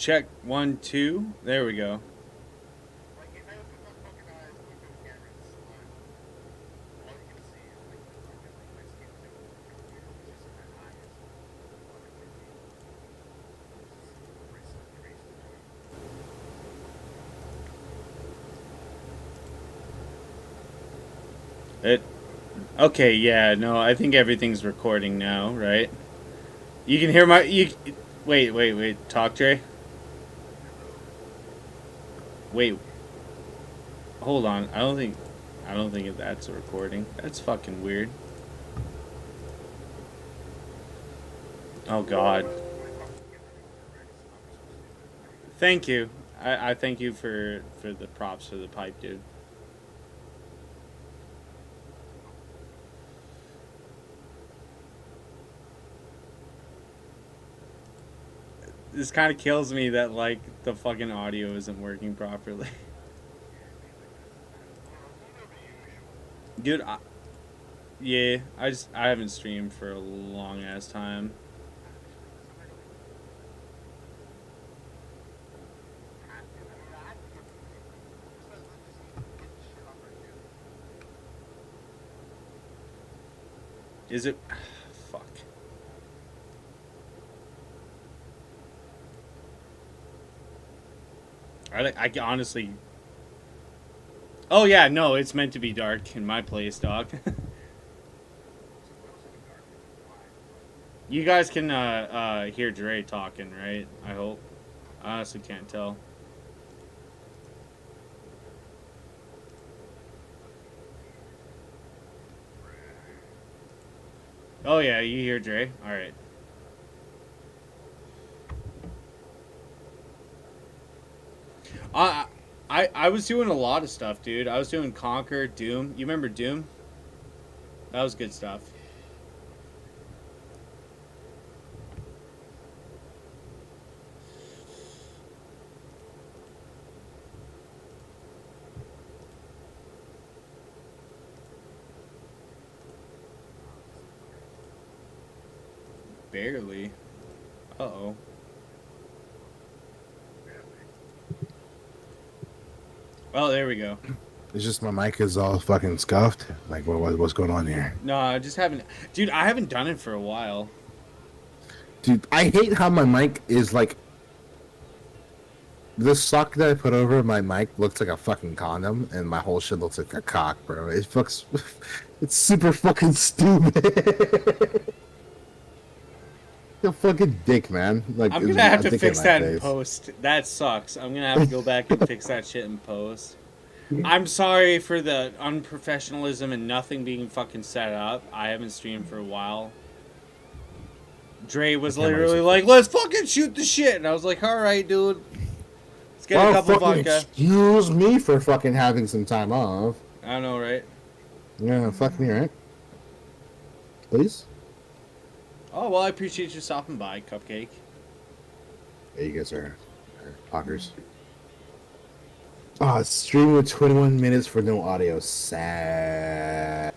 Check 1, 2. There we go. It. Okay, yeah, no, I think everything's recording now, right? You can hear my. Wait. Talk, Jay. Wait, hold on. I don't think that's a recording. That's fucking weird. Oh God. Thank you. I thank you for the props for the pipe, dude. This kind of kills me that like the fucking audio isn't working properly. Dude, yeah, I haven't streamed for a long ass time. Is it? Fuck. I honestly. Oh yeah, no, it's meant to be dark in my place, dog. You guys can hear Dre talking, right? I hope. I honestly can't tell. Oh yeah, you hear Dre? All right. I I was doing a lot of stuff, dude. I was doing Conquer, Doom. You remember Doom? That was good stuff. Barely. Uh-oh. Oh, there we go. It's just my mic is all fucking scuffed. Like, what's going on here? No, I just haven't... Dude, I haven't done it for a while. Dude, I hate how my mic is like... The sock that I put over my mic looks like a fucking condom, and my whole shit looks like a cock, bro. It fucks... It's super fucking stupid. The fucking dick, man. Like, I'm gonna have a to dick fix in my that in face. post. That sucks. I'm gonna have to go back and fix that shit in post. I'm sorry for the unprofessionalism and nothing being fucking set up. I haven't streamed for a while. Dre was literally like, "Let's fucking shoot the shit," and I was like, "All right, dude. Let's get a couple fucking vodka." excuse me for fucking having some time off. I know, right? Yeah, fuck me, right? Please? Oh well, I appreciate you stopping by, Cupcake. Yeah, you guys are talkers. Oh, stream with 21 minutes for no audio. Sad.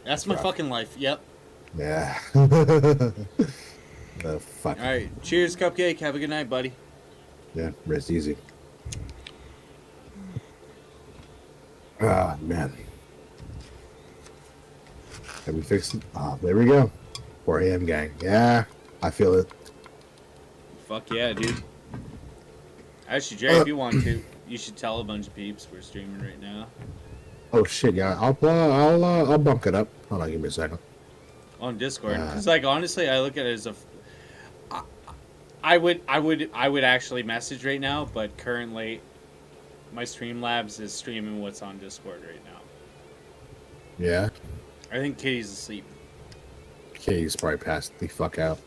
That's my fucking life. Yep. Yeah. The fuck. All right. Cheers, Cupcake. Have a good night, buddy. Yeah, rest easy. Ah, man. Have we fixed it? Ah, there we go. 4 a.m. gang. Yeah, I feel it. Fuck yeah, dude. Actually, Jay, if you want to, you should tell a bunch of peeps we're streaming right now. Oh shit, yeah. I'll bunk it up. Hold on, give me a second. On Discord, because like honestly, I look at it as a. I would actually message right now, but currently, my Streamlabs is streaming what's on Discord right now. Yeah. I think Kitty's asleep. Kitty's probably passed the fuck out.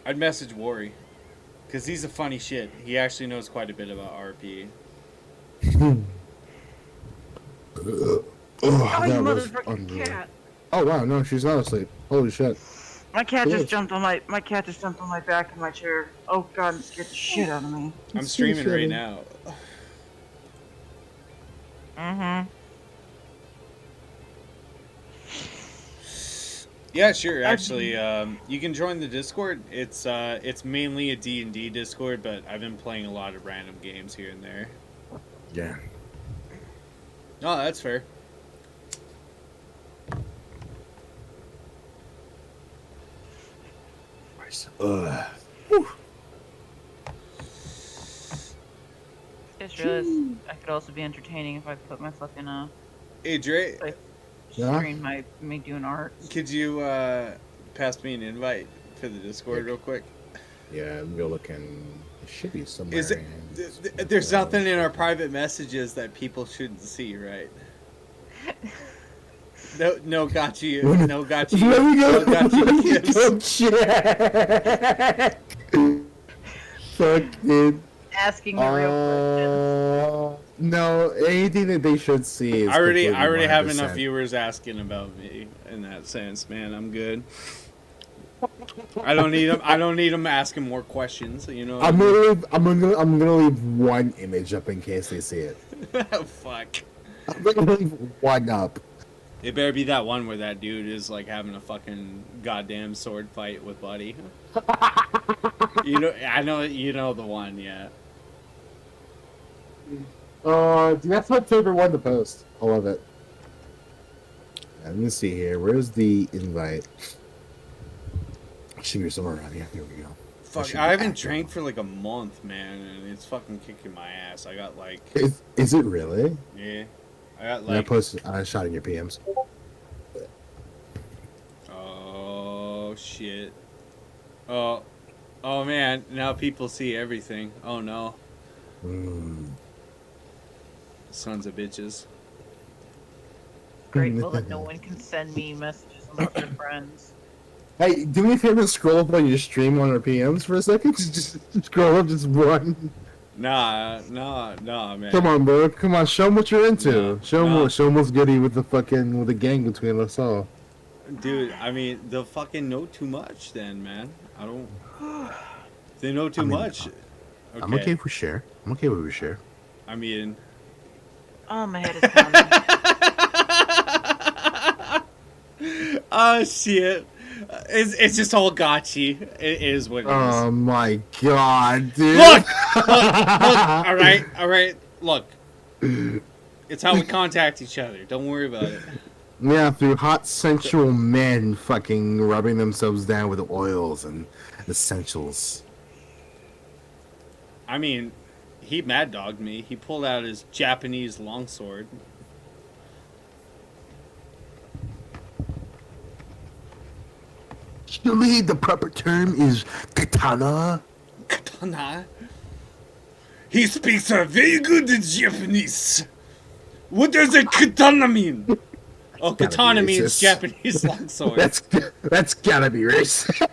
I'd message Worry, because he's a funny shit. He actually knows quite a bit about RP. Oh, you motherfucking cat! Oh wow, no, she's not asleep. Holy shit! My cat just jumped on my back in my chair. Oh god, it scared the shit out of me. I'm streaming right now. Yeah, sure. Actually, you can join the Discord. It's mainly a D&D Discord, but I've been playing a lot of random games here and there. Yeah. Oh, that's fair. Ugh. Just realized I could also be entertaining if I put my fucking Hey, Dre, like Yeah? screen me doing art. could you pass me an invite for the Discord real quick? Yeah, I'm gonna look in. It should be somewhere. Is it? There's nothing in our private messages that people shouldn't see, right? No, got you. No, got you. Let me go. No, got you. Let me Gibbs. go check. Fuck, dude. Asking the real questions. No, anything that they should see is I already completely have 100%. enough viewers asking about me in that sense, man. I'm good. I don't need them. I don't need them asking more questions. You know. I'm gonna leave one image up in case they see it. Fuck. I'm gonna leave one up. It better be that one where that dude is like having a fucking goddamn sword fight with Buddy. You know, I know you know the one, yeah. Dude, that's my favorite one to post. I love it. Let me see here. Where's the invite? Should be somewhere around here. Here we go. Fuck, I haven't drank for like a month, man, and it's fucking kicking my ass. I got like, Is it really? yeah, I got I like, posted. I shot in your PMs. oh shit, oh man, now people see everything. Oh no, sons of bitches. Grateful that no one can send me messages about their friends. Hey, do me a favor and scroll up on your stream on our PMs for a second. Just scroll up just one. Nah, man. Come on, bro. Come on, show them what you're into. No, show no. them what's goody with the gang between us all. Dude, I mean, they'll fucking know too much then, man. I don't. They know too much. Okay. I'm okay if we share. I'm okay if we share. I mean. Oh, my head is pounding. Oh shit. It's just all gotchi. It is what it is. Oh my god, dude. Look! All right. Look. It's how we contact each other. Don't worry about it. Yeah, through hot sensual men fucking rubbing themselves down with oils and essentials. I mean, he mad dogged me. He pulled out his Japanese longsword. Actually, the proper term is katana. Katana? He speaks a very good Japanese. What does a katana mean? Oh, Gotta be katana means racist. Japanese longsword. That's gotta be racist.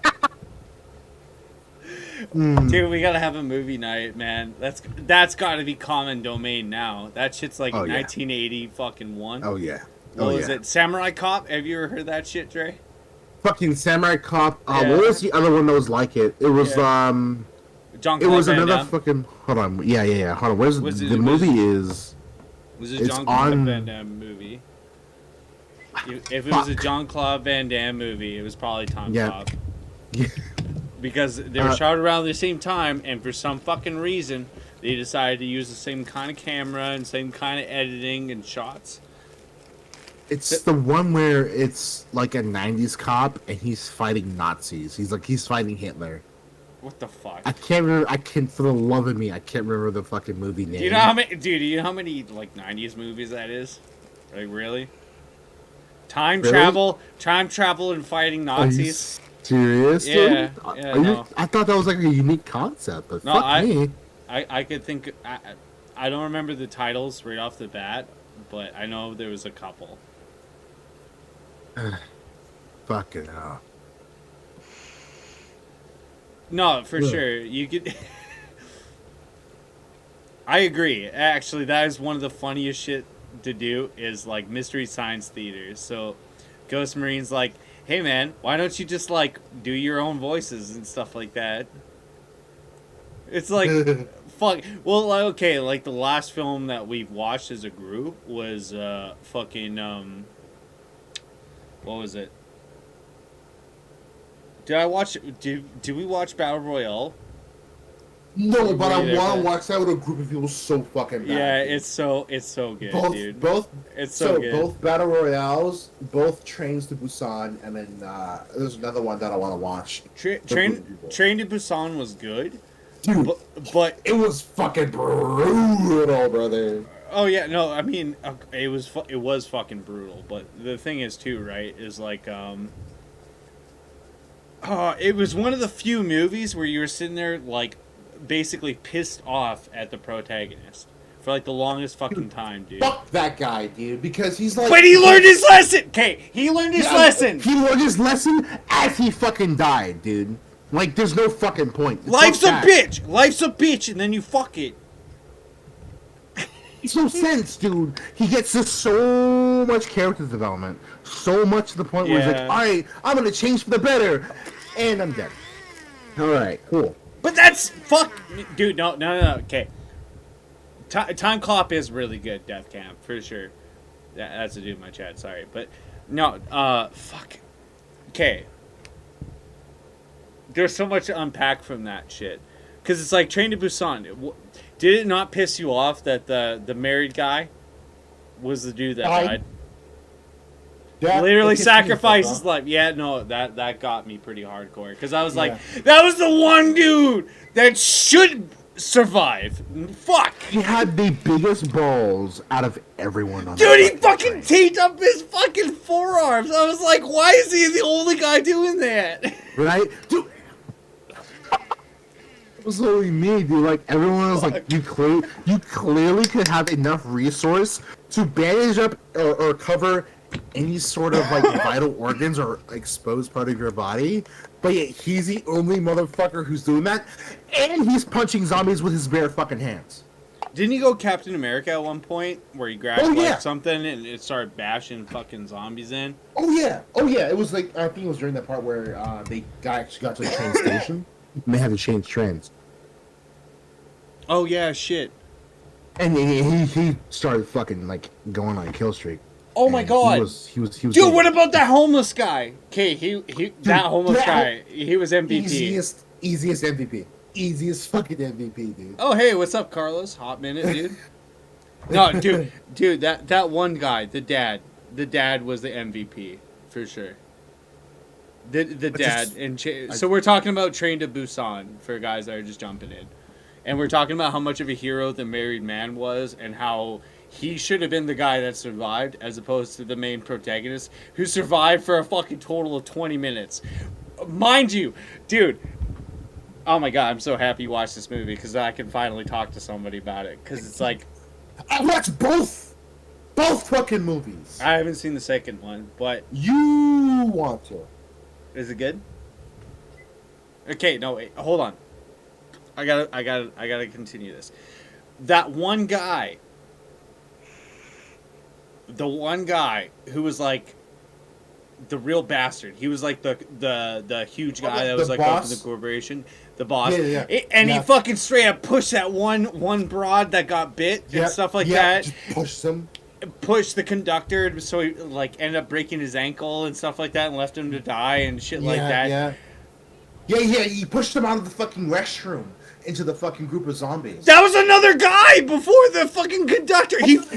Dude, we gotta have a movie night, man. That's gotta be common domain now. That shit's like Oh, yeah. 1980 fucking one. Oh yeah. What was it? Samurai Cop? Have you ever heard that shit, Dre? Fucking Samurai Cop. Yeah. What was the other one that was like it? It was John It Claude was Van another Damme. fucking. Hold on. Yeah. Hold on. Where's Was it- the was- movie? Is Was it It's John Claude on- Van Damme movie? If it was a Fuck. John Claude Van Damme movie, it was probably Tom Yeah. Cobb. Yeah. Because they were shot around the same time, and for some fucking reason, they decided to use the same kind of camera and same kind of editing and shots. It's the one where it's like a '90s cop and he's fighting Nazis. He's fighting Hitler. What the fuck? I can't remember. I can for the love of me, I can't remember the fucking movie name. Do you know how many? Dude, do you know how many like '90s movies that is? Like really? Time Really? travel, and fighting Are you Nazis. serious? Yeah, dude? yeah, Are you- no. I thought that was like a unique concept, but No, fuck me. I could think. I don't remember the titles right off the bat, but I know there was a couple. Fucking hell. No, for Yeah. sure. You could. I agree. Actually, that is one of the funniest shit to do is like Mystery Science Theater. So, Ghost Marine's like, hey man, why don't you just like do your own voices and stuff like that? It's like, fuck. Well, like, okay, like the last film that we've watched as a group was fucking what was it? Did I watch? Did we watch Battle Royale? No, but I Either, want to but- watch that with a group of people so fucking bad. Yeah, dude. it's so good, both dude. both It's so good. both battle royales, both Trains to Busan, and then there's another one that I want to watch. Train to Busan was good, Dude, but it was fucking brutal, brother. oh yeah, no, I mean it was fucking brutal. But the thing is too, right? Is like it was one of the few movies where you were sitting there like basically pissed off at the protagonist for like the longest fucking time, dude. Fuck that guy, dude, because he's like. But he learned his lesson. Okay, he learned his lesson. He learned his lesson as he fucking died, dude. Like, there's no fucking point. Life's Fuck a that. bitch. Life's a bitch, and then you fuck it. Makes no sense, dude. He gets just so much character development, so much to the point where he's like, Yeah. all right, I'm gonna change for the better, and I'm dead. All right, cool. But that's fuck, dude. No. Okay, Time Clop is really good. Death Camp for sure. That's a dude in my chat. Sorry, but no. Fuck. Okay. There's so much to unpack from that shit, because it's like Train to Busan. Did it not piss you off that the married guy was the dude that died? Literally sacrificed his life. Yeah, no, that got me pretty hardcore. Because I was like, that was the one dude that should survive. Fuck. He had the biggest balls out of everyone on Dude, he that fucking train. taped up his fucking forearms. I was like, why is he the only guy doing that? Right? Dude. It was only me, dude. Like, everyone was like, you clearly could have enough resource to bandage up or cover any sort of like vital organs or exposed part of your body, but yet he's the only motherfucker who's doing that, and he's punching zombies with his bare fucking hands. Didn't he go Captain America at one point where he grabbed like something and it started bashing fucking zombies in? Oh yeah. It was like, I think it was during that part where they actually got to the train station and they had to change trains. Oh yeah, shit. And he started fucking like going on a kill streak. Oh my god. He was Dude, what about that homeless guy? Okay, that homeless guy, he was MVP. Easiest MVP. Easiest fucking MVP, dude. Oh hey, what's up, Carlos? Hot minute, dude. No, dude, that one guy, the dad was the MVP for sure. The dad, so we're talking about Train to Busan for guys that are just jumping in, and we're talking about how much of a hero the married man was, and how he should have been the guy that survived, as opposed to the main protagonist who survived for a fucking total of 20 minutes. Mind you, dude. Oh my god, I'm so happy you watched this movie because I can finally talk to somebody about it. Because it's like, I watched both fucking movies. I haven't seen the second one, but You want to? is it good? Okay, no, wait, hold on. I gotta continue this. That one guy, the one guy who was like the real bastard. He was like the huge guy that was like up in the corporation, the boss. Yeah. And he fucking straight up pushed that one broad that got bit and stuff like that. Just pushed him. Pushed the conductor, so he like ended up breaking his ankle and stuff like that, and left him to die and shit like that. Yeah. He pushed him out of the fucking restroom into the fucking group of zombies. That was another guy before the fucking conductor.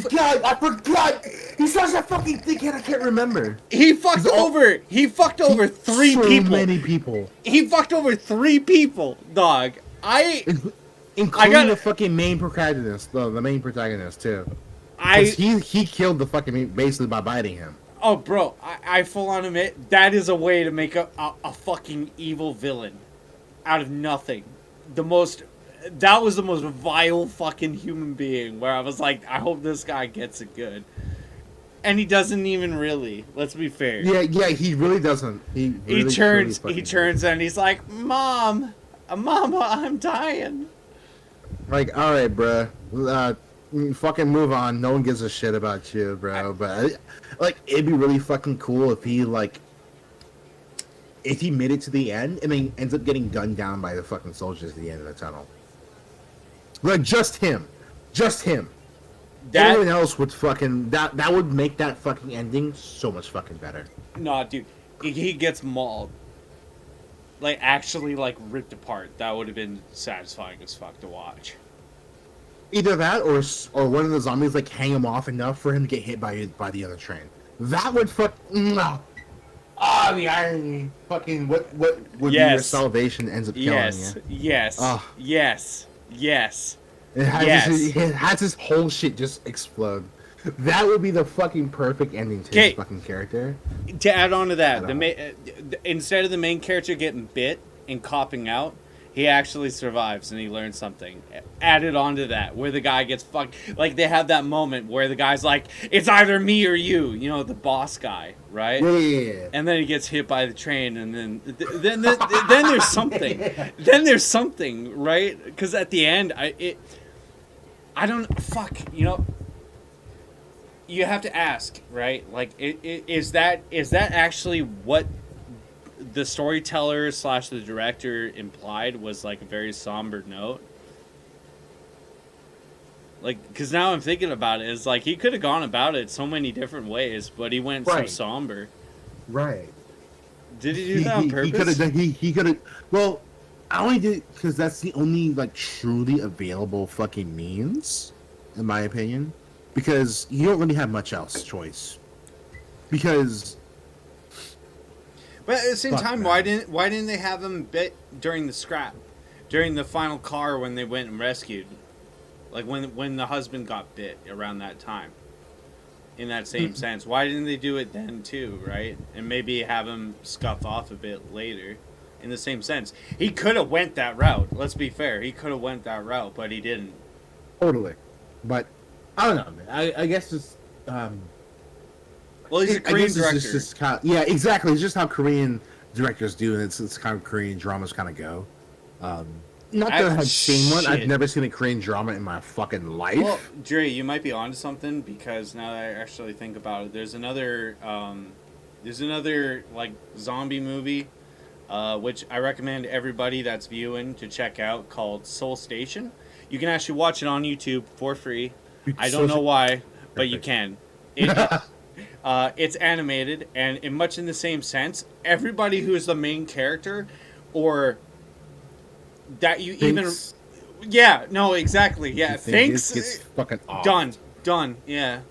God, I forgot. He's such a fucking dickhead. I can't remember. He fucked over three people. So many people. He fucked over 3 people, dog. Including the fucking main protagonist, though. The main protagonist too. He killed the fucking basically by biting him. Oh, bro, I full on admit that is a way to make a fucking evil villain out of nothing. That was the most vile fucking human being. Where I was like, I hope this guy gets it good, and he doesn't even really. Let's be fair. Yeah, he really doesn't. He turns and he's like, Mama, I'm dying. Like, all right, bruh. Fucking move on. No one gives a shit about you, bro. But like, it'd be really fucking cool if he made it to the end and then ends up getting gunned down by the fucking soldiers at the end of the tunnel. Like, just him. Everyone else would fucking that would make that fucking ending so much fucking better. Nah, dude, he gets mauled. like actually like ripped apart. That would have been satisfying as fuck to watch. Either that, or one of the zombies like hang him off enough for him to get hit by the other train. That would fuck. Ah, the irony. Fucking what would be your salvation ends up killing Yes. you. Yes. Oh. Yes. Yes. It has, Yes. it has his whole shit just explode. That would be the fucking perfect ending to Okay. his fucking character. To add on to that, I instead of the main character getting bit and copping out, he actually survives and he learns something. Added on to that, where the guy gets fucked. Like, they have that moment where the guy's like, it's either me or you. You know, the boss guy, right? Yeah. And then he gets hit by the train, and then there's something. Then there's something, right? Because at the end, you have to ask, right? Like, is that actually what the storyteller / the director implied was, like, a very somber note? Like, because now I'm thinking about it, it's like he could have gone about it so many different ways, but he went so somber. Right. Did he do that on purpose? He could have. He could have. Well, I only did because that's the only like truly available fucking means, in my opinion, because you don't really have much else choice. Because. But at the same time, man. why didn't they have him bit during the scrap, during the final car when they went and rescued, like when the husband got bit around that time? In that same sense, why didn't they do it then too, right? And maybe have him scuff off a bit later. In the same sense, he could have went that route. Let's be fair, he could have went that route, but he didn't. Totally, but I don't know, man. I guess it's. Well, he's a Korean director. It's just kind of, yeah, exactly. It's just how Korean directors do, and it's kind of Korean dramas kind of go. Not that I've seen one. I've never seen a Korean drama in my fucking life. Well, Dre, you might be onto something because now that I actually think about it, there's another like zombie movie, which I recommend everybody that's viewing to check out, called Soul Station. You can actually watch it on YouTube for free. I don't know why, but you can. It's animated, and in much in the same sense, everybody who's the main character, or that you Thinks, even, yeah, no, exactly, yeah, thinks gets fucking off. done, yeah,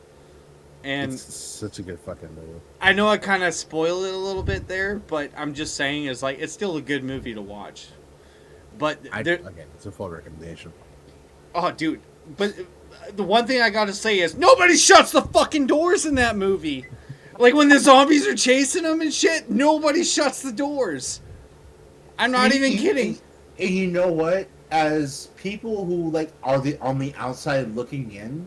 and it's such a good fucking movie. I know I kind of spoiled it a little bit there, but I'm just saying, is like it's still a good movie to watch. But again, it's a full recommendation. Oh, dude, but the one thing I gotta say is nobody shuts the fucking doors in that movie. Like when the zombies are chasing them and shit, nobody shuts the doors. I'm not even kidding. And you know what? As people who like are on the outside looking in,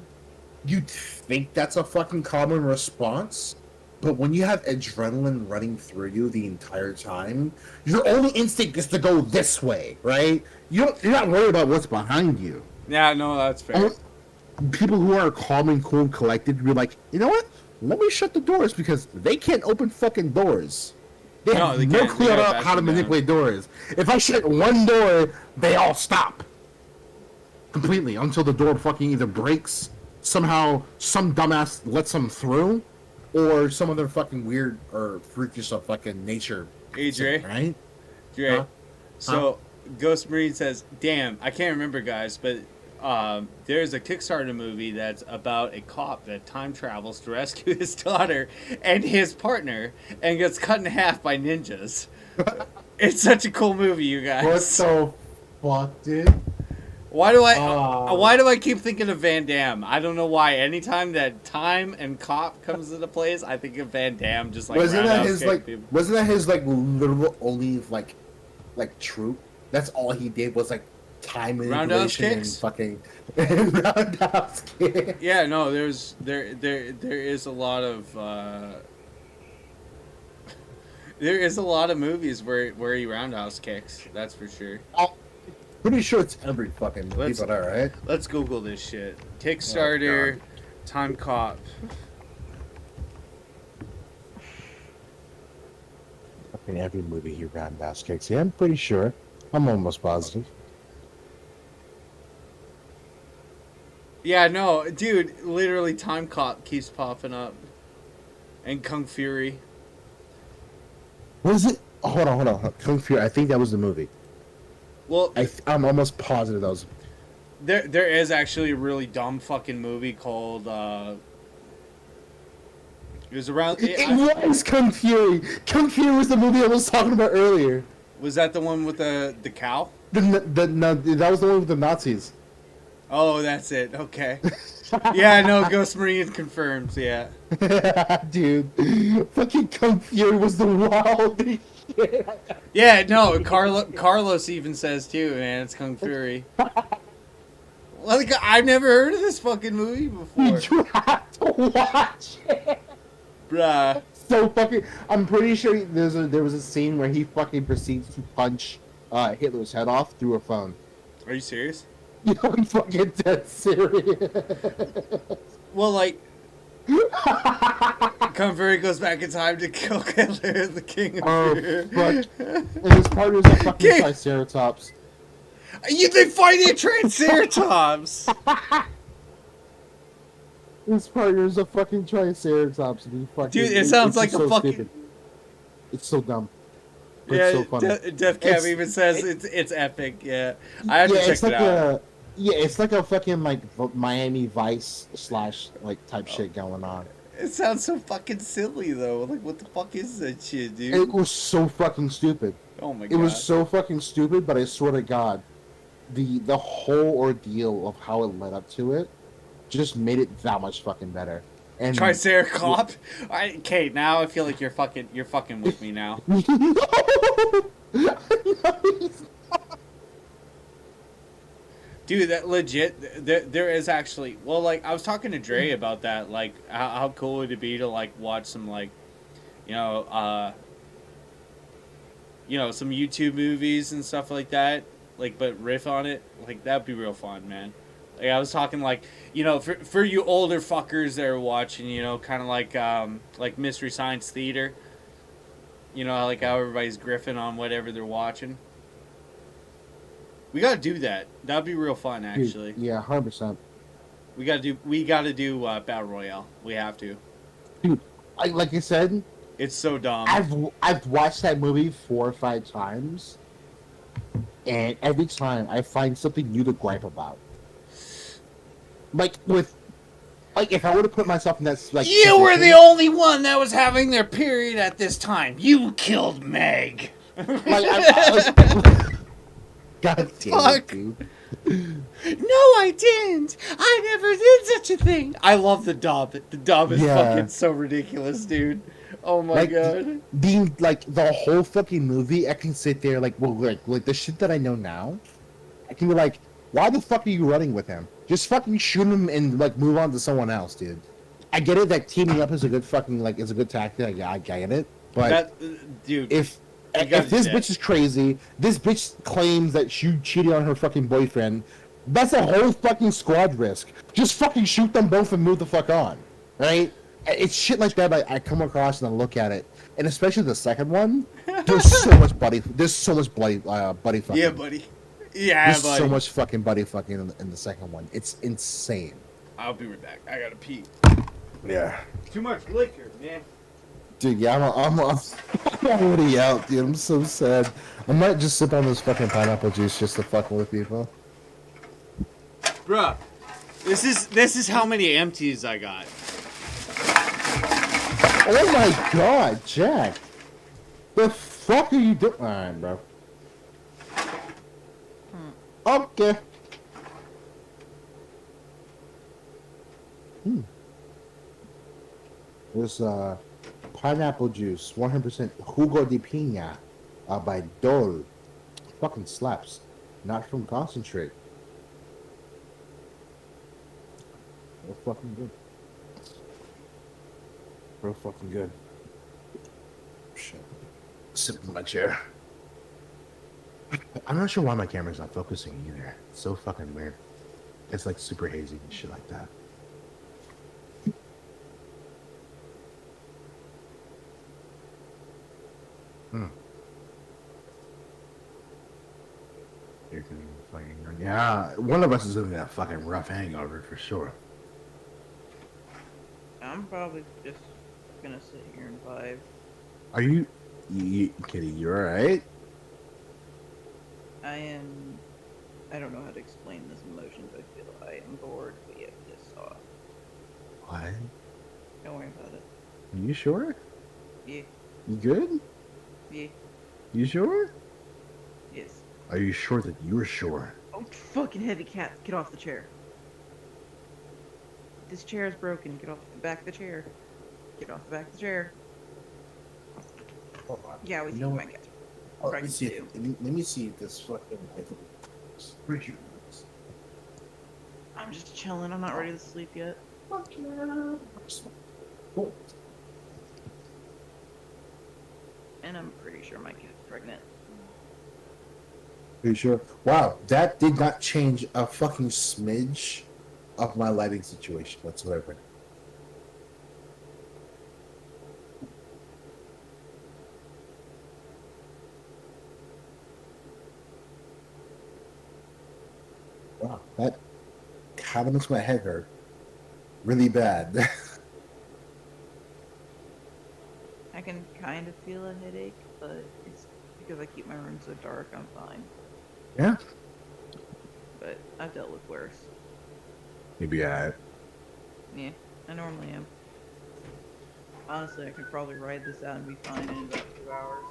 you'd think that's a fucking common response. But when you have adrenaline running through you the entire time, your only instinct is to go this way, right? You're not worried about what's behind you. Yeah, no, that's fair. People who are calm and cool and collected be like, you know what? Let me shut the doors because they can't open fucking doors. They have no clue about how to manipulate doors. If I shut one door, they all stop. Completely. Until the door fucking either breaks, somehow some dumbass lets them through, or some other fucking weird or freakish of fucking nature. Hey, Dre. Right? Dre. Huh? So, Ghost Marine says, damn, I can't remember, guys, but there's a Kickstarter movie that's about a cop that time travels to rescue his daughter and his partner and gets cut in half by ninjas. It's such a cool movie, you guys. What the fuck, dude? Why do I keep thinking of Van Damme? I don't know why. Anytime that time and cop comes into place, I think of Van Damme. Just like wasn't that his literal only like troop? That's all he did was like time manipulation and fucking roundhouse kick. Yeah, no, there is a lot of there is a lot of movies where he roundhouse kicks. That's for sure. Pretty sure it's every fucking movie, but alright. Let's Google this shit. Kickstarter, time cop. Fucking every movie he roundhouse kicks. Yeah, I'm pretty sure. I'm almost positive. Yeah, no, dude, literally Time Cop keeps popping up. And Kung Fury. Was it Oh, hold on. Kung Fury. I think that was the movie. Well, I'm almost positive that was. there is actually a really dumb fucking movie called. It was around. It was Kung Fury. Kung Fury was the movie I was talking about earlier. Was that the one with the cow? No, that was the one with the Nazis. Oh, that's it. Okay. Yeah, no, Ghost Marine confirmed. Yeah. Dude, fucking Kung Fury was the wildest shit. Yeah, no, Carlos even says too, man, it's Kung Fury. Like, I've never heard of this fucking movie before. You have to watch it. Bruh. So fucking. I'm pretty sure there was a scene where he fucking proceeds to punch Hitler's head off through a phone. Are you serious? You know, I'm fucking dead serious. Well, like, Kung Fury goes back in time to kill Hitler, the king of fear. Fuck. And his partner's a fucking King- Triceratops. They fight a Triceratops! His partner's a fucking Triceratops. And he fucking, Dude, it sounds it's like just a so fucking... stupid. It's so dumb. But Yeah, it's so funny. Def Cam It's- even says it's epic, yeah. I have to check it's it like out. it's like a fucking like Miami Vice / like type shit going on. It sounds so fucking silly, though. Like, what the fuck is that shit, dude? It was so fucking stupid. Oh my god. It was so fucking stupid, but I swear to God, the whole ordeal of how it led up to it just made it that much fucking better. And Triceracop? Kate, now I feel like you're fucking with me now. Dude, that legit, there is actually, well, like, I was talking to Dre about that, like, how cool would it be to, like, watch some, like, you know, some YouTube movies and stuff like that, like, but riff on it, like, that'd be real fun, man. Like, I was talking, like, for you older fuckers that are watching, kind of like Mystery Science Theater, like how everybody's griffing on whatever they're watching. We gotta do that. That'd be real fun, actually. Dude, yeah, 100%. We gotta do Battle Royale. We have to. Dude, like I said, It's so dumb. I've watched that movie 4 or 5 times, and every time I find something new to gripe about. Like if I were to put myself in that like You were the position, only one that was having their period at this time. You killed Meg. God damn Fuck. it, dude. No, I didn't. I never did such a thing. I love the dub. The dub is Yeah. fucking so ridiculous, dude. Oh my god. Being like the whole fucking movie, I can sit there like the shit that I know now. I can be like, why the fuck are you running with him? Just fucking shoot him and like move on to someone else, dude. I get it that teaming up is a good fucking like is a good tactic. I get it, but Dude. if gotta this do that. bitch is crazy, this bitch claims that she cheated on her fucking boyfriend. That's a whole fucking squad risk. Just fucking shoot them both and move the fuck on, right? It's shit like that I come across and I look at it, and especially the second one. There's so much buddy. There's so much buddy fucking. Yeah, buddy. Yeah, There's buddy. so much fucking buddy fucking in the second one. It's insane. I'll be right back. I gotta pee. Yeah. Too much liquor, man. Dude, yeah, I'm already out, dude. I'm so sad. I might just sip on this fucking pineapple juice just to fuck with people. Bruh, this is how many empties I got. Oh my god, Jack. The fuck are you doing? Alright, bro. Okay. There's pineapple juice, 100% jugo de piña by Dole. Fucking slaps. Not from concentrate. Real fucking good. Real fucking good. Shit. Sitting in my chair. I'm not sure why my camera's not focusing either. It's so fucking weird. It's like super hazy and shit like that. You're gonna be fucking, yeah, one of us is gonna get a fucking rough hangover for sure. I'm probably just gonna sit here and vibe. Are you? Kitty, you alright? I don't know how to explain this emotion, but I feel I am bored, but yet pissed off. What? Don't worry about it. Are you sure? Yeah. You good? Yeah. You sure? Yes. Are you sure that you're sure? Oh, fucking heavy cat. Get off the chair. This chair is broken. Get off the back of the chair. Get off the back of the chair. Hold on. Yeah, with You you, know my what? cat. Oh, Right, let me see. too. Let me see if this fucking. Where's your. I'm just chilling. I'm not ready to sleep yet. Cool. And I'm pretty sure my cat's pregnant. Are you sure? Wow, that did not change a fucking smidge of my lighting situation whatsoever. Wow, that kind of makes my head hurt really bad. I can kind of feel a headache, but it's because I keep my room so dark. I'm fine. Yeah, But I've dealt with worse. maybe I. Yeah, I normally am. Honestly, I could probably ride this out and be fine in about 2 hours.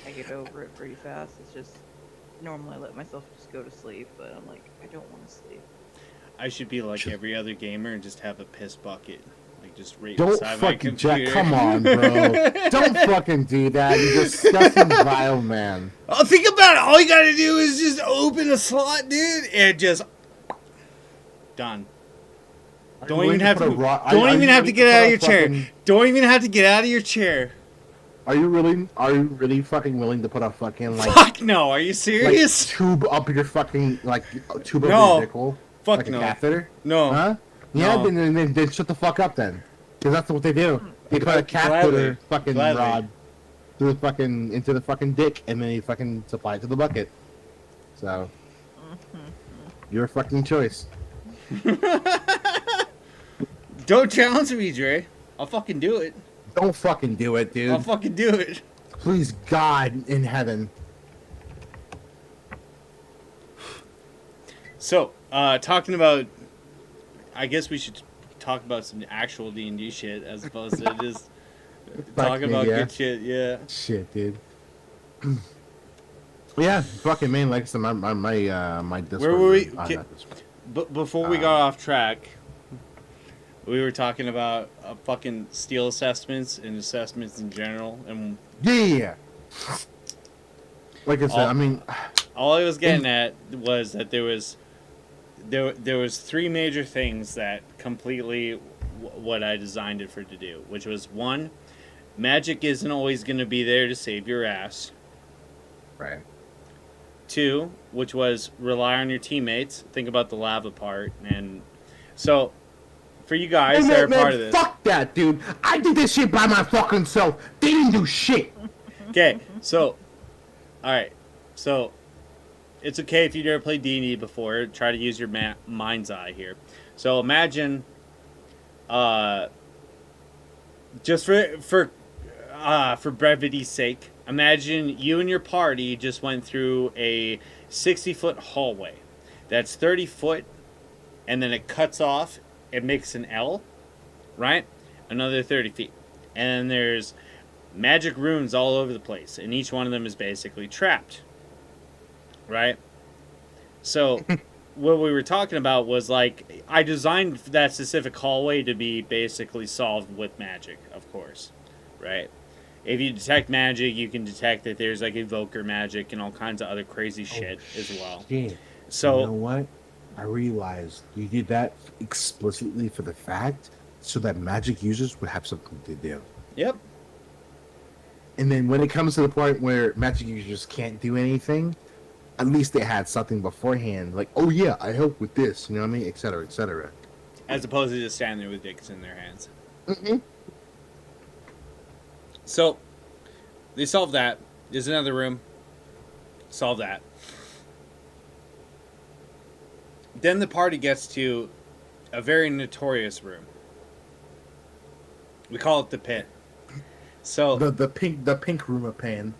I get over it pretty fast. It's just normally I let myself just go to sleep, but I'm like, I don't want to sleep. I should be like every other gamer and just have a piss bucket, like just right Don't beside my fucking computer. Jack. Come on, bro. Don't fucking do that. You disgusting, vile man. Oh, think about it. All you gotta do is just open a slot, dude, and just done. Don't even have to. Don't even have to get out of your chair. Don't even have to get out of your chair. Are you really fucking willing to put a fucking like Fuck no. Are you serious? tube up your fucking like tube up No. your dick hole? Fuck Like a no. catheter? No. Huh? Yeah, No. then shut the fuck up then. Because that's what they do. They put a catheter Gladly. fucking Gladly. rod through the fucking into the fucking dick and then you fucking supply it to the bucket. So your fucking choice. Don't challenge me, Dre. I'll fucking do it. Don't fucking do it, dude. I'll fucking do it. Please God in heaven. So, talking about, I guess we should talk about some actual D&D shit as opposed to just talking about yeah. good shit. Yeah. Shit, dude. Yeah, fucking man, like I said, my Discord. Where were we? not Discord. But before we got off track, we were talking about fucking steel assessments and assessments in general, and Yeah. Like I said, I mean, all I was getting at was that there was 3 major things that completely what I designed it for to do, which was 1, magic isn't always going to be there to save your ass. right. 2, which was rely on your teammates. Think about the lava part, and so for you guys that are part of this. Fuck that, dude. I did this shit by my fucking self. They didn't do shit. Okay, so all right, so it's okay if you've never played D&D before. Try to use your mind's eye here. So imagine, just for brevity's sake, imagine you and your party just went through a 60-foot hallway. That's 30 foot, and then it cuts off. It makes an L, right? Another 30 feet. And there's magic runes all over the place, and each one of them is basically trapped, right? So what we were talking about was, like, I designed that specific hallway to be basically solved with magic, of course, right? If you detect magic, you can detect that there's like evoker magic and all kinds of other crazy shit as well. Shit. So You know what? I realized you did that explicitly for the fact so that magic users would have something to do. yep. And then when it comes to the point where magic users can't do anything, at least they had something beforehand. Like, oh yeah, I help with this. You know what I mean? Et cetera, et cetera. As opposed to just standing there with dicks in their hands. Mm-hmm. So they solve that. There's another room. Solve that. Then the party gets to a very notorious room. We call it the pit. So The pink room of pain.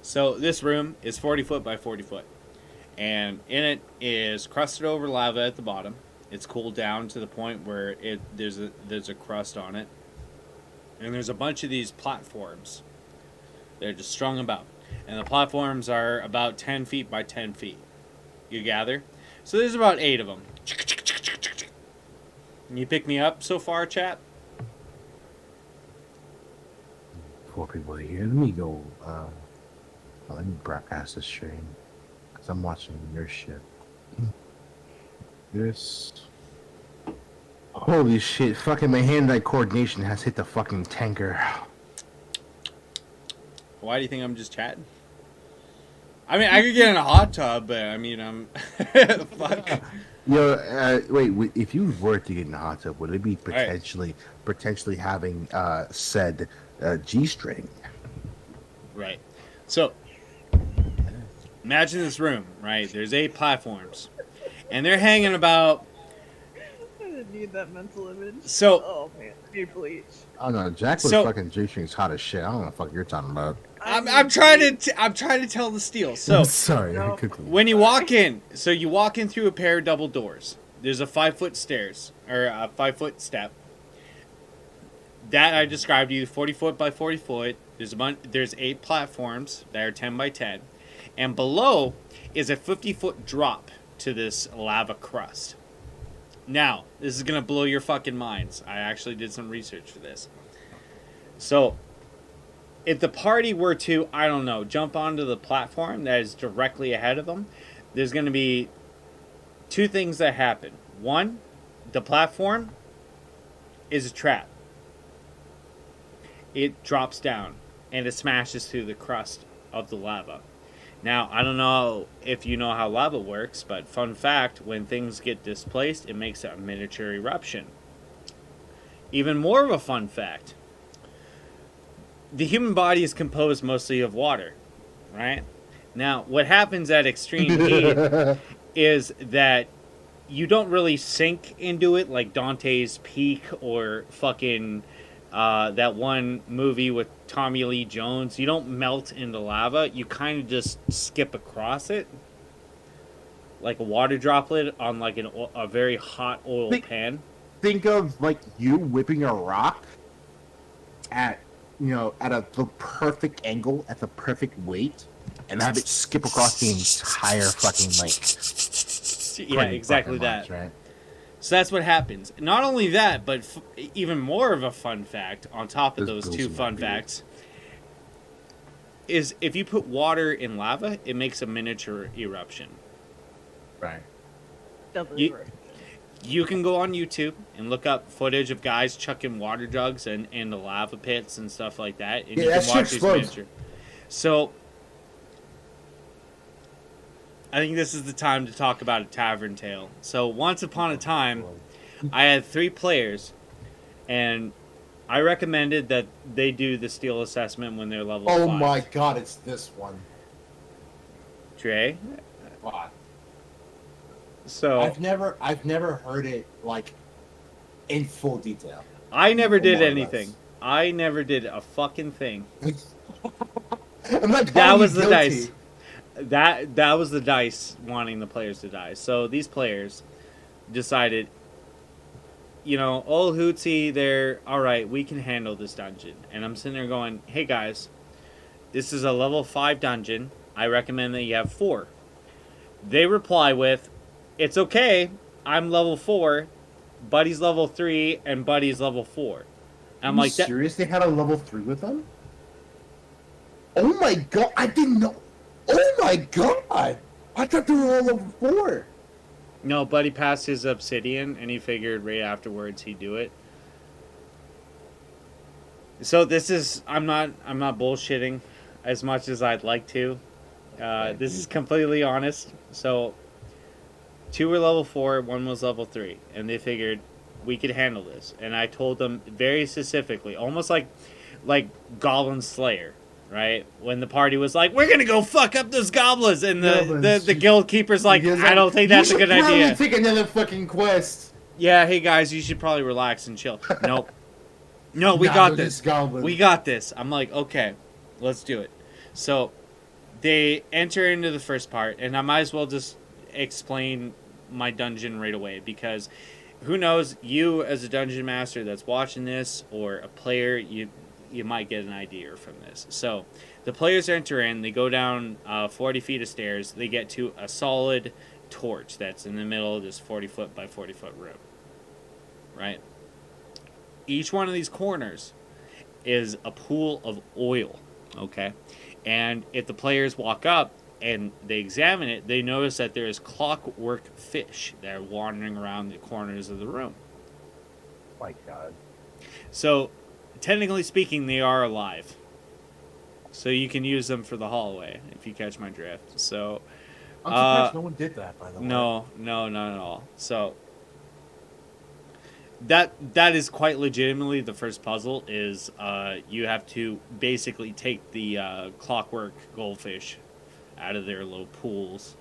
So this room is 40 foot by 40 foot. And in it is crusted over lava at the bottom. It's cooled down to the point where there's a crust on it. And there's a bunch of these platforms. They're just strung about. And the platforms are about 10 feet by 10 feet. You gather? So there's about 8 of them. You pick me up so far, chat? 4 people here. Let me go. Let me broadcast this stream. Because I'm watching your shit. This. Holy shit. Fucking my hand-eye coordination has hit the fucking tanker. Why do you think I'm just chatting? I mean, I could get in a hot tub, but I mean, I'm... Fuck. Yo, wait, if you were to get in a hot tub, would it be potentially having said G-string? Right. So, imagine this room, right? There's 8 platforms. And they're hanging about... I didn't need that mental image. So... Oh, man. I need bleach. Oh no, Jack was fucking G-string's hot as shit. I don't know what the fuck you're talking about. I'm trying to tell the steal. So I'm sorry. No. when you walk in, you walk in through a pair of double doors. There's a 5-foot stairs or a 5-foot step. That I described to you, 40 foot by 40 foot. There's 8 platforms that are 10 by 10, and below is a 50-foot drop to this lava crust. Now, this is gonna blow your fucking minds. I actually did some research for this. So, if the party were to, I don't know, jump onto the platform that is directly ahead of them, there's going to be 2 things that happen. One, the platform is a trap. It drops down and it smashes through the crust of the lava. Now, I don't know if you know how lava works, but fun fact, when things get displaced, it makes a miniature eruption. Even more of a fun fact, the human body is composed mostly of water, right? Now, what happens at extreme heat is that you don't really sink into it like Dante's Peak or fucking that one movie with Tommy Lee Jones. You don't melt into lava. You kind of just skip across it like a water droplet on like a very hot oil pan. Think of like you whipping a rock at the perfect angle, at the perfect weight, and have it skip across the entire fucking lake. Yeah, exactly that. Right? So that's what happens. Not only that, but even more of a fun fact on top of those 2 fun facts is if you put water in lava, it makes a miniature eruption. Right. You can go on YouTube and look up footage of guys chucking water jugs and the lava pits and stuff like that. And you can watch these miniature. So, I think this is the time to talk about a tavern tale. So, once upon a time, I had 3 players, and I recommended that they do the steel assessment when they're level 5. Oh my god, it's this one. Trey? Wow. So I've never heard it like in full detail. I never did anything. I never did a fucking thing. That was the dice. That was the dice wanting the players to die. So these players decided, old Hootsy, they're alright, we can handle this dungeon. And I'm sitting there going, hey guys, this is a level 5 dungeon. I recommend that you have 4. They reply with, it's okay, I'm level 4, Buddy's level 3, and Buddy's level 4. And I'm like, serious? They had a level 3 with them? Oh my god, I didn't know. Oh my god! I thought they were all level 4. No, Buddy passed his obsidian, and he figured right afterwards he'd do it. So this is, I'm not bullshitting as much as I'd like to. This is completely honest. So 2 were level 4, 1 was level 3, and they figured we could handle this. And I told them very specifically, almost like Goblin Slayer, right? When the party was like, "We're gonna go fuck up those goblins," and the guild keeper's like, "I don't think that's a good idea." Take another fucking quest. Yeah, hey guys, you should probably relax and chill. Nope. No, we Nah, got they're this. just goblins. We got this. I'm like, okay, let's do it. So they enter into the first part, and I might as well just explain my dungeon right away, because who knows, you as a dungeon master that's watching this, or a player, you might get an idea from this. So the players enter in, they go down 40 feet of stairs, they get to a solid torch that's in the middle of this 40 foot by 40 foot room, right? Each one of these corners is a pool of oil, okay? And if the players walk up and they examine it, they notice that there is clockwork fish that are wandering around the corners of the room. My God. So, technically speaking, they are alive. So you can use them for the hallway, if you catch my drift. So, I'm surprised no one did that, by the way. no, not at all. So, that is quite legitimately the first puzzle. Is you have to basically take the clockwork goldfish out of their little pools,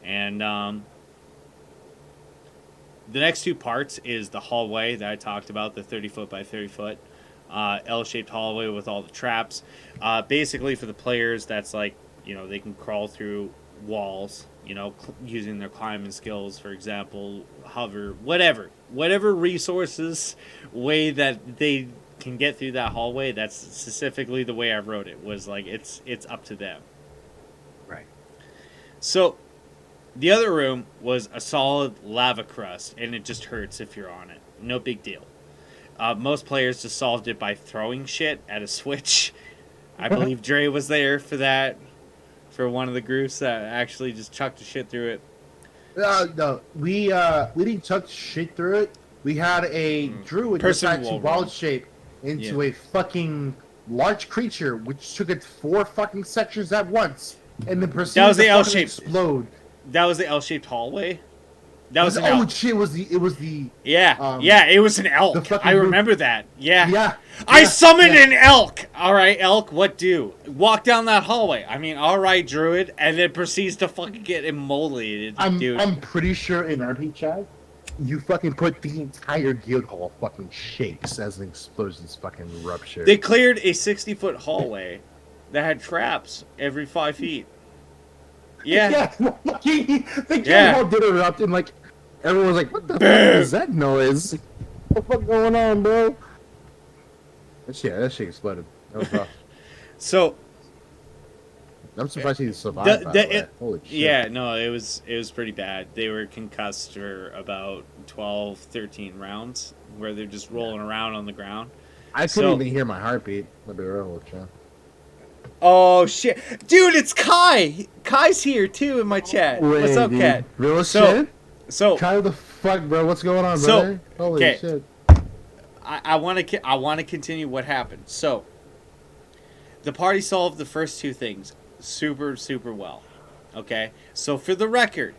and the next two parts is the hallway that I talked about, the 30 foot by 30 foot L-shaped hallway with all the traps. Basically, for the players, that's like, they can crawl through walls, using their climbing skills, for example, hover, whatever resources, way that they can get through that hallway. That's specifically the way I wrote it, was like, it's up to them. Right. So the other room was a solid lava crust, and it just hurts if you're on it. No big deal. Most players just solved it by throwing shit at a switch. I believe Dre was there for that, for one of the groups that actually just chucked the shit through it. No, we didn't chuck shit through it. We had a druid Person decide to wall wild run. shape into a fucking large creature, which took it 4 fucking sections at once, and then proceeded was the to fucking L-shaped. explode. That was the L-shaped hallway. That was an Oh L. shit! It was the Yeah, yeah, it was an elk. the fucking I roof. remember that. Yeah. yeah. I yeah, summoned yeah. an elk. All right, elk, what do? Walk down that hallway. I mean, all right, druid, and then proceeds to fucking get immolated, dude. I'm pretty sure in RP chat, you fucking put the entire guild hall fucking shakes as an explosion's fucking rupture. They cleared a 60-foot hallway that had traps every 5 feet. Yeah. The guild Yeah. hall did erupt, and like everyone was like, "What the fuck is that noise? What the fuck going on, bro?" That shit exploded. That was rough. So I'm surprised he survived. By the way. Holy shit. yeah, no, it was pretty bad. They were concussed for about 12, 13 rounds, where they're just rolling around on the ground. I couldn't So- even hear my heartbeat. I'll be real with you. Oh shit, dude! It's Kai. Kai's here too in my chat. What's up, dude. Cat? Real So- shit? So Kyle, the fuck, bro? What's going on, So, brother? Holy okay. shit. I want to continue what happened. So the party solved the first two things super well. Okay, so for the record,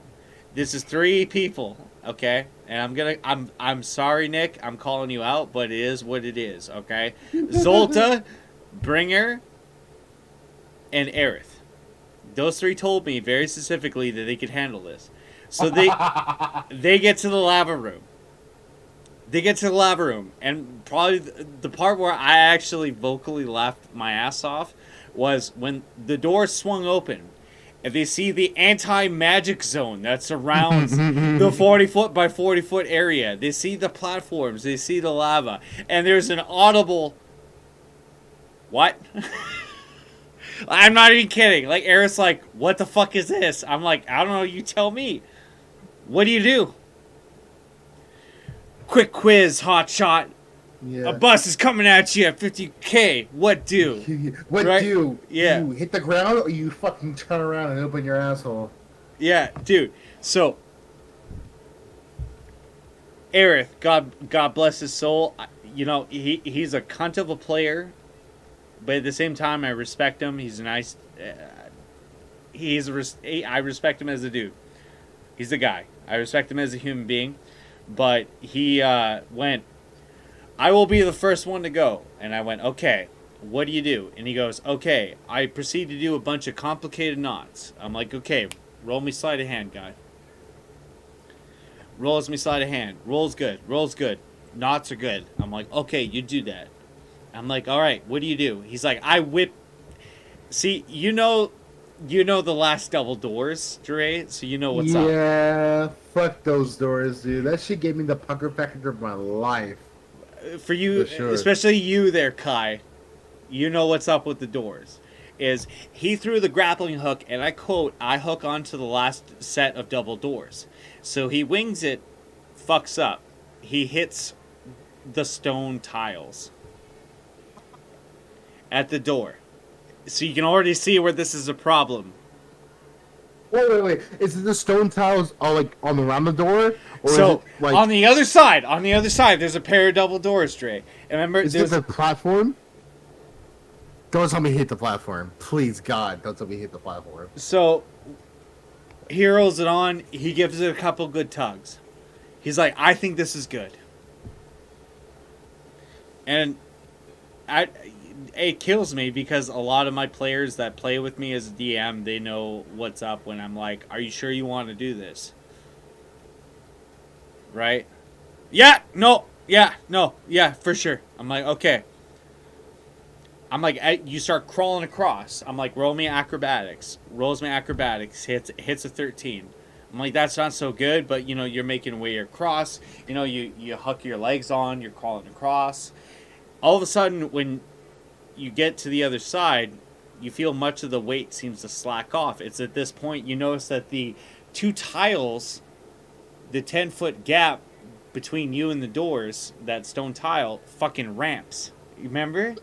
this is 3 people. Okay, and I'm sorry, Nick. I'm calling you out, but it is what it is. Okay, Zolta, Bringer, and Aerith. Those 3 told me very specifically that they could handle this. So they get to the lava room. And probably the part where I actually vocally laughed my ass off was when the door swung open and they see the anti-magic zone that surrounds the 40 foot by 40 foot area. They see the platforms, they see the lava, and there's an audible, what? I'm not even kidding. Like, Eric's like, what the fuck is this? I'm like, I don't know, you tell me. What do you do? Quick quiz, hot shot. Yeah. A bus is coming at you at 50K. What do? What Right? do? Yeah. You hit the ground or you fucking turn around and open your asshole? Yeah, dude. So, Aerith, God bless his soul. He's a cunt of a player, but at the same time, I respect him. He's a nice. I respect him as a dude. He's a guy. I respect him as a human being, but he went, I will be the first one to go. And I went, okay, what do you do? And he goes, okay, I proceed to do a bunch of complicated knots. I'm like, okay, roll me sleight of hand, guy. Rolls me sleight of hand. Rolls good. Knots are good. I'm like, okay, you do that. I'm like, all right, what do you do? He's like, I whip. See, you know the last double doors, Dre. So you know what's up. Yeah, fuck those doors, dude. That shit gave me the pucker factor of my life. For you, For sure. especially you there, Kai. You know what's up with the doors. Is he threw the grappling hook, and I quote, I hook onto the last set of double doors. So he wings it, fucks up. He hits the stone tiles at the door. So you can already see where this is a problem. Wait. Is it the stone tiles all like on around the door? Or So is it like on the other side, there's a pair of double doors, Dre. And remember, is there's it the platform? Don't tell me hit the platform. Please God, don't tell me hit the platform. so he rolls it on. He gives it a couple good tugs. He's like, I think this is good. And it kills me because a lot of my players that play with me as a DM, they know what's up when I'm like, are you sure you want to do this? Right? Yeah, no, for sure. I'm like, okay. I'm like, you start crawling across. I'm like, roll me acrobatics. Rolls me acrobatics. Hits a 13. I'm like, that's not so good, but you know, you're making way across. You know, you hook your legs on. You're crawling across. All of a sudden, when you get to the other side, you feel much of the weight seems to slack off. It's at this point you notice that the two tiles, the 10-foot gap between you and the doors, that stone tile, fucking ramps. You remember?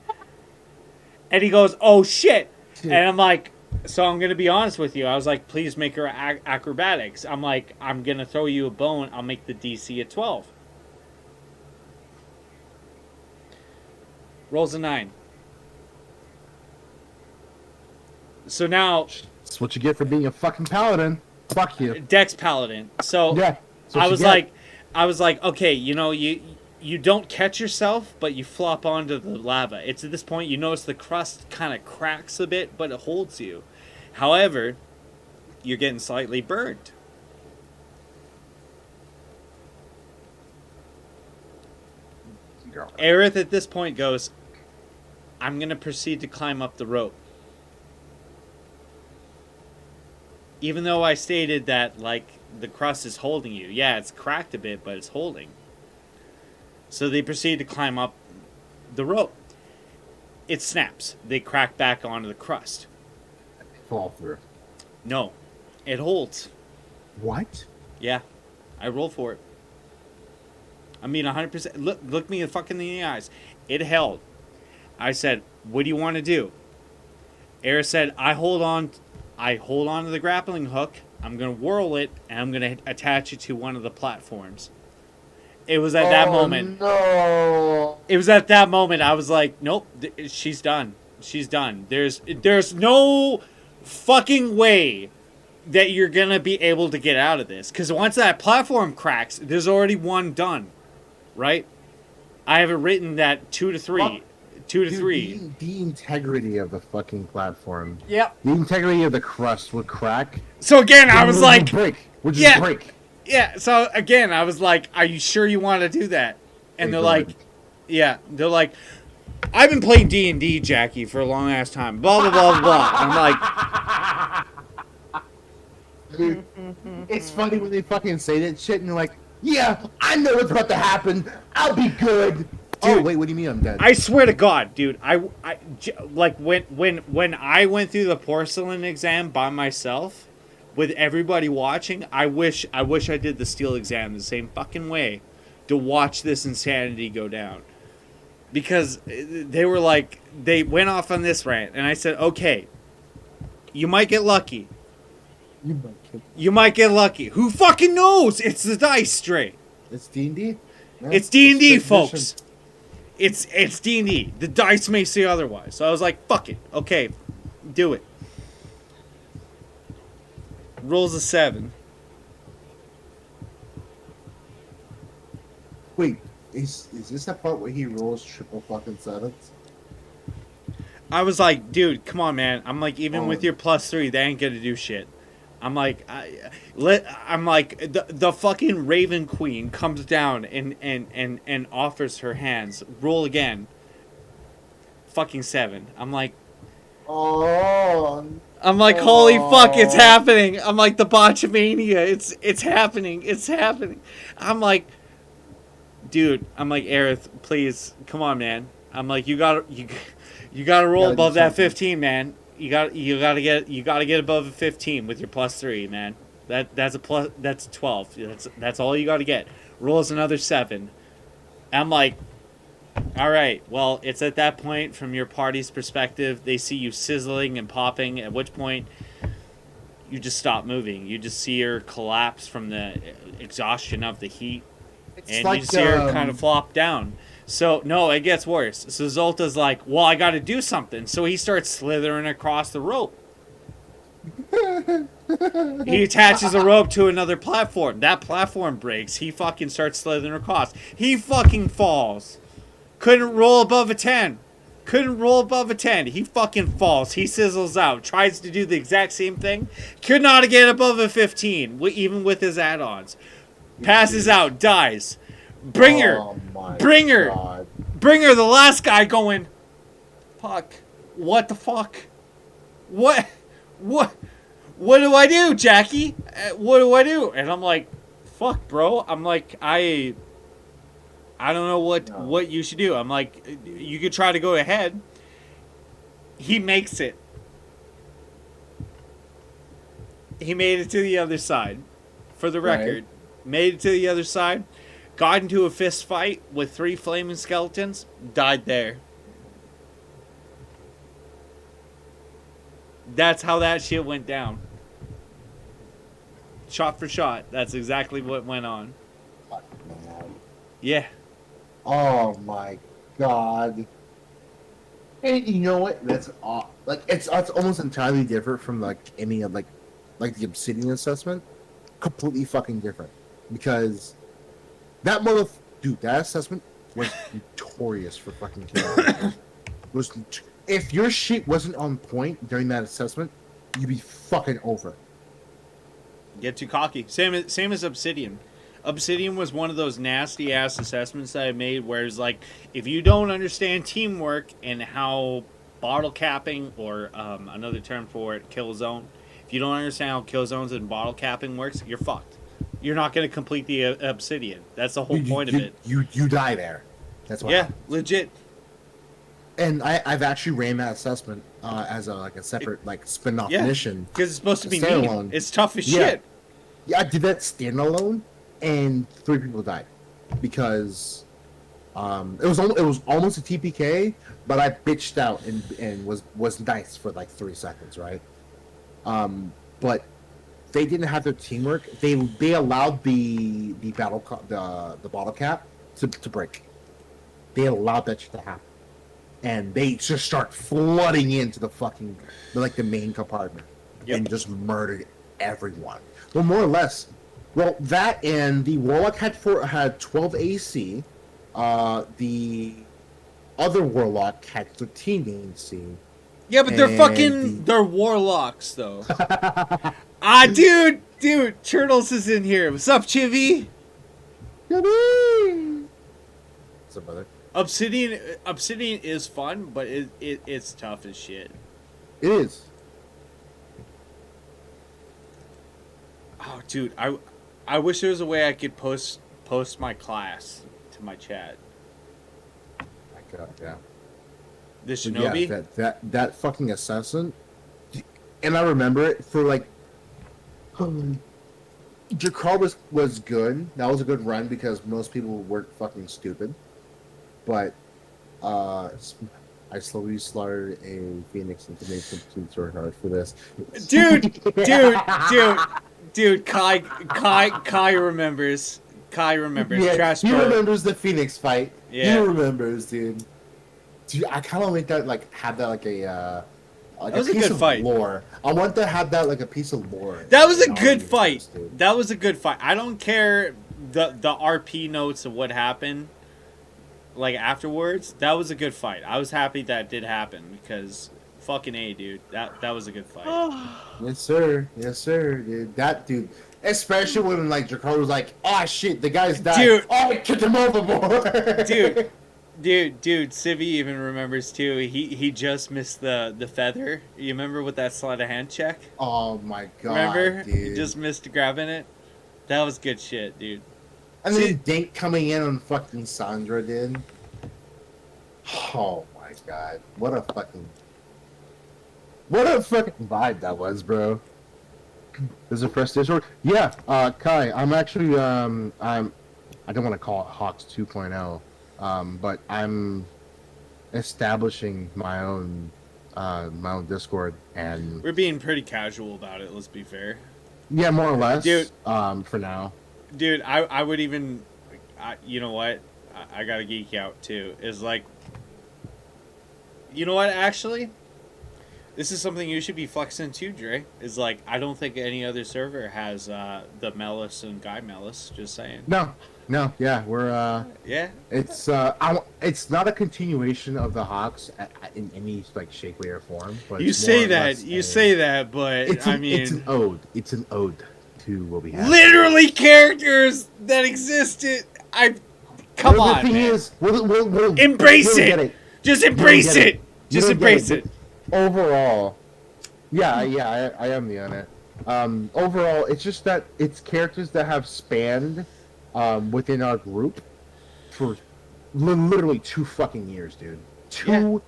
And he goes, oh shit. And I'm like, so I'm going to be honest with you. I was like, please make her acrobatics. I'm like, I'm going to throw you a bone. I'll make the DC at 12. Rolls a 9. So now, That's what you get for being a fucking paladin. Fuck you. Dex Paladin. So Yeah. that's what I you was get. like, okay, you know, you don't catch yourself, but you flop onto the lava. It's at this point you notice the crust kind of cracks a bit, but it holds you. However, you're getting slightly burned. Aerith at this point goes, I'm going to proceed to climb up the rope. Even though I stated that, like, the crust is holding you. Yeah, it's cracked a bit, but it's holding. So they proceed to climb up the rope. It snaps. They crack back onto the crust. Fall through. No, it holds. What? Yeah, I rolled for it. I mean, 100%. Look me fucking in the eyes. It held. I said, "What do you want to do?" Era said, "I hold on to the grappling hook. I'm gonna whirl it, and I'm gonna attach it to one of the platforms." It was at that moment. No. It was at that moment I was like, "Nope, she's done. She's done. There's no fucking way that you're gonna be able to get out of this. Because once that platform cracks, there's already one done, right? I have it written that 2 to 3, What? 2 to 3. The integrity of the fucking platform. Yep. The integrity of the crust would crack. So again, I was like, break. Would just Yeah. break. yeah. So again, I was like, "Are you sure you want to do that?" And they're like, "Yeah." They're like, "I've been playing D&D, Jackie, for a long ass time." Blah blah blah blah. I'm like, Dude, it's funny when they fucking say that shit and they're like, "Yeah, I know what's about to happen. I'll be good." Oh Dude, wait, what do you mean I'm dead? I swear to God, dude. Like when I went through the porcelain exam by myself, with everybody watching, I wish I did the steel exam the same fucking way, to watch this insanity go down. Because they were like, they went off on this rant, and I said, okay, you might get lucky. You might get lucky. Who fucking knows? It's the dice, straight. It's D&D. It's D&D, folks. It's D&D. The dice may say otherwise. So I was like, fuck it. Okay, do it. Rolls a 7. Wait, is this the part where he rolls triple fucking sevens? I was like, dude, come on, man. I'm like, even with your +3, they ain't gonna do shit. I'm like, the fucking Raven Queen comes down and offers her hands. Roll again. Fucking 7. Oh, I'm like, holy fuck, it's happening. I'm like, the Botchamania, it's happening, it's happening. I'm like, dude, I'm like, Aerith, please, come on, man. I'm like, you gotta roll Gotta do above that something. 15, man. You gotta get above a 15 with your +3, man. That's a 12. That's all you gotta get. Rolls another 7. I'm like, all right, well, it's at that point, from your party's perspective, they see you sizzling and popping, at which point you just stop moving. You just see her collapse from the exhaustion of the heat, it's and like you see her kind of flop down. So, no, it gets worse. So Zolta's like, well, I gotta do something. So he starts slithering across the rope. He attaches a rope to another platform. That platform breaks. He fucking starts slithering across. He fucking falls. Couldn't roll above a 10. Couldn't roll above a 10. He fucking falls. He sizzles out. Tries to do the exact same thing. Could not get above a 15, even with his add-ons. Passes out. Dies. Bring her. Oh my Bring her. God. Bring her. The last guy going, fuck. What the fuck? What? What do I do, Jackie? What do I do? And I'm like, fuck, bro. I'm like, I don't know what you should do. I'm like, you could try to go ahead. He makes it. He made it to the other side. For the record, made it to the other side. Got into a fist fight with 3 flaming skeletons. Died there. That's how that shit went down. Shot for shot. That's exactly what went on. Fuck, man. Yeah. Oh my God. And you know what? That's like it's almost entirely different from like any of like the Obsidian assessment. Completely fucking different because that assessment was notorious for fucking killing. If your shit wasn't on point during that assessment, you'd be fucking over. Get too cocky. Same as Obsidian. Obsidian was one of those nasty ass assessments that I made where it's like, if you don't understand teamwork and how bottle capping, or another term for it, kill zone, if you don't understand how kill zones and bottle capping works, you're fucked. You're not going to complete the Obsidian. That's the whole point of it. You die there. That's why. Yeah, legit. And I've actually ran that assessment as a separate spin-off mission. Because it's supposed to be standalone. mean. It's tough as Yeah. shit. Yeah, I did that standalone, and 3 people died because it was almost a TPK, but I bitched out and was nice for like 3 seconds, right? But they didn't have their teamwork. They allowed the bottle cap to break. They allowed that shit to happen. And they just start flooding into the main compartment and just murdered everyone. Well, more or less. Well, that and the Warlock had 12 AC. The other Warlock had 13 AC. Yeah, but they're warlocks though. Dude, Turtles is in here. What's up, Chivy? What's up, brother? Obsidian is fun, but it's tough as shit. It is. Oh, dude, I wish there was a way I could post my class to my chat. My God, yeah. The Shinobi? Yeah, that fucking assassin. And I remember it for Jakar was good. That was a good run because most people weren't fucking stupid. But I slowly slaughtered a phoenix and made complete sword hard for this. Dude, Kai remembers. Yeah, Trash he Bro. remembers the phoenix fight. Yeah. He remembers, dude. Dude, I kind of want that have that that a was a piece good of fight. lore. I want to have that a piece of lore. That was a in good all of fight. this, dude. That was a good fight. I don't care the RP notes of what happened. Afterwards, that was a good fight. I was happy that did happen because fucking A, dude. That was a good fight. Yes, sir. Yes, sir. Dude, that dude. Especially when like Jakar was like, "Oh shit, the guy's died." Dude. Oh, I kicked him overboard. Dude, Civi even remembers too. He just missed the feather. You remember with that sleight of hand check? Oh my god. Remember? Dude. He just missed grabbing it. That was good shit, dude. And then Dink coming in on fucking Sandra, dude. Oh my god. What a fucking vibe that was, bro. This is a first Discord? Yeah, Kai, I'm actually I don't want to call it Hawks 2.0, but I'm establishing my own Discord, and We're being pretty casual about it, let's be fair. yeah, more or less. Dude. For now. Dude, I would even you know what? I gotta geek out too. Is like, you know what, actually? This is something you should be flexing too, Dre. Is like, I don't think any other server has the Melis and Guy Melis. Just saying. No, yeah, we're Yeah. it's not a continuation of the Hawks in any like shape, way, or form. But You it's say more or that, less but I mean, it's an ode. It's an ode to what we have. literally characters that existed. Come Well, on, the thing man. is, we'll Embrace we'll it. get Just You don't embrace get it. You Just don't get embrace it. Overall, I am the on it. Overall, it's just that it's characters that have spanned within our group for literally 2 fucking years, dude. 2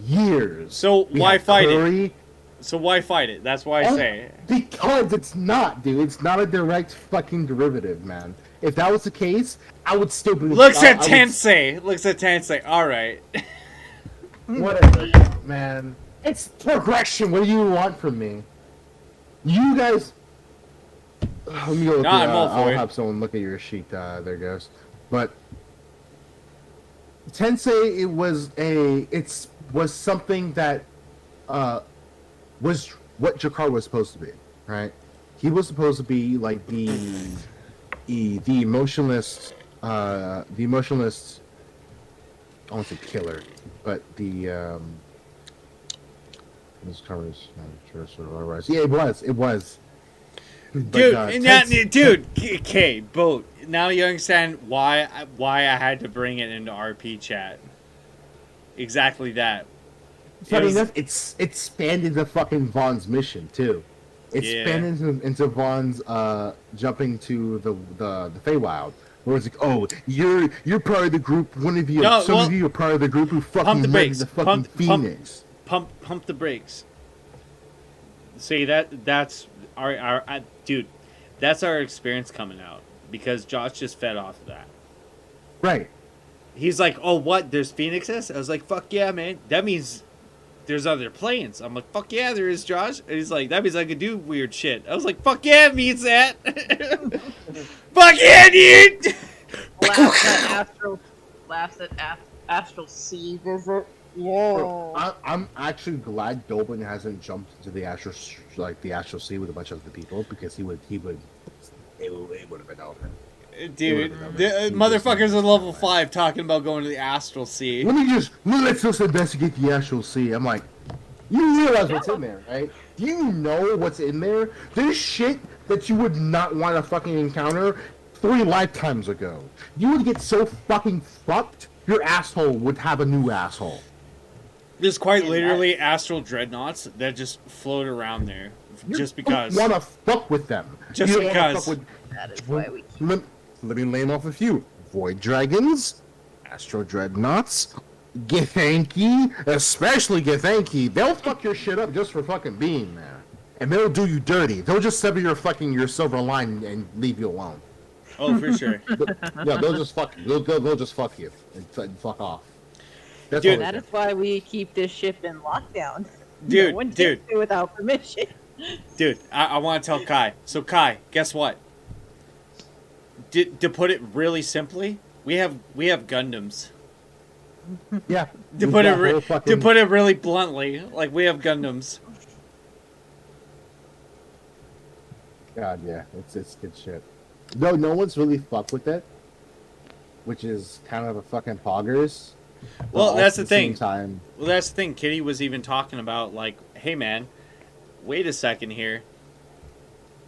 years. So We why had fight Curry. it? So why fight it? That's why I Oh, say. Because it's not, dude. It's not a direct fucking derivative, man. If that was the case, I would still be. Looks at I would- Tensei. Looks at Tensei. All right. Whatever, man. It's progression. What do you want from me? You guys. Let me go. Nah, I'm all for I'll it. have someone look at your sheet. There goes. But Tensei, it was something that was what Jakar was supposed to be, right? He was supposed to be like the emotionless. I won't say killer, but the this covers yeah, it was. But, Dude, okay, Boat. Now you understand why I had to bring it into RP chat. Exactly that. Funny It was- enough, it spanned into fucking Vaughn's mission too. It Yeah. spanned into Vaughn's jumping to the Feywild. Where it's like, oh, you're part of the group. One of you, No, some well, of you are part of the group who pump fucking the murdered brakes. the fucking Phoenix. Pump the brakes. See that's our dude. That's our experience coming out because Josh just fed off of that. Right. He's like, oh, what? There's phoenixes? I was like, fuck yeah, man. That means there's other planes. I'm like, fuck yeah, there is, Josh. And he's like, that means I could do weird shit. I was like, fuck yeah, it means that. Fuck yeah, dude. Laughs at Astral Sea visit. Bro, Yeah. I'm actually glad Dobin hasn't jumped into the astral sea with a bunch of other people because it would have been over. Dude, Whatever. the motherfuckers in level 5 talking about going to the astral sea. Let's just investigate the astral sea. I'm like, you realize what's in there, right? Do you know what's in there? There's shit that you would not want to fucking encounter 3 lifetimes ago. You would get so fucking fucked, your asshole would have a new asshole. There's quite literally astral dreadnoughts that just float around there. Just because. Want to fuck with them. Just You don't wanna because. fuck with- That is why we keep Let me name off a few. Void Dragons, Astro Dreadnoughts, Githyanki, especially Githyanki. They'll fuck your shit up just for fucking being there. And they'll do you dirty. They'll just sever your silver line and leave you alone. Oh, for sure. Yeah, they'll just fuck you. They'll just fuck you and fuck off. That's Dude, all they That do. is why we keep this ship in lockdown. Dude, No one dude. takes it without permission. Dude, I want to tell Kai. So, Kai, guess what? To put it really simply, we have Gundams. Yeah. To put it really bluntly, like we have Gundams. God, yeah, it's good shit. No one's really fucked with it, which is kind of a fucking poggers. Well, also that's the at same thing. time, Well, that's the thing. Kitty was even talking about, like, hey, man, wait a second here.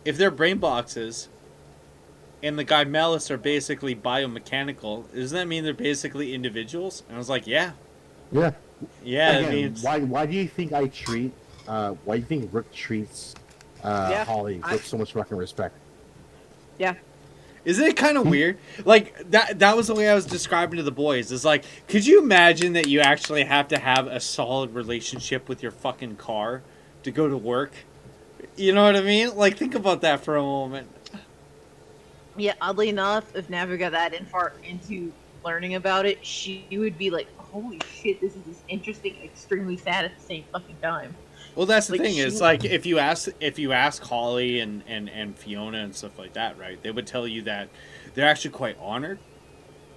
If they're brain boxes and the guy Malice are basically biomechanical, doesn't that mean they're basically individuals? And I was like, yeah. yeah. Yeah, it Again, means... why do you think I treat? Why do you think Rick treats Holly with so much fucking respect? Yeah. Isn't it kind of weird? Like, that was the way I was describing to the boys. It's like, could you imagine that you actually have to have a solid relationship with your fucking car to go to work? You know what I mean? Like, think about that for a moment. Yeah, oddly enough, if Navi got that far into learning about it, she would be like, holy shit, this is interesting and extremely sad at the same fucking time. Well, that's the Like, thing. she- Is like if you ask Holly and Fiona and stuff like that, right? They would tell you that they're actually quite honored.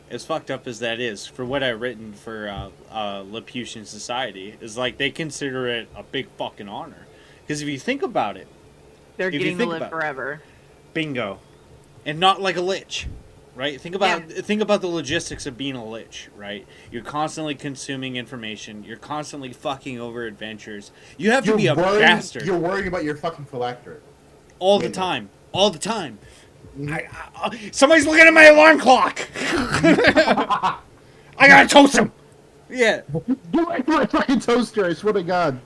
As fucked up as that is, for what I've written for Laputian Society, is like they consider it a big fucking honor. Because if you think about it, They're if you getting to think live about it, forever. bingo, and not like a lich, right? Think about the logistics of being a lich, right? You're constantly consuming information. You're constantly fucking over adventures. You have to be a bastard. You're worrying about your fucking phylactery. All the time. All the time. Somebody's looking at my alarm clock. I gotta toast him. Yeah. Get away from my fucking toaster! I swear to God.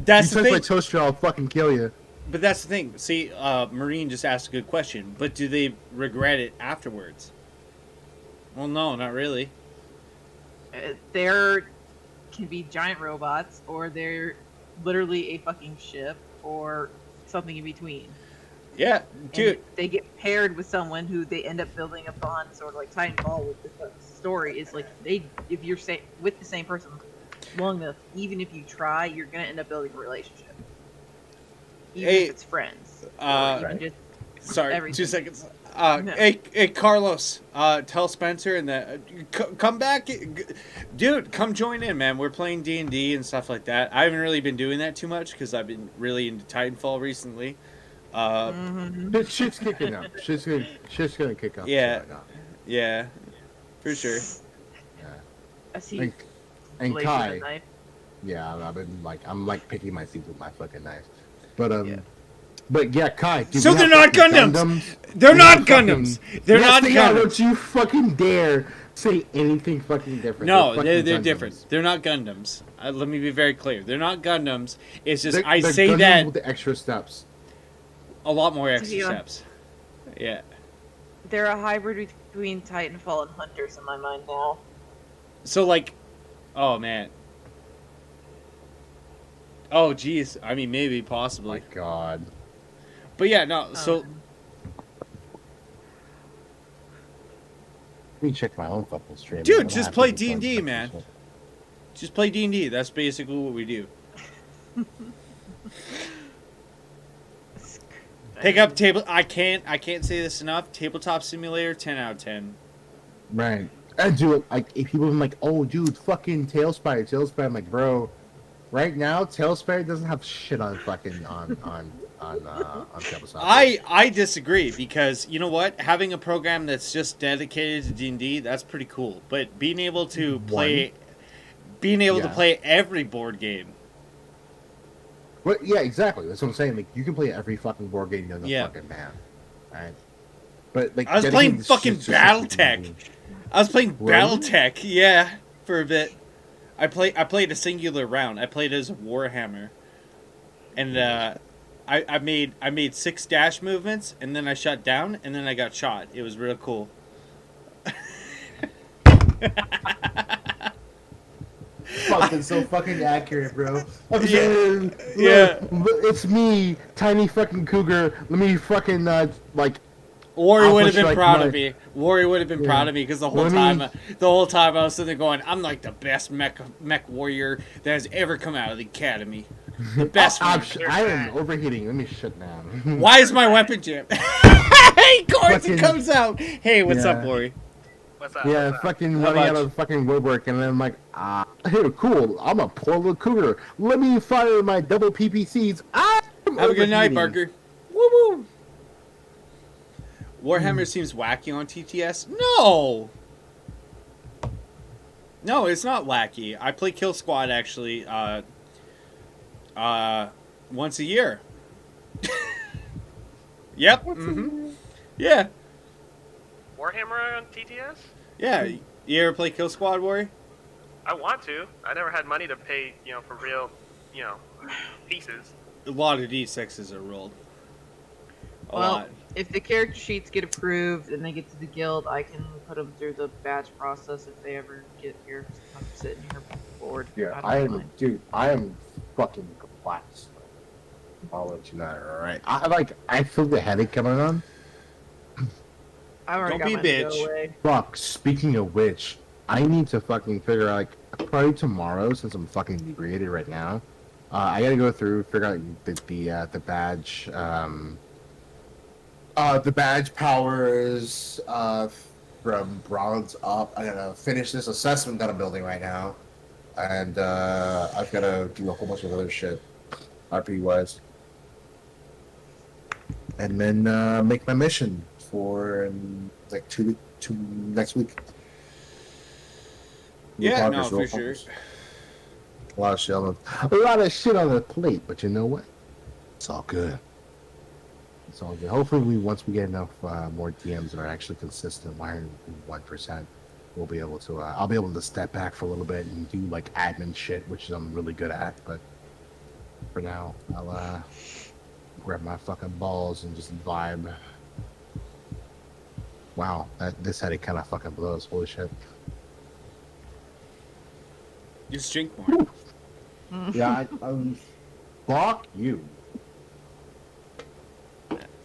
That's You the touch my thing. toaster, I'll fucking kill you. But that's the thing. See, Marine just asked a good question. But do they regret it afterwards? Well, no, not really. There can be giant robots, or they're literally a fucking ship, or something in between. Yeah, dude. And they get paired with someone who they end up building a bond, sort of like Titanfall with the story. Is like if you're with the same person long enough, even if you try, you're gonna end up building a relationship. Even Hey, if it's friends. uh, Or even just Sorry, everything. 2 seconds. No. Hey, Carlos. Tell Spencer and come back, dude. Come join in, man. We're playing D&D and stuff like that. I haven't really been doing that too much because I've been really into Titanfall recently. This shit's kicking up. Shit's gonna kick up. Yeah. So, Yeah, for sure. I see. And blades with a Kai. knife. Yeah, I'm like picking my teeth with my fucking knife. But Yeah. but yeah, Kai. dude, So we they're have not fucking Gundams. They're We not have fucking- Gundams. They're Yes, not they are. Gundams. Don't you fucking dare say anything fucking different. No, fucking they're Gundams. different. They're not Gundams. Let me be very clear. They're not Gundams. It's just They're I say Gundams that with the extra steps. a lot more extra Yeah. steps. Yeah. They're a hybrid between Titanfall and Hunters in my mind now. So like, oh man. Oh geez. I mean, maybe, possibly. My God. But yeah, no. So Let me check my own fucking stream. Dude, I don't just have play to do D&D, fucking man. shit. just play D&D. That's basically what we do. Pick up table. I can't say this enough. Tabletop Simulator, 10 out of 10. Right. And dude, like, if people are like, oh, dude, fucking Tailspire. I'm like, bro, right now, Tailspire doesn't have shit on fucking on Tabletop. I disagree because you know what? Having a program that's just dedicated to D&D, that's pretty cool. But being able to play Yeah. every board game. Well, yeah, exactly. That's what I'm saying. Like, you can play every fucking board game you're the Yeah. fucking man, right? But like, I was dedicating playing this fucking shit just to BattleTech. D&D. I was playing Really? BattleTech, yeah, for a bit. I played a singular round. I played as Warhammer, and I made 6 dash movements, and then I shut down, and then I got shot. It was real cool. Fucking so fucking accurate, bro. I'm Yeah. saying, Yeah. look, it's me, tiny fucking cougar. Let me fucking like. Warrior I'll would have push been like proud my- of me. Warrior would have been Yeah. proud of me because the whole time I was sitting there going, I'm like the best mech warrior that has ever come out of the academy. The best one. I am overheating. Let me shut down. Why is my weapon jammed? Hey, Carson Fucking- comes out. Hey, what's up, Yeah. Warrior? What's up? Yeah, What's up? fucking How running out much? of fucking woodwork, and then I'm like, hey, cool. I'm a poor little cougar. Let me fire my double PPCs. Have a good night, overheating. Barker. Woo woo. Warhammer seems wacky on TTS. No. No, it's not wacky. I play Kill Squad actually once a year. Yep. Yeah. Warhammer on TTS? Yeah. You ever play Kill Squad, Warrior? I want to. I never had money to pay, for real, pieces. A lot of D6s are rolled. A Well, lot. if the character sheets get approved and they get to the guild, I can put them through the badge process if they ever get here. I'm sitting here bored. Yeah, I don't mind. I am fucking collapsed. I'll let you know. All right. I feel the headache coming on. I already Don't be got a mine to bitch. go away. Fuck. Speaking of which, I need to fucking figure out, probably tomorrow, since I'm fucking inebriated right now. I gotta go through, figure out the badge, the badge powers, from bronze up. I gotta finish this assessment that I'm building right now. And, I've gotta do a whole bunch of other shit, RP wise. And then, make my mission for, two next week. Yeah, Progress, no, real for sure. progress. A lot of shit on the plate, but you know what? It's all good. It's all good. Hopefully, once we get enough more DMs that are actually consistent, 1%, we'll be able to. I'll be able to step back for a little bit and do admin shit, which I'm really good at. But for now, I'll grab my fucking balls and just vibe. Wow, this headache kind of fucking blows. Holy shit. Just drink more. Yeah, fuck you.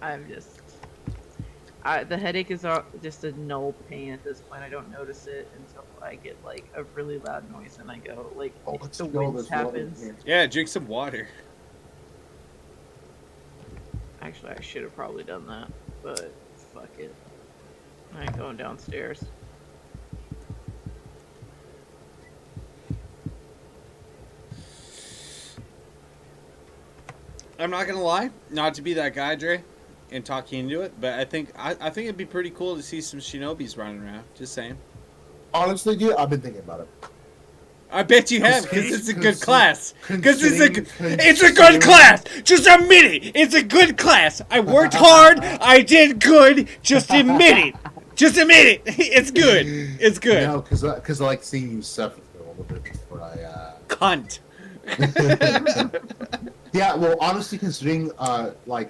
I'm just. The headache is just a null pain at this point. I don't notice it until I get a really loud noise and I go Oh, if let's the go, wind there's water in happens. here. Yeah, drink some water. Actually, I should have probably done that, but fuck it. I ain't going downstairs. I'm not gonna lie, not to be that guy, Dre, and talk you into it, but I think it'd be pretty cool to see some Shinobis running around. Just saying. Honestly, dude, I've been thinking about it. I bet you have, because it's a good class. Because it's a considering- good class. Just admit it. It's a good class. I worked hard. I did good. Just admit it. Just admit it. It's good. It's good. No, because I like seeing you suffer for a little bit before I. Cunt. Yeah, well, honestly, considering the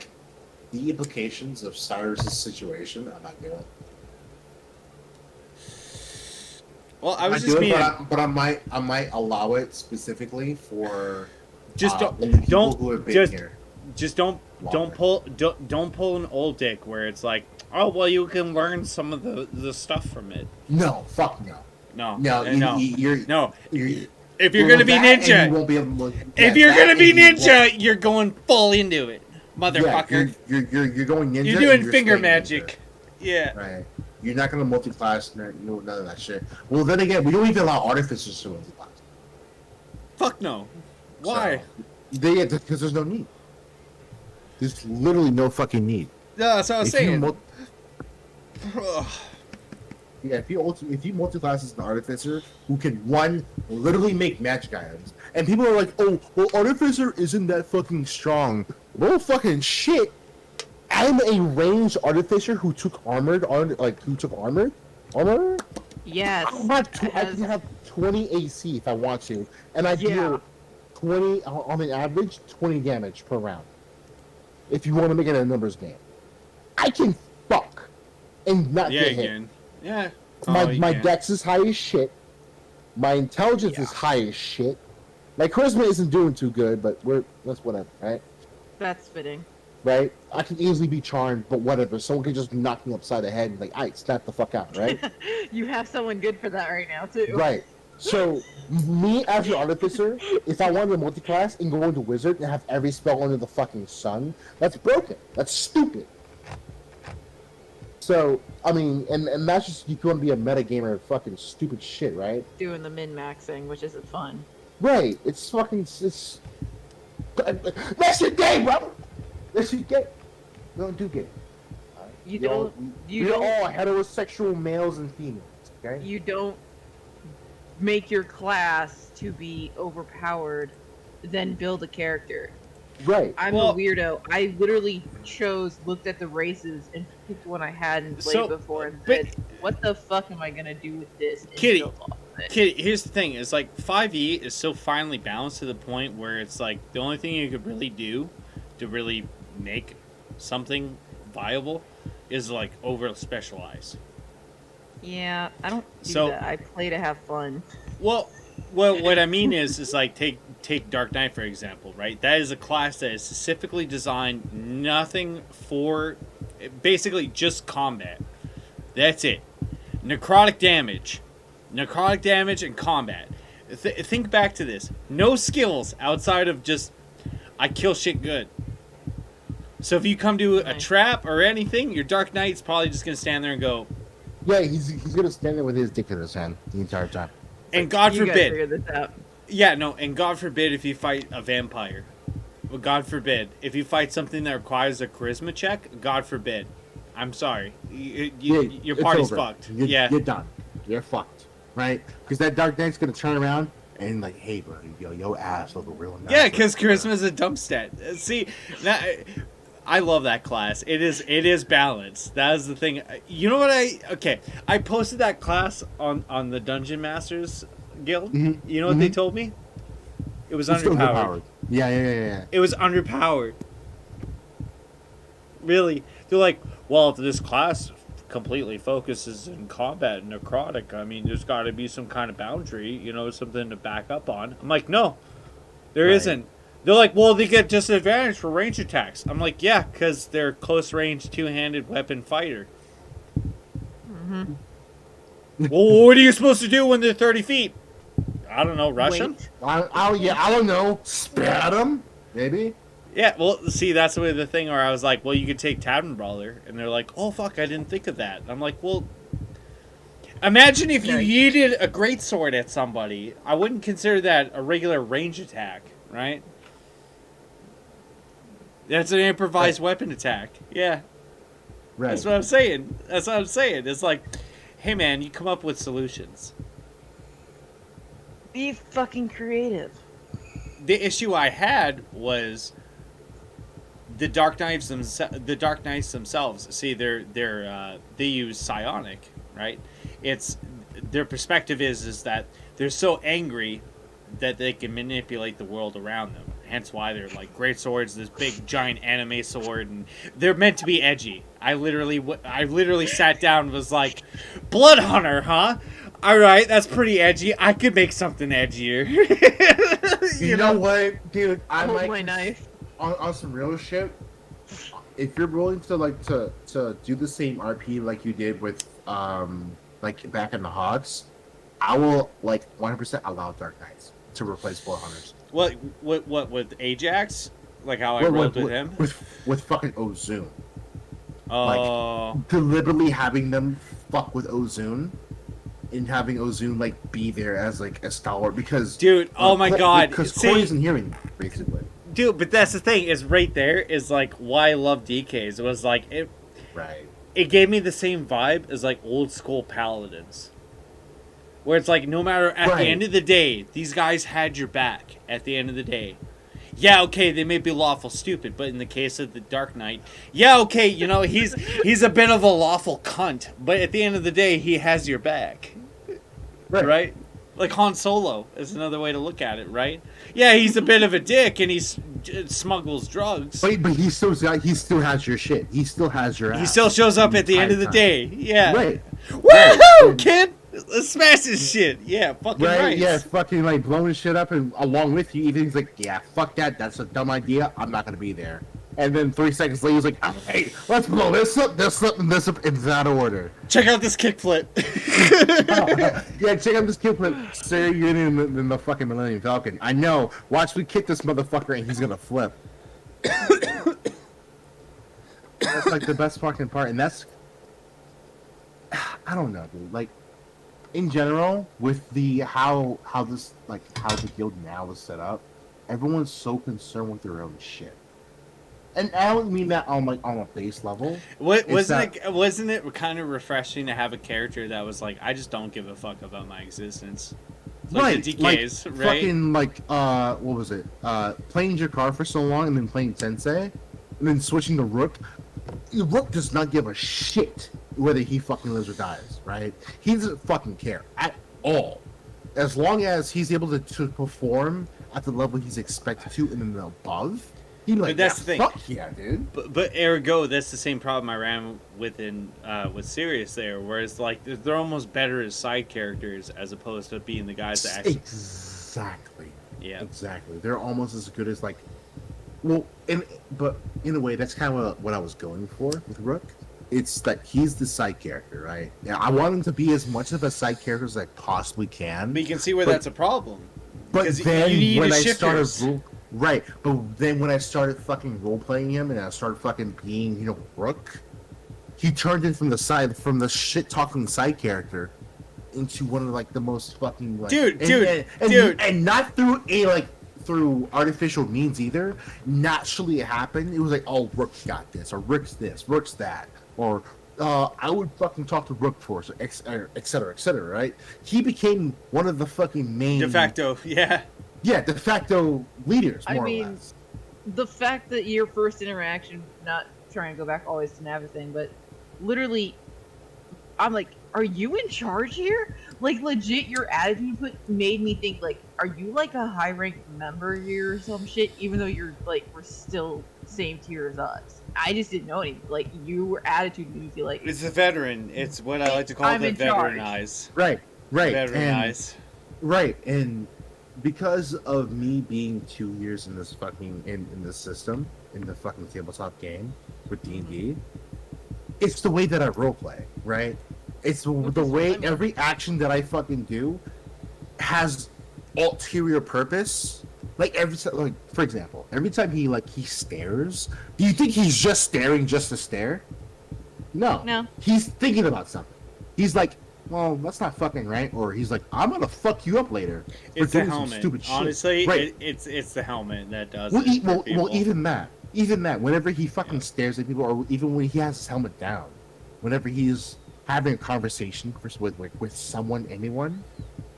implications of Cyrus's situation, I'm not doing it. Well, I was I just do being. it, but I might allow it specifically for Just only people who have been just here. just don't Longer. don't pull an old dick where it's like, oh well, you can learn some of the stuff from it. No, fuck no. No, No, no, you're no. You're, If you're well, gonna be that and ninja, you won't be able to, if yeah, you're that gonna be and you won't- ninja, you're going full into it, motherfucker. Yeah, you're going ninja. You're doing and finger staying magic. Yeah. Ninja, right. You're not gonna multi-class. No, none of that shit. Well, then again, we don't even allow artificers to multi-class. Fuck no. Why? Because there's no need. There's literally no fucking need. No, that's what I was If you saying. Yeah, if you multi-class as an artificer who can literally make magic items, and people are like, oh, well, artificer isn't that fucking strong. Well, fucking shit. I'm a ranged artificer who took armor. Yes. I can have 20 AC if I want to, and I deal 20 on an average 20 damage per round. If you want to make it a numbers game, I can fuck and not Yeah, get hit. again. Yeah. My dex is high as shit. My intelligence is high as shit. My charisma isn't doing too good, but that's whatever, right? That's fitting. Right? I can easily be charmed, but whatever. Someone can just knock me upside the head and alright, snap the fuck out, right? You have someone good for that right now too. Right. So, me as an artificer, if I wanted to multi-class and go into wizard and have every spell under the fucking sun, that's broken. That's stupid. So, I mean, and that's just, you want to be a metagamer, fucking stupid shit, right? Doing the min-maxing, which isn't fun. Right. It's fucking, that's your game, bro! That's your game. We don't do gay. You We're don't. all heterosexual males and females, okay? You don't make your class to be overpowered, then build a character. Right. I'm Well- a weirdo. I literally looked at the races, and picked one I hadn't played So, before, and but- said, "What the fuck am I gonna do with this?" And Kitty, built off of it. Kid, here's the thing: is like 5e is so finely balanced to the point where it's like the only thing you could really do to really make something viable is like over specialize. Yeah, I don't do So- that. I play to have fun. Well, what I mean is like take Dark Knight for example, right? That is a class that is specifically designed nothing for, basically just combat. That's it. Necrotic damage and combat. Think back to this. No skills outside of just I kill shit good. So if you come to a Nice. trap or anything, your Dark Knight's probably just gonna stand there and go. Yeah, he's gonna stand there with his dick in his hand the entire time. And God You guys forbid, figure this out. yeah, no, and God forbid if you fight a vampire. Well, God forbid if you fight something that requires a charisma check. God forbid. I'm sorry, your It's party's over. fucked. You're, Yeah, you're done. You're fucked, right? Because that Dark Knight's gonna turn around and like, hey, bro, yo ass look real nice. yeah, because charisma is a dump stat. See, I love that class. It is balanced. That is the thing. You know what I posted that class on the Dungeon Masters Guild. Mhm. You know what they told me? It was It's still underpowered. overpowered. Yeah. It was underpowered. Really, they're like, well, if this class completely focuses in combat and necrotic, I mean, there's got to be some kind of boundary, something to back up on. I'm like, no, there Right. isn't. They're like, well, they get disadvantage for range attacks. I'm like, yeah, because they're close range, two-handed weapon fighter. Mm-hmm. Well, what are you supposed to do when they're 30 feet? I don't know, rush them? I don't know. Spat him, maybe. Yeah, well, see, that's the thing where I was like, well, you could take Tavern Brawler. And they're like, oh, fuck, I didn't think of that. I'm like, well, imagine if you yeeted a greatsword at somebody. I wouldn't consider that a regular range attack, right? That's an improvised weapon attack. Yeah, Right. that's what I'm saying. It's like, hey, man, you come up with solutions. Be fucking creative. The issue I had was the Dark Knights themselves. See, they use psionic, right? It's their perspective is that they're so angry that they can manipulate the world around them. Hence why they're like great swords, this big giant anime sword, and they're meant to be edgy. I literally sat down and was like, Blood Hunter, huh? All right, that's pretty edgy. I could make something edgier. You know what, dude? I Hold might my knife. on some real shit. If you're willing to do the same RP like you did with like back in the Hogs, I will 100% allow Dark Knights to replace Blood Hunters. What with Ajax? Like how I rolled with him? With fucking Ozun. Oh, Deliberately having them fuck with Ozun and having Ozun be there as a stalwart because dude! Oh my god! because See, Corey isn't hearing basically. dude, but that's the thing. Is right there is why I love DKs. It was it. Right. It gave me the same vibe as old school paladins, where it's no matter at the Right. end of the day, these guys had your back. At the end of the day, yeah, okay, they may be lawful stupid, but in the case of the Dark Knight, yeah, okay, he's a bit of a lawful cunt, but at the end of the day, he has your back, right? Like Han Solo is another way to look at it, right? Yeah, he's a bit of a dick and he smuggles drugs. But he still has your shit. He still has your ass. He still shows up at the end of the Time. day. Yeah. Right. Woohoo, Right. kid! Let's smash this shit. Yeah, fucking right. Yeah, fucking blowing shit up, and along with you, even he's like, yeah, fuck that. That's a dumb idea. I'm not gonna be there. And then 3 seconds later, he's like, hey, let's blow this up, and this up in that order. Check out this kickflip. Yeah, check out this kid flip. Sir, you're in the fucking Millennium Falcon. I know. Watch me kick this motherfucker, and he's gonna flip. That's the best fucking part, and that's I don't know, dude. In general, with the how this how the guild now is set up, everyone's so concerned with their own shit. And I don't mean that on a base level. Wasn't it kind of refreshing to have a character that was I just don't give a fuck about my existence? Like the DKs, like, right? Fucking like what was it? Playing your car for so long and then playing Sensei, and then switching to Rook. Rook does not give a shit whether he fucking lives or dies, right? He doesn't fucking care at all. As long as he's able to perform at the level he's expected to and then above, he'd be like, But that's yeah, the thing. fuck yeah, dude. But ergo, that's the same problem I ran with with Sirius there, whereas like they're almost better as side characters as opposed to being the guys that actually. Exactly. Yeah. Exactly. They're almost as good as like, but in a way, that's kind of what I was going for with Rook. It's that he's the side character, right? Yeah, I want him to be as much of a side character as I possibly can. But you can see where But- that's a problem. But 'Cause then you need when the I shifters. started but then when I started fucking role playing him and I started fucking being, Rook, he turned in from the shit talking side character into one of like the most fucking like Dude, and not through artificial means either. Naturally it happened. It was like, oh, Rook's got this, or Rook's this, Rook's that, or I would fucking talk to Rook for, so et cetera, right? He became one of the fucking main De facto, yeah. de facto leaders, I more or mean, less. the fact that your first interaction, not trying to go back always to Nav thing, but literally, I'm like, are you in charge here? Like, legit, your attitude made me think, like, are you like a high ranked member here or some shit? Even though you're like, we're still same tier as us. I just didn't know anything. Like, your attitude made me feel like It's the veteran. It's what I like to call I'm the in charge. veteran eyes. Right. Veteran And eyes. right, and because of me being 2 years in this fucking in this system, in the fucking tabletop game with D&D, it's the way that I roleplay, right? It's the way every action that I fucking do has ulterior purpose. Like for example, every time he stares, do you think he's just staring just to stare? No. No. He's thinking about something. He's like, well, that's not fucking right. Or he's like, I'm gonna fuck you up later for It's the doing some helmet. stupid shit. Honestly, Right. it's the helmet that does Well, it. for well, people. even that, whenever he fucking stares at people, or even when he has his helmet down, whenever he's having a conversation with someone, anyone,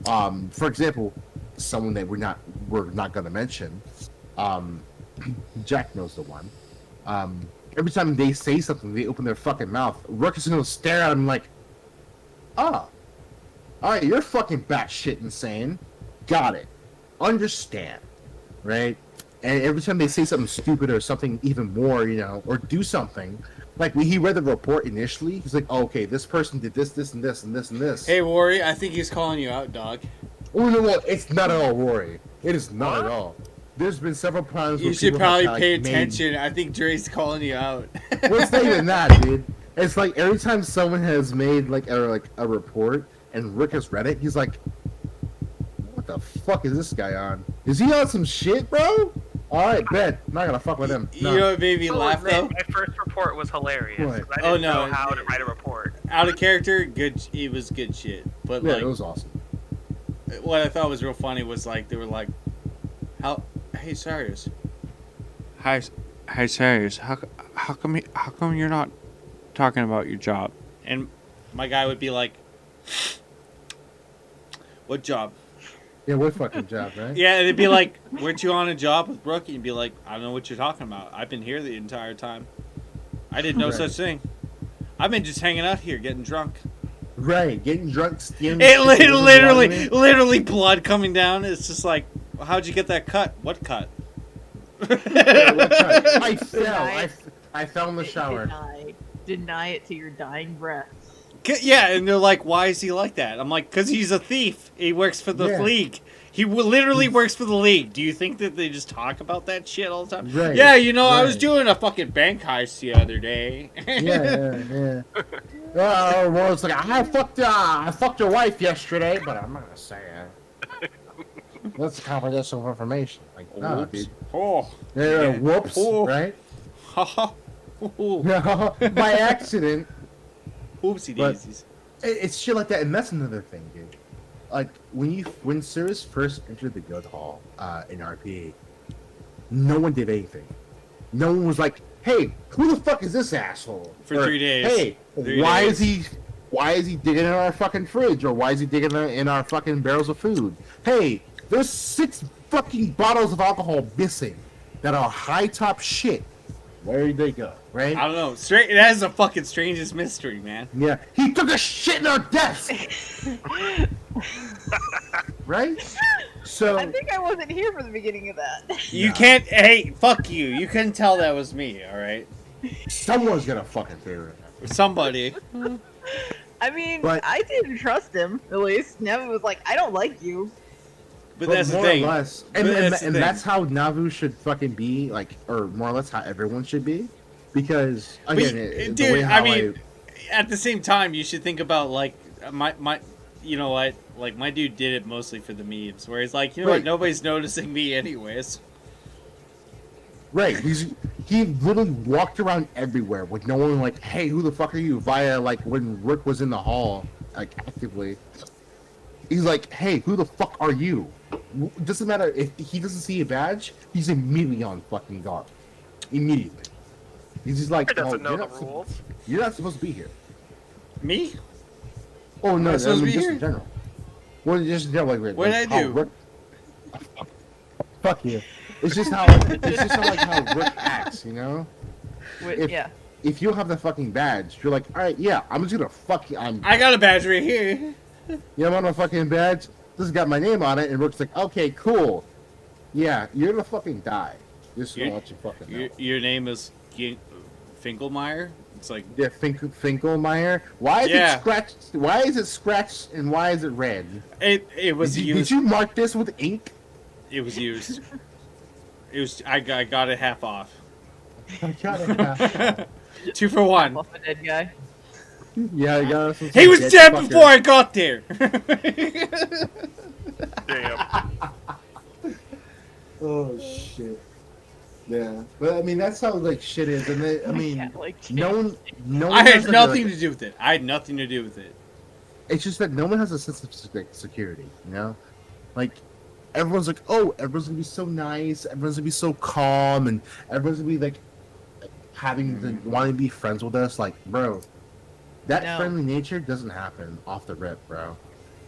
for example, someone that we're not gonna mention, Jack knows the one. Every time they say something, they open their fucking mouth. Rook is gonna stare at him like, all right, you're fucking batshit insane. Got it. Understand, right? And every time they say something stupid or something even more, or do something, like when he read the report initially, he's like, oh, okay, this person did this, this, and this, and this, and this. Hey, Worry, I think he's calling you out, dog. Oh, no, it's not at all Rory. It is not at all. There's been several times You where should people probably have, pay made- attention. I think Dre's calling you out. Well, it's not even that, dude. It's like every time someone has made a report and Rick has read it, he's like, "What the fuck is this guy on? Is he on some shit, bro?" All right, bet. I'm not gonna fuck with him. You know what made me laugh though? My first report was hilarious. What? 'Cause I Oh, didn't no. know how to write a report. Out of character, good. It was good shit. But Yeah, like, it was awesome. what I thought was real funny was like they were like, "How? Hey, Sirius. Hi, Sirius. How come you're not talking about your job?" And my guy would be like, "What job?" Yeah, what fucking job, right? Yeah, and it'd be like, "Weren't you on a job with Brooke?" And you'd be like, "I don't know what you're talking about. I've been here the entire time. I didn't know Right. such thing. I've been just hanging out here getting drunk." Right, getting drunk, stealing. It shit that doesn't literally, bother me. literally blood coming down. It's just like, how'd you get that cut? What cut? Yeah, what kind? I fell. Deny I fell in the shower. Deny it to your dying breath. Yeah, and they're like, why is he like that? I'm like, because he's a thief. He works for the Yeah. league. He literally works for the league. Do you think that they just talk about that shit all the time? Right, Yeah, I was right. doing a fucking bank heist the other day. Yeah. Well, it's like I fucked your wife yesterday, but I'm not gonna say it. That's confidential information. Like, no, Whoops. dude. Oh. Yeah, whoops, Oh. right? Haha. Ooh. No, by accident. Oopsie But- daisies. It's shit like that, and that's another thing, dude. Like when Cirrus first entered the guild hall in RP, no one did anything. No one was like, "Hey, who the fuck is this asshole?" For 3 days. Hey, 3 why days. is he? Why is he digging in our fucking fridge, or why is he digging in our fucking barrels of food? Hey, there's 6 fucking bottles of alcohol missing that are high top shit. Where did they go? Right? I don't know. Straight. That is the fucking strangest mystery, man. Yeah, he took a shit in our desk. Right? So I think I wasn't here for the beginning of that. You Nah. can't. Hey, fuck you. You couldn't tell that was me. All right. someone's gonna fucking figure it out. Somebody. I mean, But- I didn't trust him, at least. Nev was like, I don't like you. But that's the more thing. or less, But and that's the thing. that's how Navu should fucking be, like, or more or less how everyone should be, because But, again, dude, the way how I mean, at the same time, you should think about like my, you know what? Like my dude did it mostly for the memes, where he's like, you know what? Right. Nobody's noticing me anyways. right, he literally walked around everywhere with no one like, hey, who the fuck are you? Via like when Rick was in the hall, like actively, he's like, hey, who the fuck are you? Doesn't matter if he doesn't see a badge, he's immediately on fucking guard. Immediately. He's just like, He doesn't oh, know the rules. You're not supposed to be here. Me? Oh no, I I supposed to mean, be just here? in general. Well, just in general, like, What did I how do? Rick... Fuck you. It's just how like how Rick acts, you know. If- Yeah. If you have the fucking badge, you're like, all right, yeah, I'm just gonna fuck you. I got a badge right here. I'm on a fucking badge. This has got my name on it, and Rick's like, okay, cool. Yeah, you're gonna fucking die. Just gonna You- let you fucking know. Your name is Finkelmeyer. It's like Yeah, Finkelmeyer. Why is Yeah. it scratched? Why is it scratched and why is it red? it was Did used. you mark this with ink? It was used. It was. I got it half off. I got it. 2 for 1. Off a dead guy. Yeah, I got it. He was dead before I got there. Damn. Oh shit. Yeah, but I mean that's how like shit is, and I mean Yeah, like, no one I had has, like, nothing like, to do with it. I had nothing to do with it. It's just that no one has a sense of security, you know? Like, everyone's like, oh, everyone's gonna be so nice, everyone's gonna be so calm, and everyone's gonna be like having the wanting to be friends with us. Like, bro, that No. friendly nature doesn't happen off the rip, bro.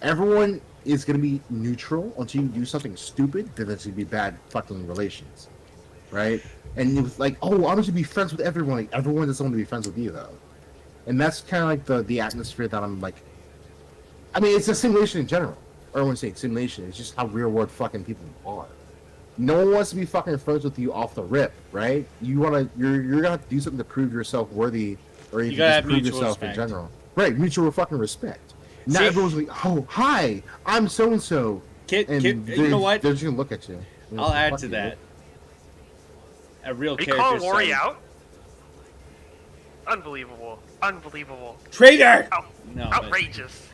Everyone is gonna be neutral until you do something stupid, then it's gonna be bad fucking relations. Right? And it was like, oh, I'm gonna be friends with everyone. Like, everyone doesn't want to be friends with you, though. And that's kind of like the atmosphere that I'm like. I mean, it's a simulation in general. Or I wouldn't say simulation. It's just how real world fucking people are. No one wants to be fucking friends with you off the rip, right? You're gonna have to do something to prove yourself worthy, or you You can gotta just have prove mutual yourself respect. in general. Right? Mutual fucking respect. Not See- everyone's like, oh, hi, I'm so and so, Kid, and you know what? They're just gonna look at you. I'll add Fuck to you. that. A real Are you character. calling Lori study. out? Unbelievable. Unbelievable. Traitor! Out- No. but- Outrageous.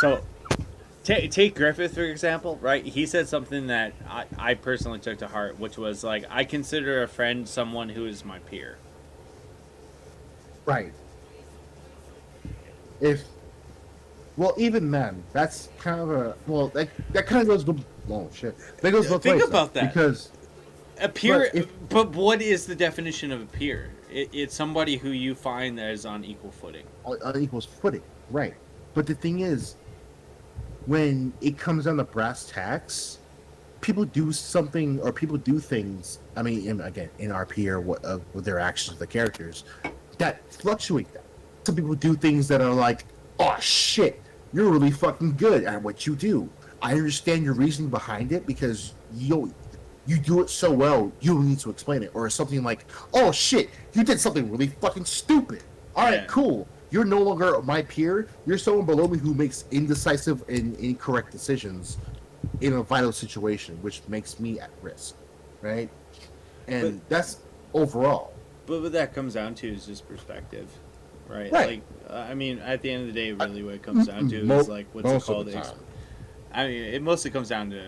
So, take Griffith for example, right? He said something that I personally took to heart, which was like, I consider a friend someone who is my peer. Right. Well, even then, that's kind of a that kind of goes to shit. That goes both Think ways, about though, that. because A peer, But if- but what is the definition of a peer? It's somebody who you find that is on equal footing. on equals footing, right? But the thing is, when it comes down to brass tacks, people do something or people do things. I mean, again, in RP or with their actions of the characters, that fluctuate. That some people do things that are like, oh shit, you're really fucking good at what you do. I understand your reasoning behind it because you do it so well, you don't need to explain it. Or something like, oh shit, you did something really fucking stupid. All right, Yeah. cool. You're no longer my peer. You're someone below me who makes indecisive and incorrect decisions in a vital situation, which makes me at risk, right? And that's overall. But what that comes down to is just perspective, right? Right. Like, I mean, at the end of the day, really, what it comes down to Mo- is like, what's it most of called? the time. I mean, it mostly comes down to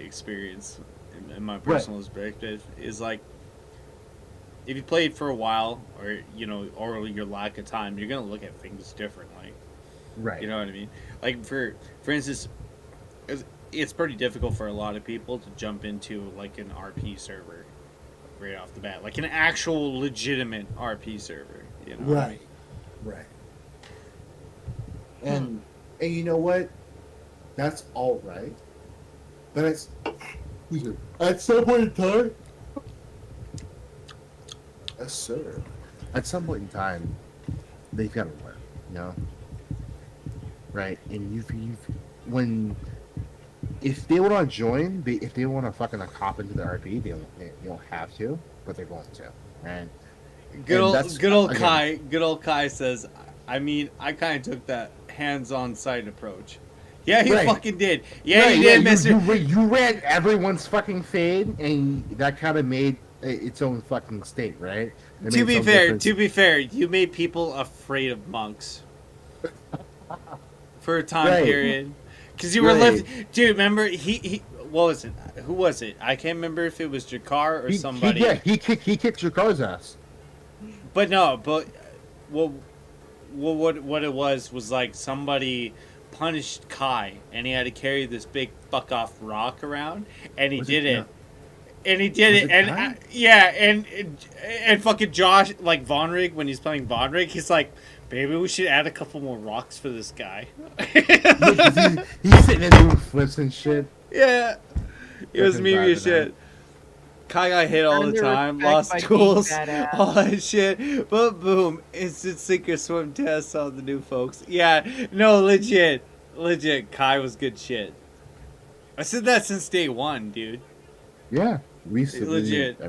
experience. In my personal perspective, is like, if you played for a while, or or your lack of time, you're gonna look at things differently. Right. You know what I mean? Like for instance, it's pretty difficult for a lot of people to jump into like an RP server right off the bat, like an actual legitimate RP server. You know what I mean? Right. And you know what? That's all right. But at some point in time, yes, sir. At some point in time, they've got to learn, you know? Right? And if they want to join, if they want to fucking hop into the RP, they don't have to, but they're going to. And Good old again, Kai says, I mean, I kind of took that hands-on site approach. Yeah, he Right. fucking did. Yeah, right, he did, you, Mister. you ran everyone's fucking fade, and that kind of made its own fucking state, right? It To made be its own fair, difference. you made people afraid of monks for a time Right. period, because you were Right. Dude, remember he what was it? Who was it? I can't remember if it was Jakar or somebody. He kicked your car's ass. But no, but what it was like somebody punished Kai and he had to carry this big fuck off rock around and he did it. No. And he did Was it, it and Kai? yeah, and fucking Josh, like Vonrig, when he's playing Vonrig, he's like, "Maybe we should add a couple more rocks for this guy." He's sitting there doing flips and shit. Yeah, it was Fucking me vibing as shit. Kai got hit all the Earned their time, respect lost by being tools, badass. all that shit. But boom, instant sink or swim test on the new folks. Yeah, no, legit, Kai was good shit. I said that since day one, dude. Yeah, Legit.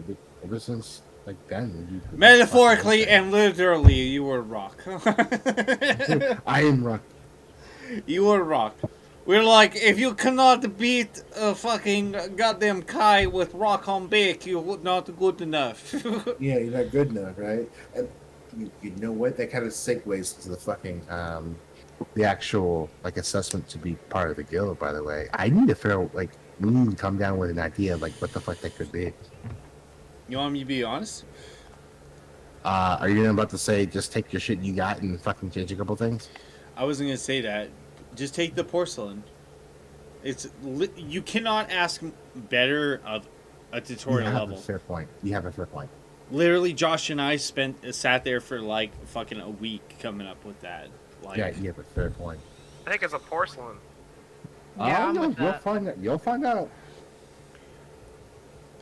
ever since like then. Metaphorically and literally, you were rock. I am rock. You were rock. We're like, if you cannot beat a fucking goddamn Kai with rock on bake, you're not good enough. Yeah, you're not good enough, right? And you know what? That kind of segues to the fucking the actual like assessment to be part of the guild. By the way, I need to figure out like we need to come down with an idea of like what the fuck that could be. You want me to be honest? Are you about to say just take your shit you got and fucking change a couple things? I wasn't gonna say that. Just take the porcelain. You cannot ask better of a tutorial You have level. a fair point. You have a fair point. Literally, Josh and I sat there for like fucking a week coming up with that. Like, Yeah, you have a fair point. I think it's a porcelain. Yeah, I'm no, with you'll that. find out. You'll find out.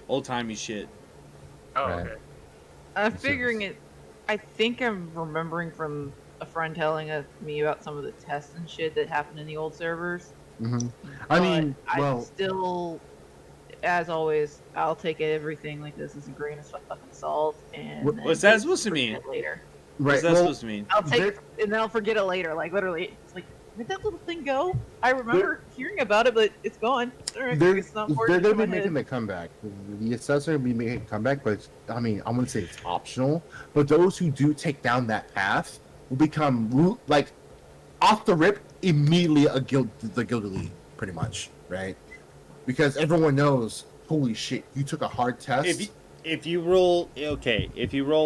old timey shit. Oh, Right. okay. I'm Makes figuring sense. it. I think I'm remembering from a friend telling me about some of the tests and shit that happened in the old servers. Mm-hmm. I mean, But well, I still, as always, I'll take everything like this as a grain of fucking salt. And What- then what's that just supposed to forget mean? it later? right. What's that well, supposed to mean? I'll take There- it, and then I'll forget it later. Like literally, it's like where'd that little thing go? I remember hearing about it, but it's gone. Alright, They're, it's not they're important going in to my be making head. the comeback. The assessor will be making a comeback, but it's, I mean, I'm going to say it's optional. But those who do take down that path will become like off the rip immediately the guild elite, pretty much, right? Because everyone knows, holy shit, you took a hard test. If you roll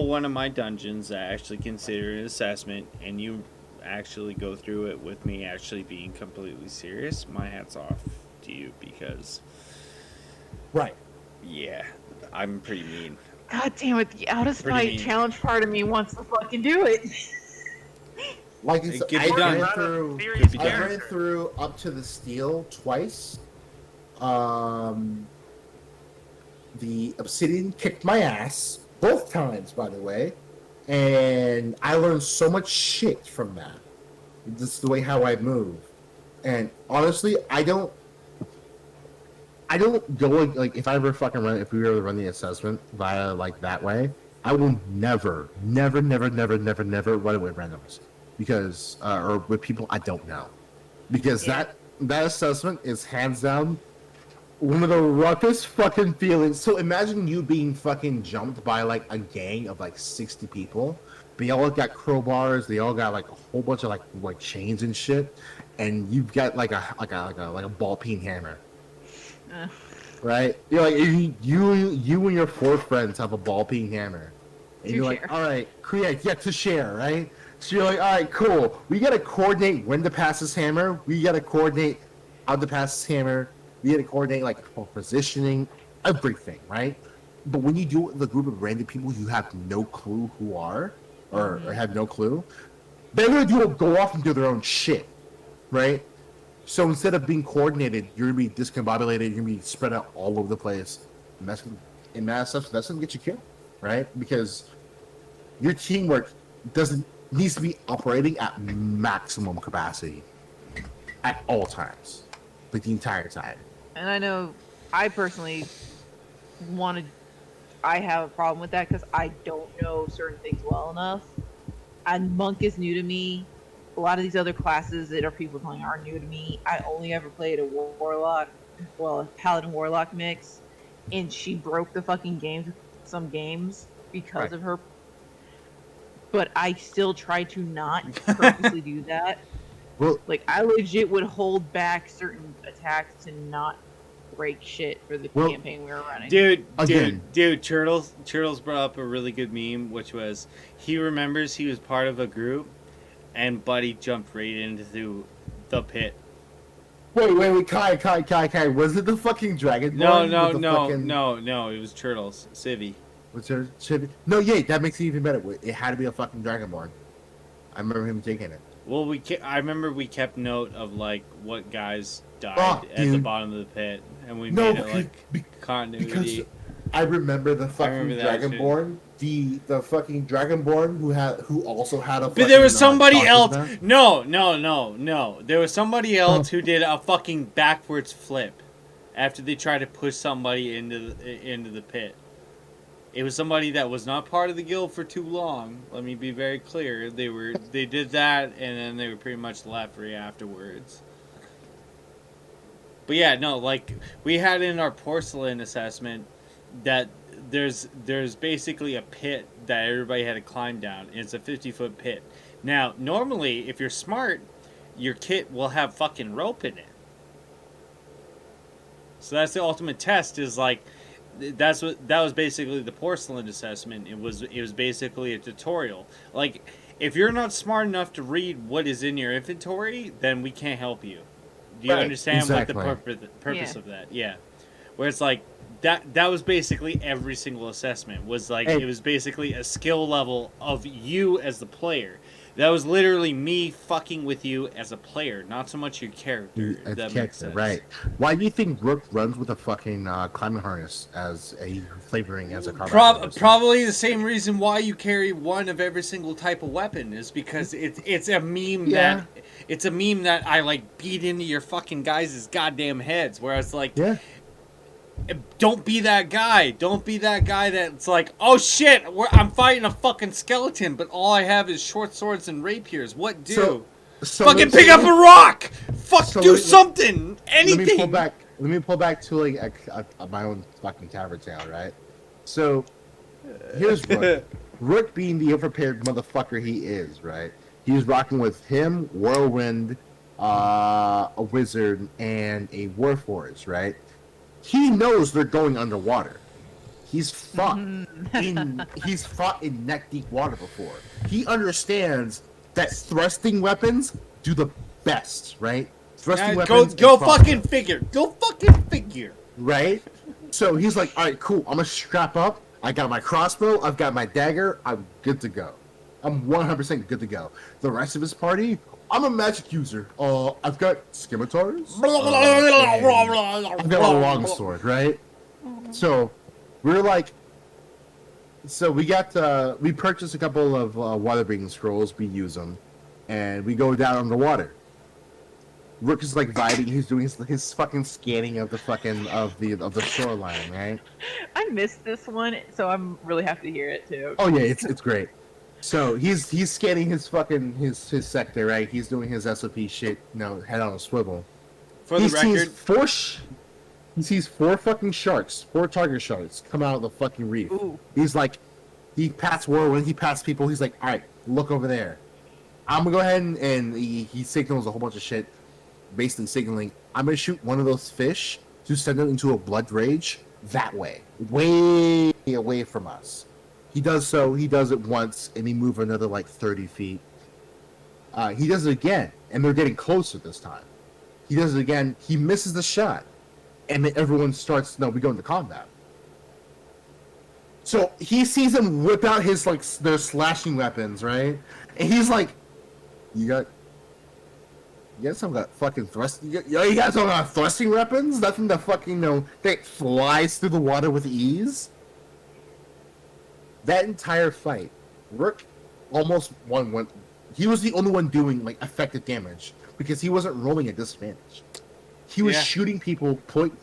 one of my dungeons that I actually consider an assessment, and you actually go through it with me actually being completely serious, my hat's off to you because Right. yeah, I'm pretty mean. God damn it! The out of Pretty spite mean. challenge part of me wants to fucking do it. Like It it's, could I be done. ran Not a through. serious be I done. ran character. through up to the steel twice. The obsidian kicked my ass both times, by the way, and I learned so much shit from that. This is the way how I move, and honestly, I don't go like if I ever fucking run if we ever run the assessment via like that way, I will never run it with randoms because or with people I don't know because Yeah. that assessment is hands down one of the roughest fucking feelings. So imagine you being fucking jumped by like a gang of like 60 people. They all got crowbars. They all got like a whole bunch of like chains and shit, and you've got like a ball peen hammer. Right? You're like you and your 4 friends have a ball peen hammer, and To you're share. like, all right, create, yeah, to share, right? So you're like, all right, cool. We gotta coordinate when to pass this hammer. We gotta coordinate how to pass this hammer. We gotta coordinate like for positioning, everything, right? But when you do it with a group of random people you have no clue who are, or have no clue, they're gonna go off and do their own shit. right? So instead of being coordinated, you're gonna be discombobulated. You're gonna be spread out all over the place, and that's gonna get you killed, right? Because your teamwork doesn't needs to be operating at maximum capacity at all times, like the entire time. And I know I personally wanted. I have a problem with that because I don't know certain things well enough. And Monk is new to me. A lot of these other classes that are people playing are new to me. I only ever played a warlock, well, a paladin warlock mix, and she broke the fucking games, some games because Right. of her. But I still try to not purposely do that. Well, Like I legit would hold back certain attacks to not break shit for the Well, campaign we were running. Again. Dude, Turtles brought up a really good meme, which was he remembers he was part of a group, and Buddy jumped right into the pit. wait, Kai. Was it the fucking dragon? No, Fucking... no, it was Turtles, Civvy. Was there? No, yeah, that makes it even better. It had to be a fucking dragonborn. I remember him taking it. Well, I remember we kept note of like what guys died at the dude. bottom of the pit, and we No, made it like continuity. Because I remember the fucking remember that dragonborn, the fucking dragonborn who also had a. But there was fucking, somebody conscious else. map. No. There was somebody else who did a fucking backwards flip after they tried to push somebody into the pit. It was somebody that was not part of the guild for too long. Let me be very clear. They did that, and then they were pretty much left right afterwards. But yeah, no, like we had in our porcelain assessment that there's basically a pit that everybody had to climb down. It's a 50-foot pit. Now, normally, if you're smart, your kit will have fucking rope in it. So that's the ultimate test. Is like that was basically the porcelain assessment. It was basically a tutorial. Like if you're not smart enough to read what is in your inventory, then we can't help you. Do you Right, understand exactly. what the purpose Yeah. of that? Yeah. Where it's like that was basically every single assessment was like Hey. it was basically a skill level of you as the player. That was literally me fucking with you as a player, not so much your character. if that makes sense. Right. Why do you think Rook runs with a fucking climbing harness as a flavoring as a combat harness? Probably the same reason why you carry one of every single type of weapon is because it's a meme Yeah. that I like beat into your fucking guys' goddamn heads. Where it's like, Yeah. don't be that guy. Don't be that guy that's like, oh shit, I'm fighting a fucking skeleton, but all I have is short swords and rapiers. What do? So Fucking let's pick say- up a rock. Fuck, So do let- something. Anything. Let me pull back to like my own fucking tavern town, right? So here's Rook. Rook being the unprepared motherfucker he is, right? He's rocking with him, Whirlwind, a wizard, and a warforged, right? He knows they're going underwater. He's fought in neck deep water before. He understands that thrusting weapons do the best, right? Thrusting weapons. Go and fucking crossbows, figure. Go fucking figure. right? So he's like, all right, cool. I'm gonna strap up. I got my crossbow. I've got my dagger. I'm good to go. I'm 100% good to go. The rest of his party, I'm a magic user. I've got scimitars. I've got a longsword, right? So we're like, so we purchased a couple of water breathing scrolls. We use them, and we go down underwater. Rook is like vibing. He's doing his fucking scanning of the fucking of the shoreline, right? I missed this one, so I'm really happy to hear it too. Oh yeah, it's great. So he's scanning his fucking his sector, right? He's doing his SOP shit, head on a swivel. For the record, He sees four fucking sharks, four target sharks come out of the fucking reef. Ooh. He's like, he pats Whirlwind, he pats people. He's like, all right, look over there. I'm gonna go ahead and he signals a whole bunch of shit, basically signaling, I'm gonna shoot one of those fish to send them into a blood rage that way, way away from us. He does so. He does it once, and he moves another like 30 feet. He does it again, and they're getting closer this time. He does it again. He misses the shot, and then everyone starts. No, we go into combat. So he sees them whip out his their slashing weapons, right? And he's like, "You got You guys don't got fucking thrust. You guys don't got thrusting weapons? Nothing that fucking, that flies through the water with ease? That entire fight, Rook almost won. He was the only one doing, like, effective damage because he wasn't rolling at disadvantage. He was shooting people point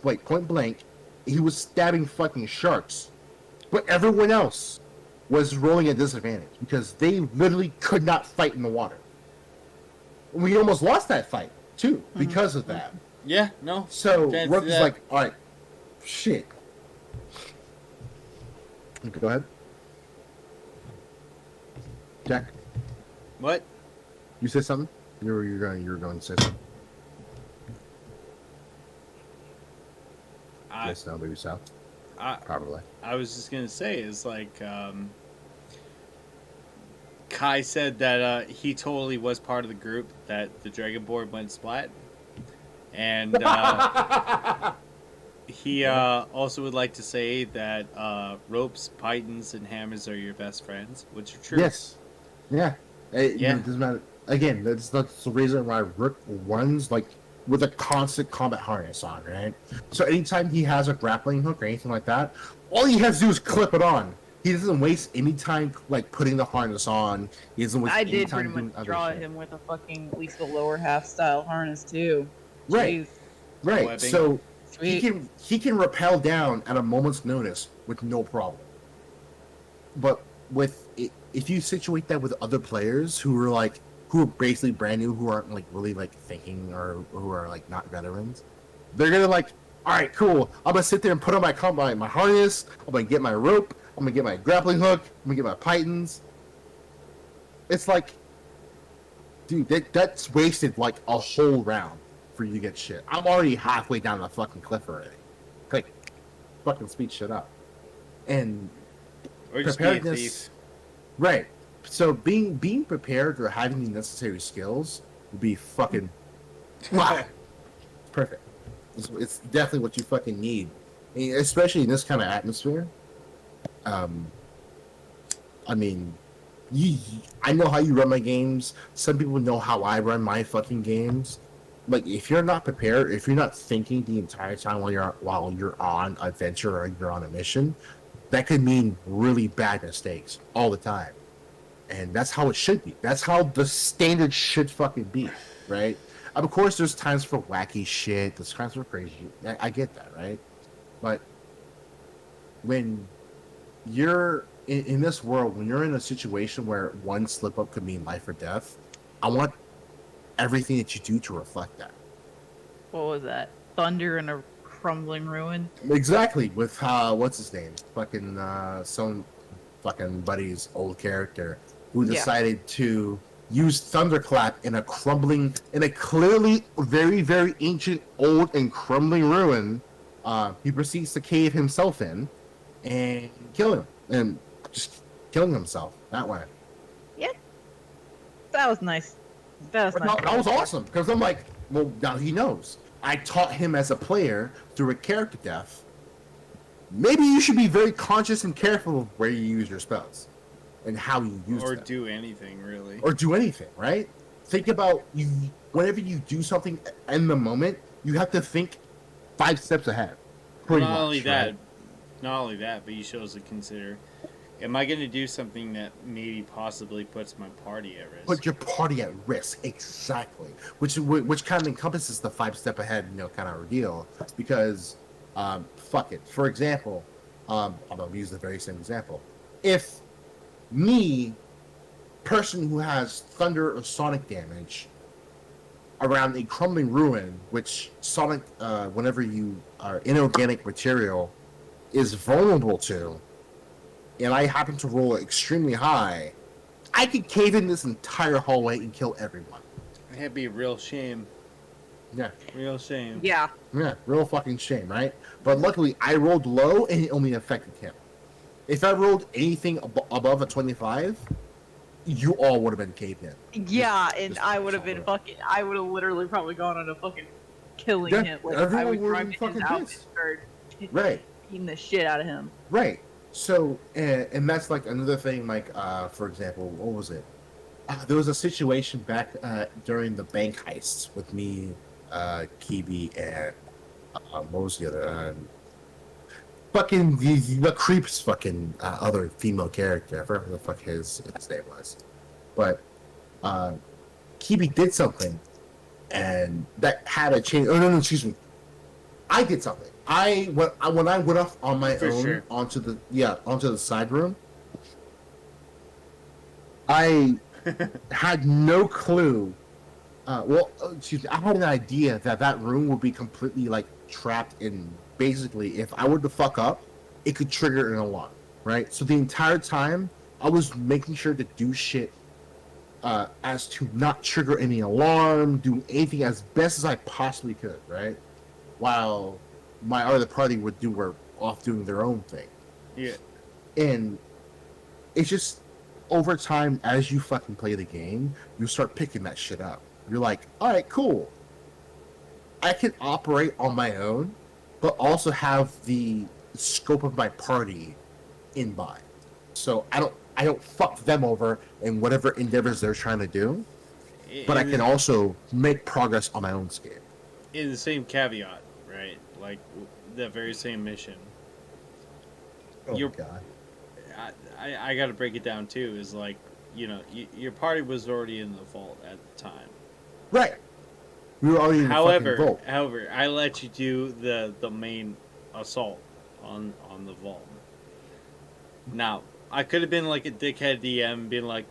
blank. He was stabbing fucking sharks. But everyone else was rolling at disadvantage because they literally could not fight in the water. We almost lost that fight, too, because of that. Yeah, no. So, Rook is like, alright, shit. Go ahead. Jack, What? you said something? You were going to say something. Yes, no, maybe so. Probably. I was just gonna say is like Kai said that he totally was part of the group that the Dragon Board went splat, and he also would like to say that ropes, pythons, and hammers are your best friends, which are true. Yes. Yeah. Yeah. It doesn't matter. Again, that's the reason why Rook runs like with a constant combat harness on, right? So anytime he has a grappling hook or anything like that, all he has to do is clip it on. He doesn't waste any time like putting the harness on. He doesn't waste I any did time pretty doing much other draw shit. him with a fucking at least the lower half style harness too. Right. Jeez. Right. Webbing. So Sweet. he can rappel down at a moment's notice with no problem. But if you situate that with other players who are basically brand new, who aren't like really like thinking or who are like not veterans, they're gonna like, all right, cool. I'm gonna sit there and put on my harness. I'm gonna get my rope. I'm gonna get my grappling hook. I'm gonna get my pythons. It's like, dude, that's wasted like a whole round for you to get shit. I'm already halfway down the fucking cliff already. Like, fucking speed shit up. And Or just be a preparedness, thief. right? So being prepared or having the necessary skills would be fucking perfect. It's definitely what you fucking need, especially in this kind of atmosphere. I mean, I know how you run my games. Some people know how I run my fucking games. Like, if you're not prepared, if you're not thinking the entire time while you're on adventure or you're on a mission, that could mean really bad mistakes all the time. And that's how it should be. That's how the standard should fucking be, right? Of course, there's times for wacky shit. There's times for crazy shit. I get that, right? But when you're in this world, when you're in a situation where one slip up could mean life or death, I want everything that you do to reflect that. What was that? Thunder in a crumbling ruin? Exactly. With what's his name? Fucking some fucking buddy's old character who decided to use thunderclap in a clearly very, very ancient, old and crumbling ruin. He proceeds to cave himself in and kill him, and just killing himself that way. Yeah. That was nice. That was nice. That was awesome because I'm like, well, now he knows. I taught him as a player through a character death. Maybe you should be very conscious and careful of where you use your spells and how you use them. Or do anything, really. Or do anything, right? Think about you whenever you do something in the moment, you have to think 5 steps ahead. Pretty Not much, only that, right? not only that, but you should also consider: am I going to do something that maybe possibly puts my party at risk? Put your party at risk, exactly. Which kind of encompasses the 5 step ahead, kind of deal. Because, fuck it. For example, I'm gonna use the very same example. If me, person who has thunder or sonic damage around a crumbling ruin, which sonic, whenever you are inorganic material, is vulnerable to, and I happen to roll extremely high, I could cave in this entire hallway and kill everyone. That'd be a real shame. Yeah, Real shame. Yeah. real fucking shame, right? But luckily, I rolled low and it only affected him. If I rolled anything above a 25, you all would have been caved in. Yeah, and Just I would have been fucking- I would have literally probably gone on a fucking killing Yeah, him. Like, everyone I would would drive be to his fucking house and pissed. start Right. beating the shit out of him. Right. So, and that's like another thing, like, for example, what was it? there was a situation back during the bank heists with me, Kibi, and what was the other? Fucking the creeps, fucking other female character. I forgot what the fuck his name was, but Kibi did something, and that had a change. Oh no, excuse me. I did something. When I went off on my For own sure. onto the side room. I had no clue. Excuse me. I had an idea that that room would be completely like trapped in. Basically, if I were to fuck up, it could trigger an alarm, right? So the entire time, I was making sure to do shit as to not trigger any alarm, do anything as best as I possibly could, right? While my other party were off doing their own thing. Yeah. And it's just over time, as you fucking play the game, you start picking that shit up. You're like, all right, cool. I can operate on my own, but also have the scope of my party in mind. So I don't fuck them over in whatever endeavors they're trying to do, but I can also make progress on my own scale. In the same caveat, right? Like the very same mission. Oh You're- god. I got to break it down too. Is like, you know, your party was already in the vault at the time. Right. We were already in the fucking vault. However, I let you do the main assault on the vault. Now, I could have been like a dickhead DM, being like,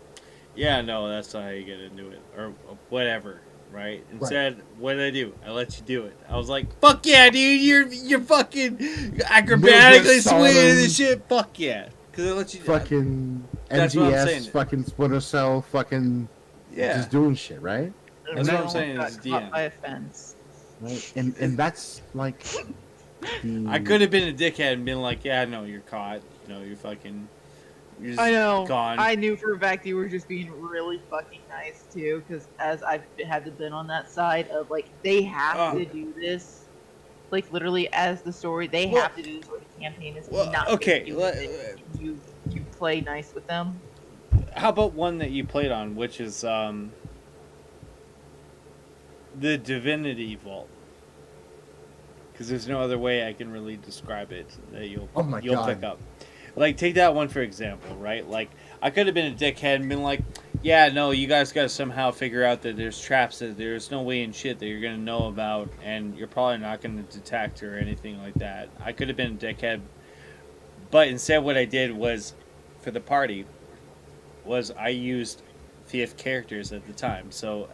"Yeah, no, that's not how you get into it," or whatever, right? Instead, what did I do? I let you do it. I was like, "Fuck yeah, dude! You're fucking acrobatically swinging this shit. Fuck yeah!" Because I let you. Fucking That's what I'm saying. MGS, fucking Splinter Cell, fucking Yeah. just doing shit, right? That's what I'm Everyone saying got is caught DM. by a fence. Right. And that's like the I could have been a dickhead and been like, "Yeah, no, you're caught. You know, you're fucking. You're just I know. gone." I knew for a fact you were just being really fucking nice too, because as I've had been on that side of like they have to do this, like literally as the story they Well- have to do this, or the campaign is Well, not. okay, You, you play nice with them. How about one that you played on, which is the Divinity Vault? Because there's no other way I can really describe it that you'll Oh my you'll God. pick up. Like, take that one for example, right? Like, I could have been a dickhead and been like, "Yeah, no, you guys got to somehow figure out that there's traps that there's no way in shit that you're gonna know about, and you're probably not gonna detect or anything like that." I could have been a dickhead, but instead, what I did was, for the party, was I used VF characters at the time. So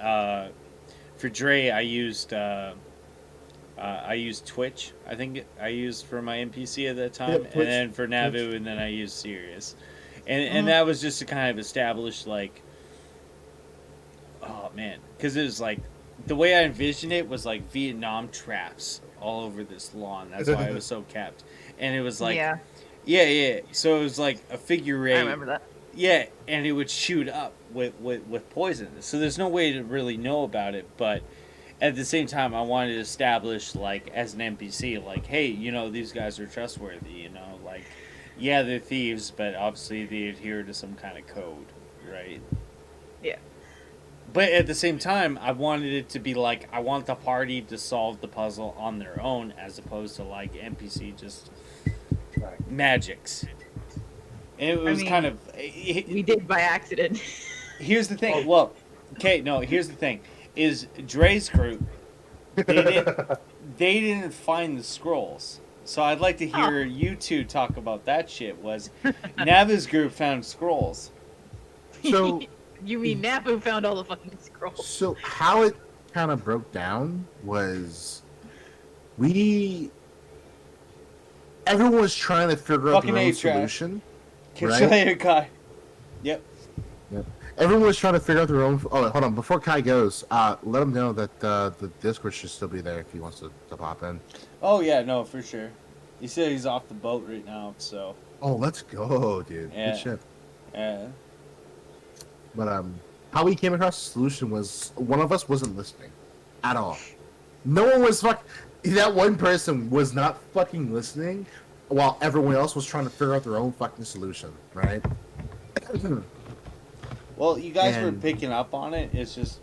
for Dre, I used Twitch. I think I used for my NPC at that time, Twitch. and then for Navu, and then I used Sirius, and that was just to kind of establish like, oh man, because it was like the way I envisioned it was like Vietnam traps all over this lawn. That's why it was so kept, and it was like, yeah. So it was like a figure eight. I remember that. Yeah, and it would shoot up with poison. So there's no way to really know about it, but at the same time, I wanted to establish, like, as an NPC, like, hey, you know, these guys are trustworthy, you know, like, yeah, they're thieves, but obviously they adhere to some kind of code, right? Yeah. But at the same time, I wanted it to be like, I want the party to solve the puzzle on their own, as opposed to, like, NPC just magics. And it was kind of... We did by accident. Here's the thing. Well, okay, no, here's the thing. Is Dre's group, they didn't find the scrolls. So I'd like to hear you two talk about that shit. Was Navu's group found scrolls. So You mean Nabu found all the fucking scrolls? So how it kind of broke down was everyone was trying to figure out Fucking their own A, Trash. solution. Catch Right? you later, Kai. Yep. Everyone was trying to figure out their own. Oh, hold on! Before Kai goes, let him know that the Discord should still be there if he wants to pop in. Oh yeah, no, for sure. He said he's off the boat right now, so Oh, let's go, dude! Yeah. Good shit. yeah. But how we came across the solution was one of us wasn't listening at all. No one was that one person was not fucking listening, while everyone else was trying to figure out their own fucking solution, right? Well, you guys were And- picking up on it. It's just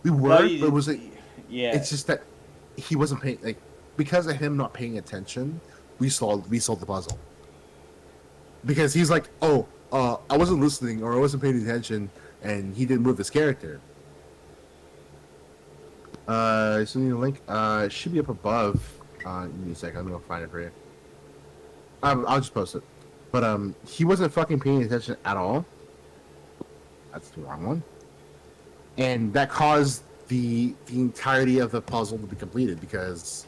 We were, Buddy but it was like, yeah. it's just that he wasn't paying, like, because of him not paying attention, we solved the puzzle. Because he's like, oh, I wasn't listening or I wasn't paying attention, and he didn't move his character. So you need a link. It should be up above. Give me a second. I'm gonna find it for you. I'll just post it. But he wasn't fucking paying attention at all. That's the wrong one. And that caused the entirety of the puzzle to be completed because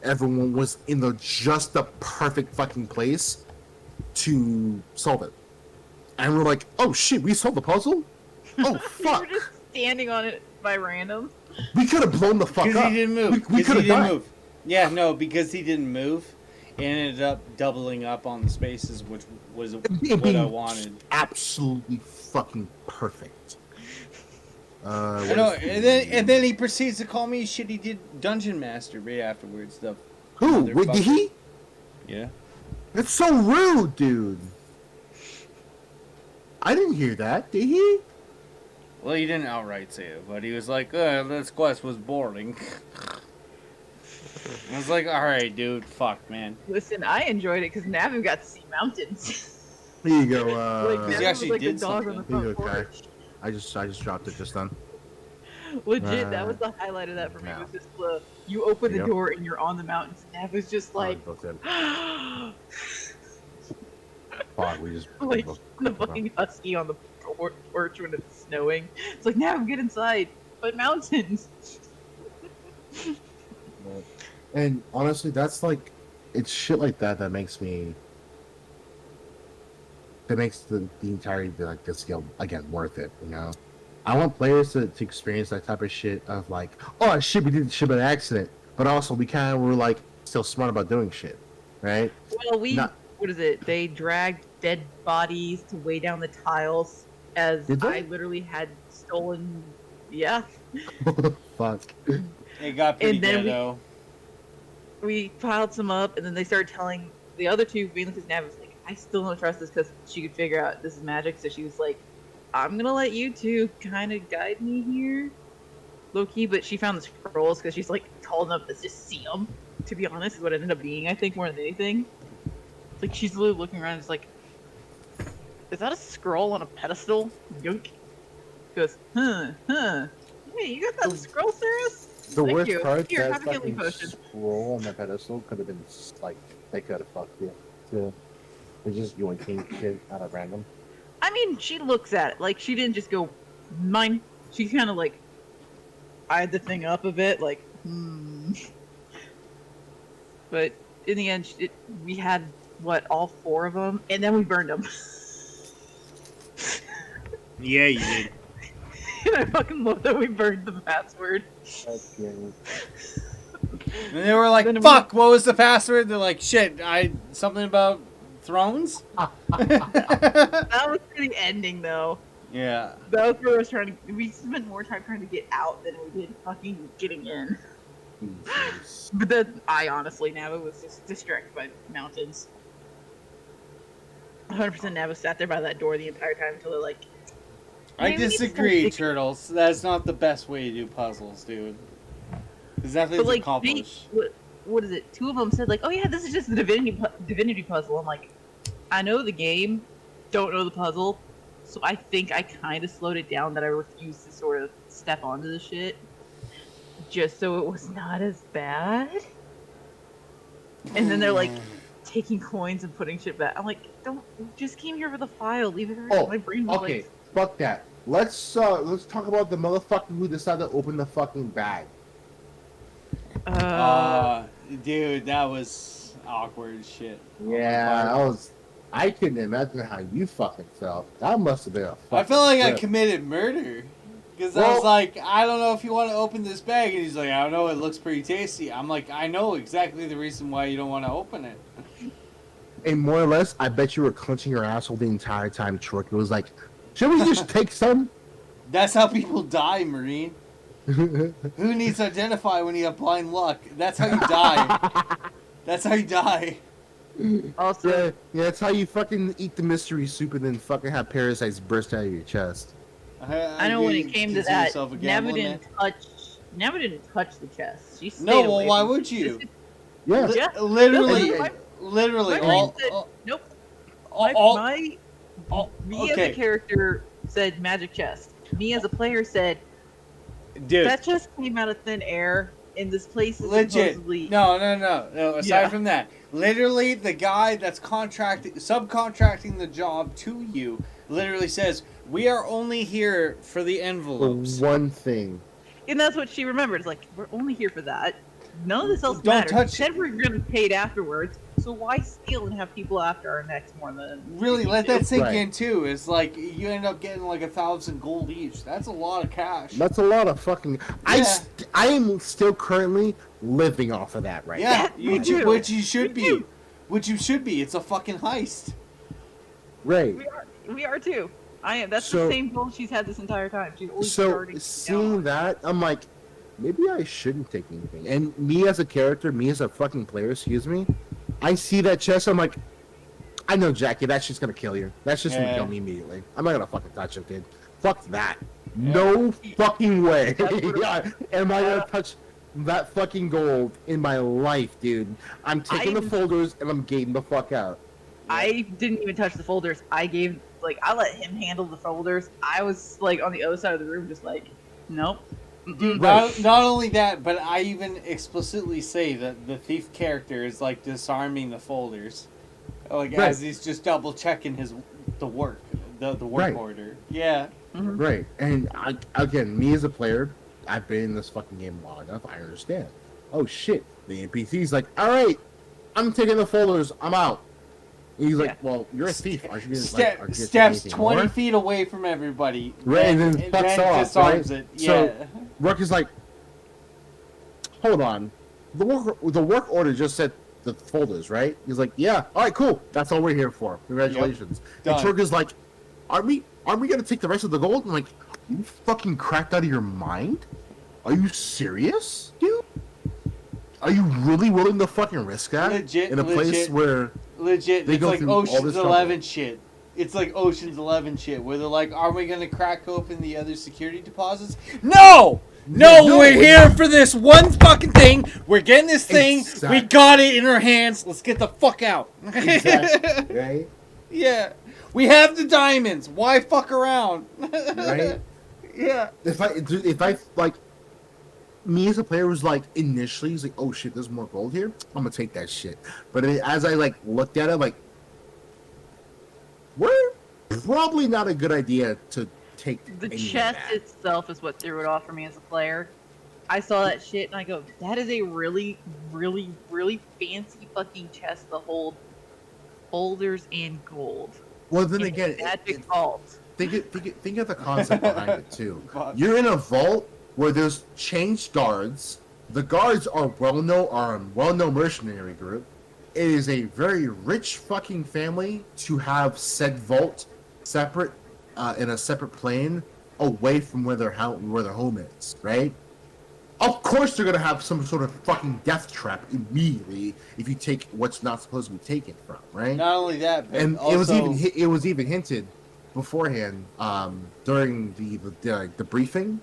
everyone was in just the perfect fucking place to solve it. And we're like, oh shit, we solved the puzzle? Oh We fuck. were just standing on it by random. We could have blown the fuck Because up. he didn't move. We Because could he have didn't died. move. Yeah, no, because he didn't move. It ended up doubling up on the spaces, which was what I wanted. Absolutely fucking perfect. I know, and then he proceeds to call me shitty dungeon master right afterwards. The Who? Wait, did he? Yeah. That's so rude, dude. I didn't hear that. Did he? Well, he didn't outright say it, but he was like, this quest was boring. I was like, alright, dude, fuck, man. Listen, I enjoyed it because Navin got to see mountains. There you go. like, He Navin actually was like did the dog on the something. front There you go, Kai. porch. I just dropped it just then. Legit, that was the highlight of that for me. no. Was just you open the Yep. door and you're on the mountains. And Nav was just like, Both did. Fuck, we just like both- the fucking husky on the porch when it's snowing. It's like, Nav, get inside. But mountains. And honestly, that's like, it's shit like that that makes me. That makes the entirety like this skill again worth it. You know, I want players to experience that type of shit of like, oh shit, we did shit by accident, but also we kind of were like still smart about doing shit, right? Well, Not- what is it? They dragged dead bodies to weigh down the tiles as Did they? I literally had stolen. Yeah. Fuck. It got pretty And then ghetto. We piled some up, and then they started telling the other two, mainly because Nav was like, I still don't trust this because she could figure out this is magic. So she was like, I'm gonna let you two kind of guide me here, low key. But she found the scrolls because she's like tall enough to just see them. To be honest, is what it ended up being. I think more than anything. Like she's literally looking around, and is like, is that a scroll on a pedestal? Yoink. Goes, huh. Hey, you got that scroll, Sarah? The Thank worst you. part, Here, that have a healing fucking potion. scroll on the pedestal could have been like they could have fucked you. Too. They're just yoinking shit out of random. I mean, she looks at it. Like, she didn't just go, mine. She kind of, like, eyed the thing up a bit, like, But in the end, we had, all 4 of them? And then we burned them. Yeah, you did. And I fucking love that we burned the password. Okay. And they were like, Then we- fuck, what was the password? They're like, shit, something about thrones? That was for the ending, though. Yeah. That was where I was trying to. We spent more time trying to get out than we did fucking getting in. Jesus. But then I honestly, Nava was just distracted by mountains. 100% Nava sat there by that door the entire time until they're like, I Maybe we just disagree, don't- Turtles. That's not the best way to do puzzles, dude. There's nothing but to like, accomplish. what is it? 2 of them said like, oh yeah, this is just the divinity puzzle. I'm like, I know the game, don't know the puzzle, so I think I kind of slowed it down that I refused to sort of step onto the shit, just so it was not as bad. And then they're like taking coins and putting shit back. I'm like, don't, we just came here for the file. Leave it. Oh, My brain was okay. like, Fuck that. Let's talk about the motherfucker who decided to open the fucking bag. Dude, that was awkward as shit. Yeah, I couldn't imagine how you fucking felt. That must have been a fucking I felt like I trip. committed murder. Because I Well- was like, I don't know if you want to open this bag. And he's like, I don't know, it looks pretty tasty. I'm like, I know exactly the reason why you don't want to open it. And more or less, I bet you were clenching your asshole the entire time, Troy. It was like, should we just take some? That's how people die, Marine. Who needs to identify when you have blind luck? That's how you die. That's how you die. Also, Yeah, that's how you fucking eat the mystery soup and then fucking have parasites burst out of your chest. I know when it came to consider that, yourself a Never gambler, didn't man? touch. Never didn't touch the chest. She stayed No, well, away why from would it. you? Yeah. Yeah. Literally, My literally, brain all, said, all, nope. all, Me as okay. a character said magic chest. Me as a player said dude. that chest came out of thin air, and this place is Legit. supposedly. No. Aside Yeah. from that, literally, the guy that's subcontracting the job to you, literally says, "We are only here for the For envelopes. one thing. And that's what she remembered. It's like, we're only here for that. None of this else Don't matters. touch Then it. we're gonna be paid afterwards. So why steal and have people after our necks more than Really, we let do? that sink Right. in too. It's like you end up getting like 1,000 gold each. That's a lot of cash. That's a lot of fucking. Yeah. I am still currently living off of that right Yeah, Yeah, me too. which you should Me be. too. Which you should be. It's a fucking heist. now. Right. We are too. I am. That's So- the same goal she's had this entire time. She's always So starting. seeing that, I'm like, maybe I shouldn't take anything. And me as a character, me as a fucking player, excuse me, I see that chest, I'm like, I know, Jackie, that's just gonna kill you. That's just gonna Yeah. kill me immediately. I'm not gonna fucking touch it, dude. Fuck that. No fucking way. That's what- Yeah, am I gonna touch that fucking gold in my life, dude? I'm taking the I'm- folders and I'm gating the fuck out. I didn't even touch the folders. I let him handle the folders. I was like on the other side of the room, just like, nope. Dude, Right. not only that, but I even explicitly say that the thief character is like disarming the folders, like Right. as he's just double checking the work Right. order. Yeah, Right, and again, me as a player, I've been in this fucking game long enough. I understand. Oh shit, the NPC's like, all right, I'm taking the folders. I'm out. And he's like, Yeah. well, you're a thief. Aren't you gonna Step, aren't you gonna take steps anything 20 more? feet away from everybody, Right, and then fucks off, disarms right? it. So- Yeah, Rook is like, hold on, the work order just said the folders, right? He's like, yeah, all right, cool. That's all we're here for. Congratulations. And Done. Turk is like, aren't we gonna take the rest of the gold? I'm like, you fucking cracked out of your mind? Are you serious, dude? Are you really willing to fucking risk that Legit, in a place legit. where legit. They It's go like through all Ocean's this trouble. 11 shit. It's like Ocean's 11 shit, where they're like, "Are we gonna crack open the other security deposits?" No, No, we're we're here not. for this one fucking thing. We're getting this thing. Exactly. We got it in our hands. Let's get the fuck out. exactly, right? Yeah, we have the diamonds. Why fuck around? Right? Yeah. If I like, me as a player was like initially, he's like, oh shit, there's more gold here. I'm gonna take that shit. But as I like looked at it, like, we're probably not a good idea to take The any of chest that. itself is what threw it off for me as a player. I saw that shit and I go, that is a really, really, really fancy fucking chest to hold folders and gold. Well, then in a again, magic vault. think of the concept behind it too. Fuck. You're in a vault where there's changed guards. The guards are well-known mercenary group. It is a very rich fucking family to have said vault separate in a separate plane away from where their home is, right? Of course, they're gonna have some sort of fucking death trap immediately if you take what's not supposed to be taken from, right? Not only that, but And also, it was even hinted beforehand during the briefing.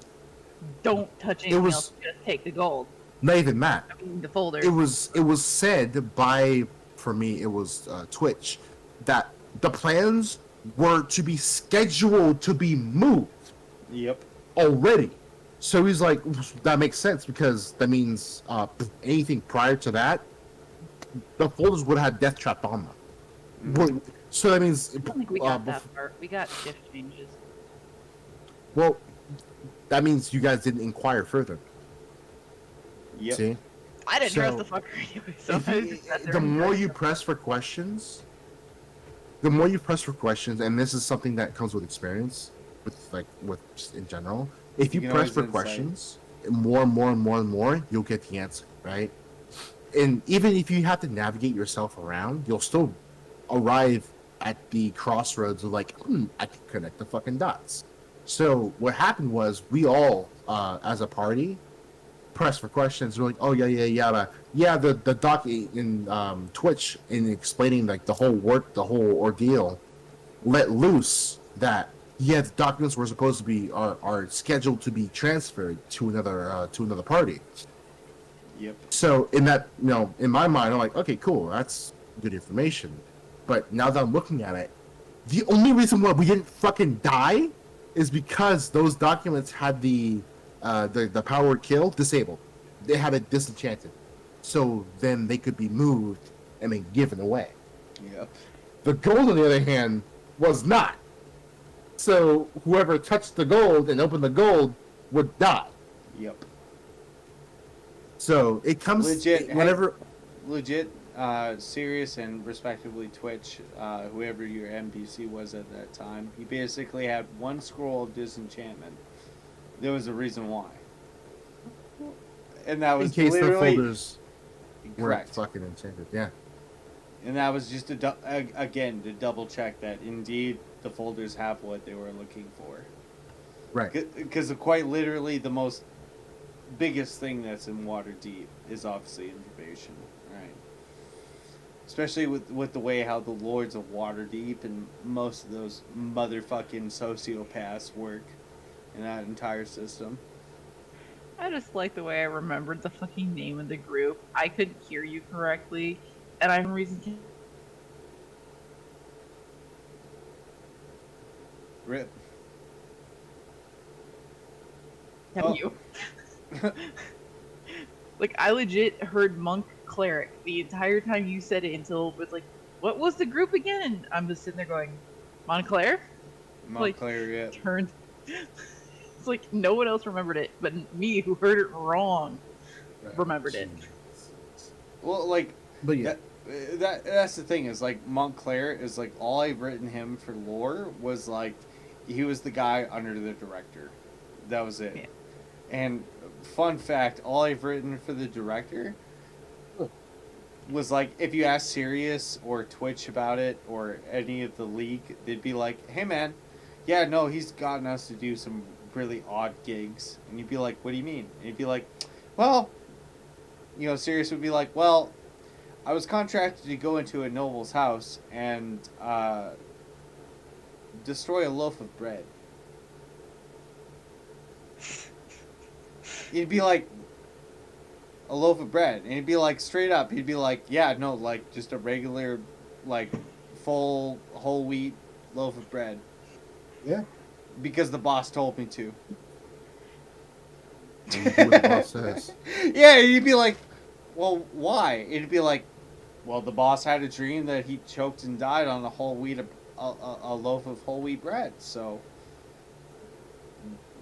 Don't touch anything was- else, just take the gold. Not even that. I mean, the folders. It was said by, for me, it was Twitch, that the plans were to be scheduled to be moved Yep. already. So he's like, that makes sense because that means anything prior to that, the folders would have death trap on them. So that means, I don't think we got that far. We got shift changes. well, that means you guys didn't inquire further. Yep. See? I didn't So, trust the fucker anyway, so If I you- just sat there the and more tried you to- press for questions, and this is something that comes with experience, with just in general. If You you can press always for insight. questions, more and more and more and more, you'll get the answer, right? And even if you have to navigate yourself around, you'll still arrive at the crossroads of like, I can connect the fucking dots. So what happened was we all, as a party, pressed for questions. They're like, oh yeah, the doc in Twitch in explaining like the whole ordeal, let loose that the documents were supposed to be are scheduled to be transferred to another party. Yep. So in that, in my mind, I'm like, okay, cool, that's good information. But now that I'm looking at it, the only reason why we didn't fucking die is because those documents had the power kill disabled. They had it disenchanted, so then they could be moved and then given away. Yep. The gold, on the other hand, was not. So whoever touched the gold and opened the gold would die. Yep. So it comes Legit. whenever. Legit. Sirius and respectively Twitch, whoever your NPC was at that time, he basically had one scroll of disenchantment. There was a reason why, and that was In case the literally folders weren't correct. fucking enchanted, yeah. And that was just again to double check that indeed the folders have what they were looking for. Right. Because quite literally the most biggest thing that's in Waterdeep is obviously information, right? Especially with the way how the Lords of Waterdeep and most of those motherfucking sociopaths work in that entire system. I just like the way I remembered the fucking name of the group. I couldn't hear you correctly, and I'm reason. Rip. Have you? Like, I legit heard Monk Cleric the entire time you said it until it was like, what was the group again? And I'm just sitting there going, Montclair? Montclair, yeah. Turned. It's like no one else remembered it, but me, who heard it wrong, remembered it. Well, like, But yeah. that's the thing is, like, Montclair is, like, all I've written him for lore was, like, he was the guy under the director. That was it. Yeah. And fun fact, all I've written for the director was, like, if you ask Sirius or Twitch about it or any of the league, they'd be like, hey, man, yeah, no, he's gotten us to do some really odd gigs. And you'd be like, what do you mean? And you'd be like, well, Sirius would be like, well, I was contracted to go into a noble's house and destroy a loaf of bread. He'd be like, a loaf of bread. And he'd be like, straight up, he'd be like, yeah, no, like, just a regular, like, full whole wheat loaf of bread. Yeah. Because the boss told me to. Do what the boss says. Yeah, and you'd be like, well, why? It'd be like, well, the boss had a dream that he choked and died on a loaf of whole wheat bread, so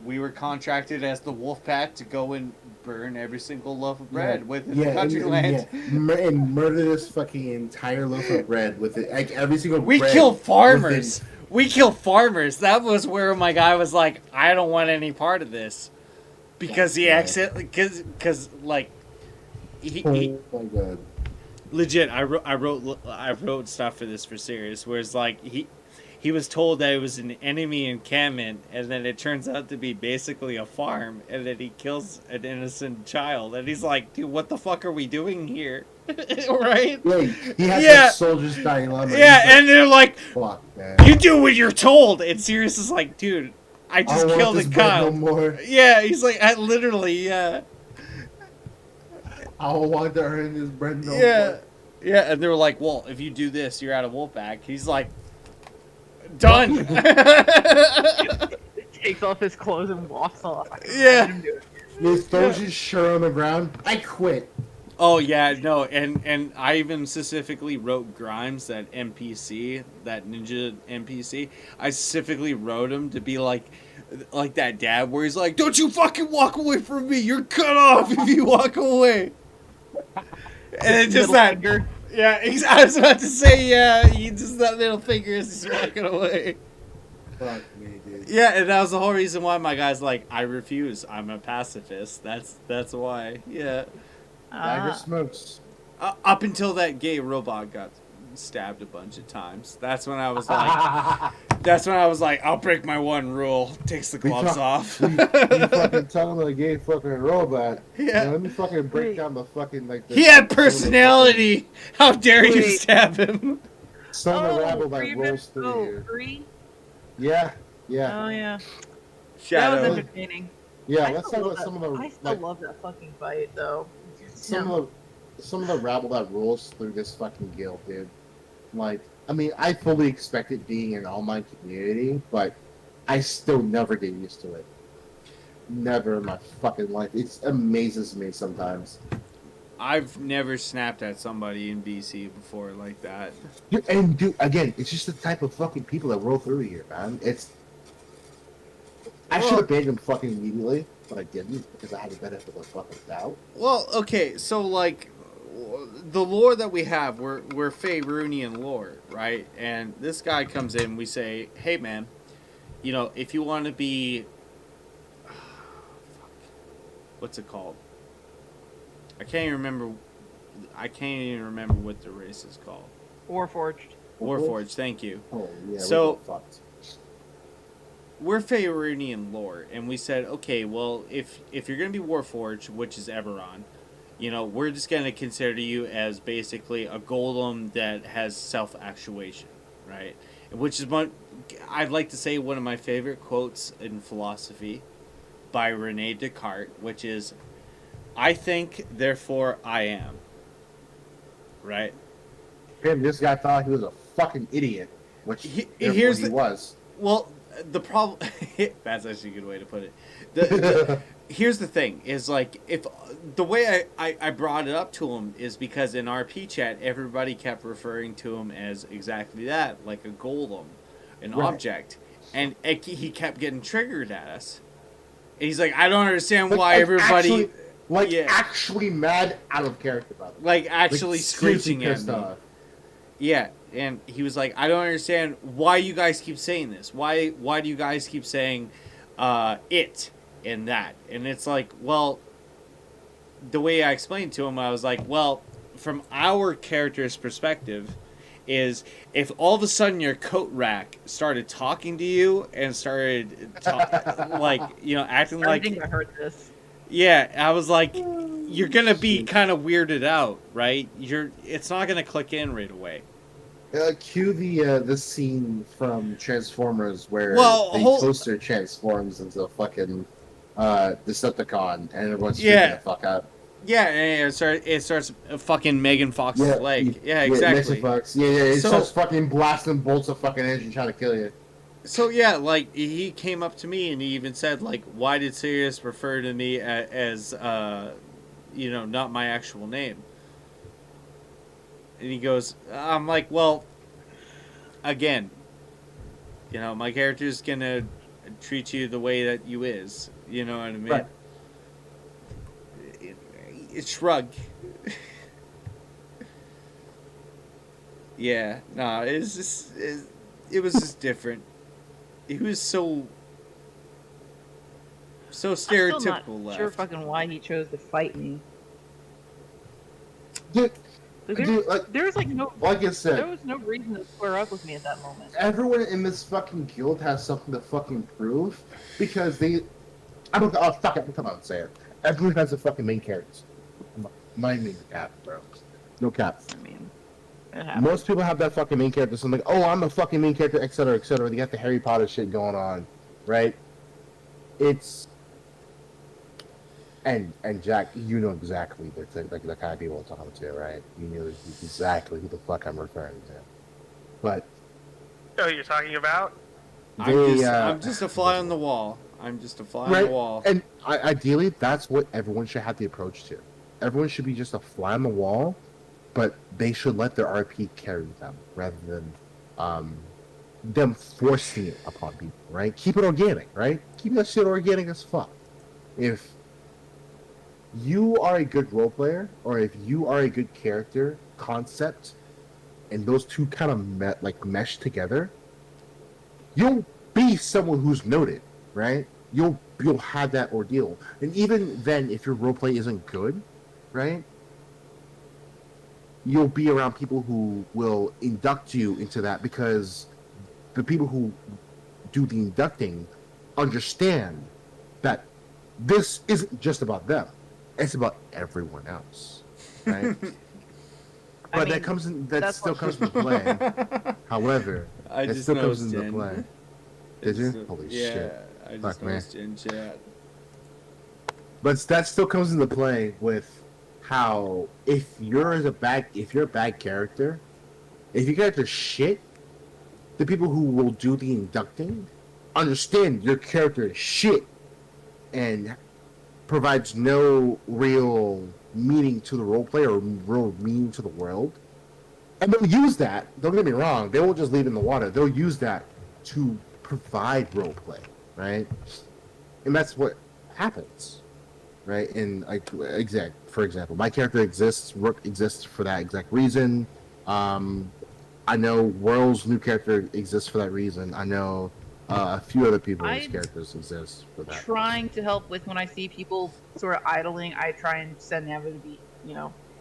we were contracted as the wolf pack to go and burn every single loaf of bread within the country land. And murder this fucking entire loaf of bread with it, like every single. We bread kill farmers. within- We kill farmers. That was where my guy was like, I don't want any part of this, because he accidentally, because like, he Oh my god. legit. I wrote stuff for this for serious. Whereas like he was told that it was an enemy encampment, and then it turns out to be basically a farm, and then he kills an innocent child, and he's like, dude, what the fuck are we doing here? Right? Like, he has Yeah. like soldiers dilemma. Yeah, and they're like, fuck, man. you do what you're told. And Sirius is like, dude, I just don't killed want a this bread cow. no more. Yeah, he's like, I literally, yeah. I don't want to earn this bread no Yeah. more. Yeah, and they were like, well, if you do this, you're out of Wolfpack. He's like, done. Takes off his clothes and walks off. Yeah. He throws his shirt on the ground. I quit. Oh, yeah, no, and I even specifically wrote Grimes, that NPC, that ninja NPC. I specifically wrote him to be like that dad where he's like, don't you fucking walk away from me. You're cut off if you walk away. And it's just Middle that. finger. Yeah, I was about to say, yeah, he just that middle finger as he's walking away. Fuck me, dude. Yeah, and that was the whole reason why my guy's like, I refuse. I'm a pacifist. That's why. Yeah. Dagger smokes. Up until that gay robot got stabbed a bunch of times. That's when I was like, That's when I was like, I'll break my one rule. Takes the gloves off. You fucking tell him the gay fucking robot. Yeah. Now let me fucking break Wait. down the fucking like. He had personality. How dare you Wait. stab him? Some of the rabble that Free rolls through oh, here. Free? Yeah, yeah, Oh, yeah. That Shadow. was entertaining. yeah. I Let's still talk about love some that- of the I still like love that fucking fight, though. some of the rabble that rolls through this fucking guild, dude. Like, I mean, I fully expect it being an online community, but I still never get used to it. Never in my fucking life. It amazes me sometimes. I've never snapped at somebody in BC before like that. And dude, again, it's just the type of fucking people that roll through here, man. I should have banned them fucking immediately, but I didn't because I had the benefit of the fucking doubt. Well, okay, so like the lore that we have, we're Faerunian lore, right? And this guy comes in, we say, hey man, you know, if you want to be, what's it called? I can't even remember what the race is called. Warforged. Warforged, thank you. Oh yeah, So- we're fucked. We're Faerunian lore, and we said, okay, well, if you're gonna be Warforged, which is Everon, you know, we're just gonna consider you as basically a golem that has self-actuation, right? Which is one, I'd like to say, one of my favorite quotes in philosophy by Rene Descartes, which is, "I think, therefore I am." Right? Him, this guy thought he was a fucking idiot, which Here's he the- was. Well, the problem that's actually a good way to put it. Here's the thing: is like if the way I brought it up to him is because in RP chat everybody kept referring to him as exactly that, like a golem, an Right. object, and he kept getting triggered at us. And he's like, I don't understand Like, why everybody yeah. actually mad out of character, brother. like actually seriously screeching at pissed me. off. Yeah, and he was like, I don't understand why you guys keep saying this. Why do you guys keep saying it and that? And it's like, well, the way I explained to him, I was like, well, from our character's perspective, is if all of a sudden your coat rack started talking to you and started like, you know, acting I like, think I heard this. yeah, I was like, you're gonna be kind of weirded out, right? It's not gonna click in right away. Cue the scene from Transformers where Well, the toaster transforms into a fucking Decepticon and everyone's freaking Yeah. the fuck out. Yeah, and it starts fucking Megan Fox's leg. Yeah, Mexican exactly. Fox. Yeah, it So- starts fucking blasting bolts of fucking energy trying to kill you. So yeah, like he came up to me and he even said like, "Why did Sirius refer to me as you know, not my actual name?" And he goes, "I'm like, well, again, you know, my character's gonna treat you the way that you is. You know what I mean?" Right. It shrugged. Yeah, no, it was just different. He was so I'm still stereotypical not left. sure fucking why he chose to fight me. Dude, There, dude, like, there was like no, like I there said, was no reason to square up with me at that moment. everyone in this fucking guild has something to fucking prove because they. I don't. Oh fuck it! Come on, say it. Everyone has a fucking main character. Mind me, cap, bro. No cap. I mean, it happened. Most people have that fucking main character. So I'm like, oh, I'm the fucking main character, etc., etc. They got the Harry Potter shit going on, right? It's and Jack, you know exactly the kind of people I'm talking to, right? You know exactly who the fuck I'm referring to. But You know who you're talking about? I'm just a fly on the wall. I'm just a fly on right, the wall. and ideally, that's what everyone should have the approach to. Everyone should be just a fly on the wall, but they should let their RP carry them rather than them forcing it upon people, right? Keep it organic, right? Keep that shit organic as fuck. If you are a good role player, or if you are a good character concept, and those two kind of mesh together, you'll be someone who's noted, right? You'll have that ordeal, and even then, if your roleplay isn't good, right? You'll be around people who will induct you into that because the people who do the inducting understand that this isn't just about them; it's about everyone else, right? I But mean, that comes in. That that's still what- comes into play. However, I it just still comes noticed into in. play. I Did just- you? Holy yeah, shit! I just Fuck, man. noticed in chat. But that still comes into play with how if you're a bad character, if your character shit, the people who will do the inducting understand your character is shit and provides no real meaning to the roleplay or real meaning to the world. And they'll use that, don't get me wrong, they won't just leave it in the water. They'll use that to provide roleplay, right? And that's what happens, right? And for example, my character exists, Rook exists for that exact reason. I know Whirl's new character exists for that reason. I know a few other people's characters exist for that. Trying to help with when I see people sort of idling, I try and send Navu to be,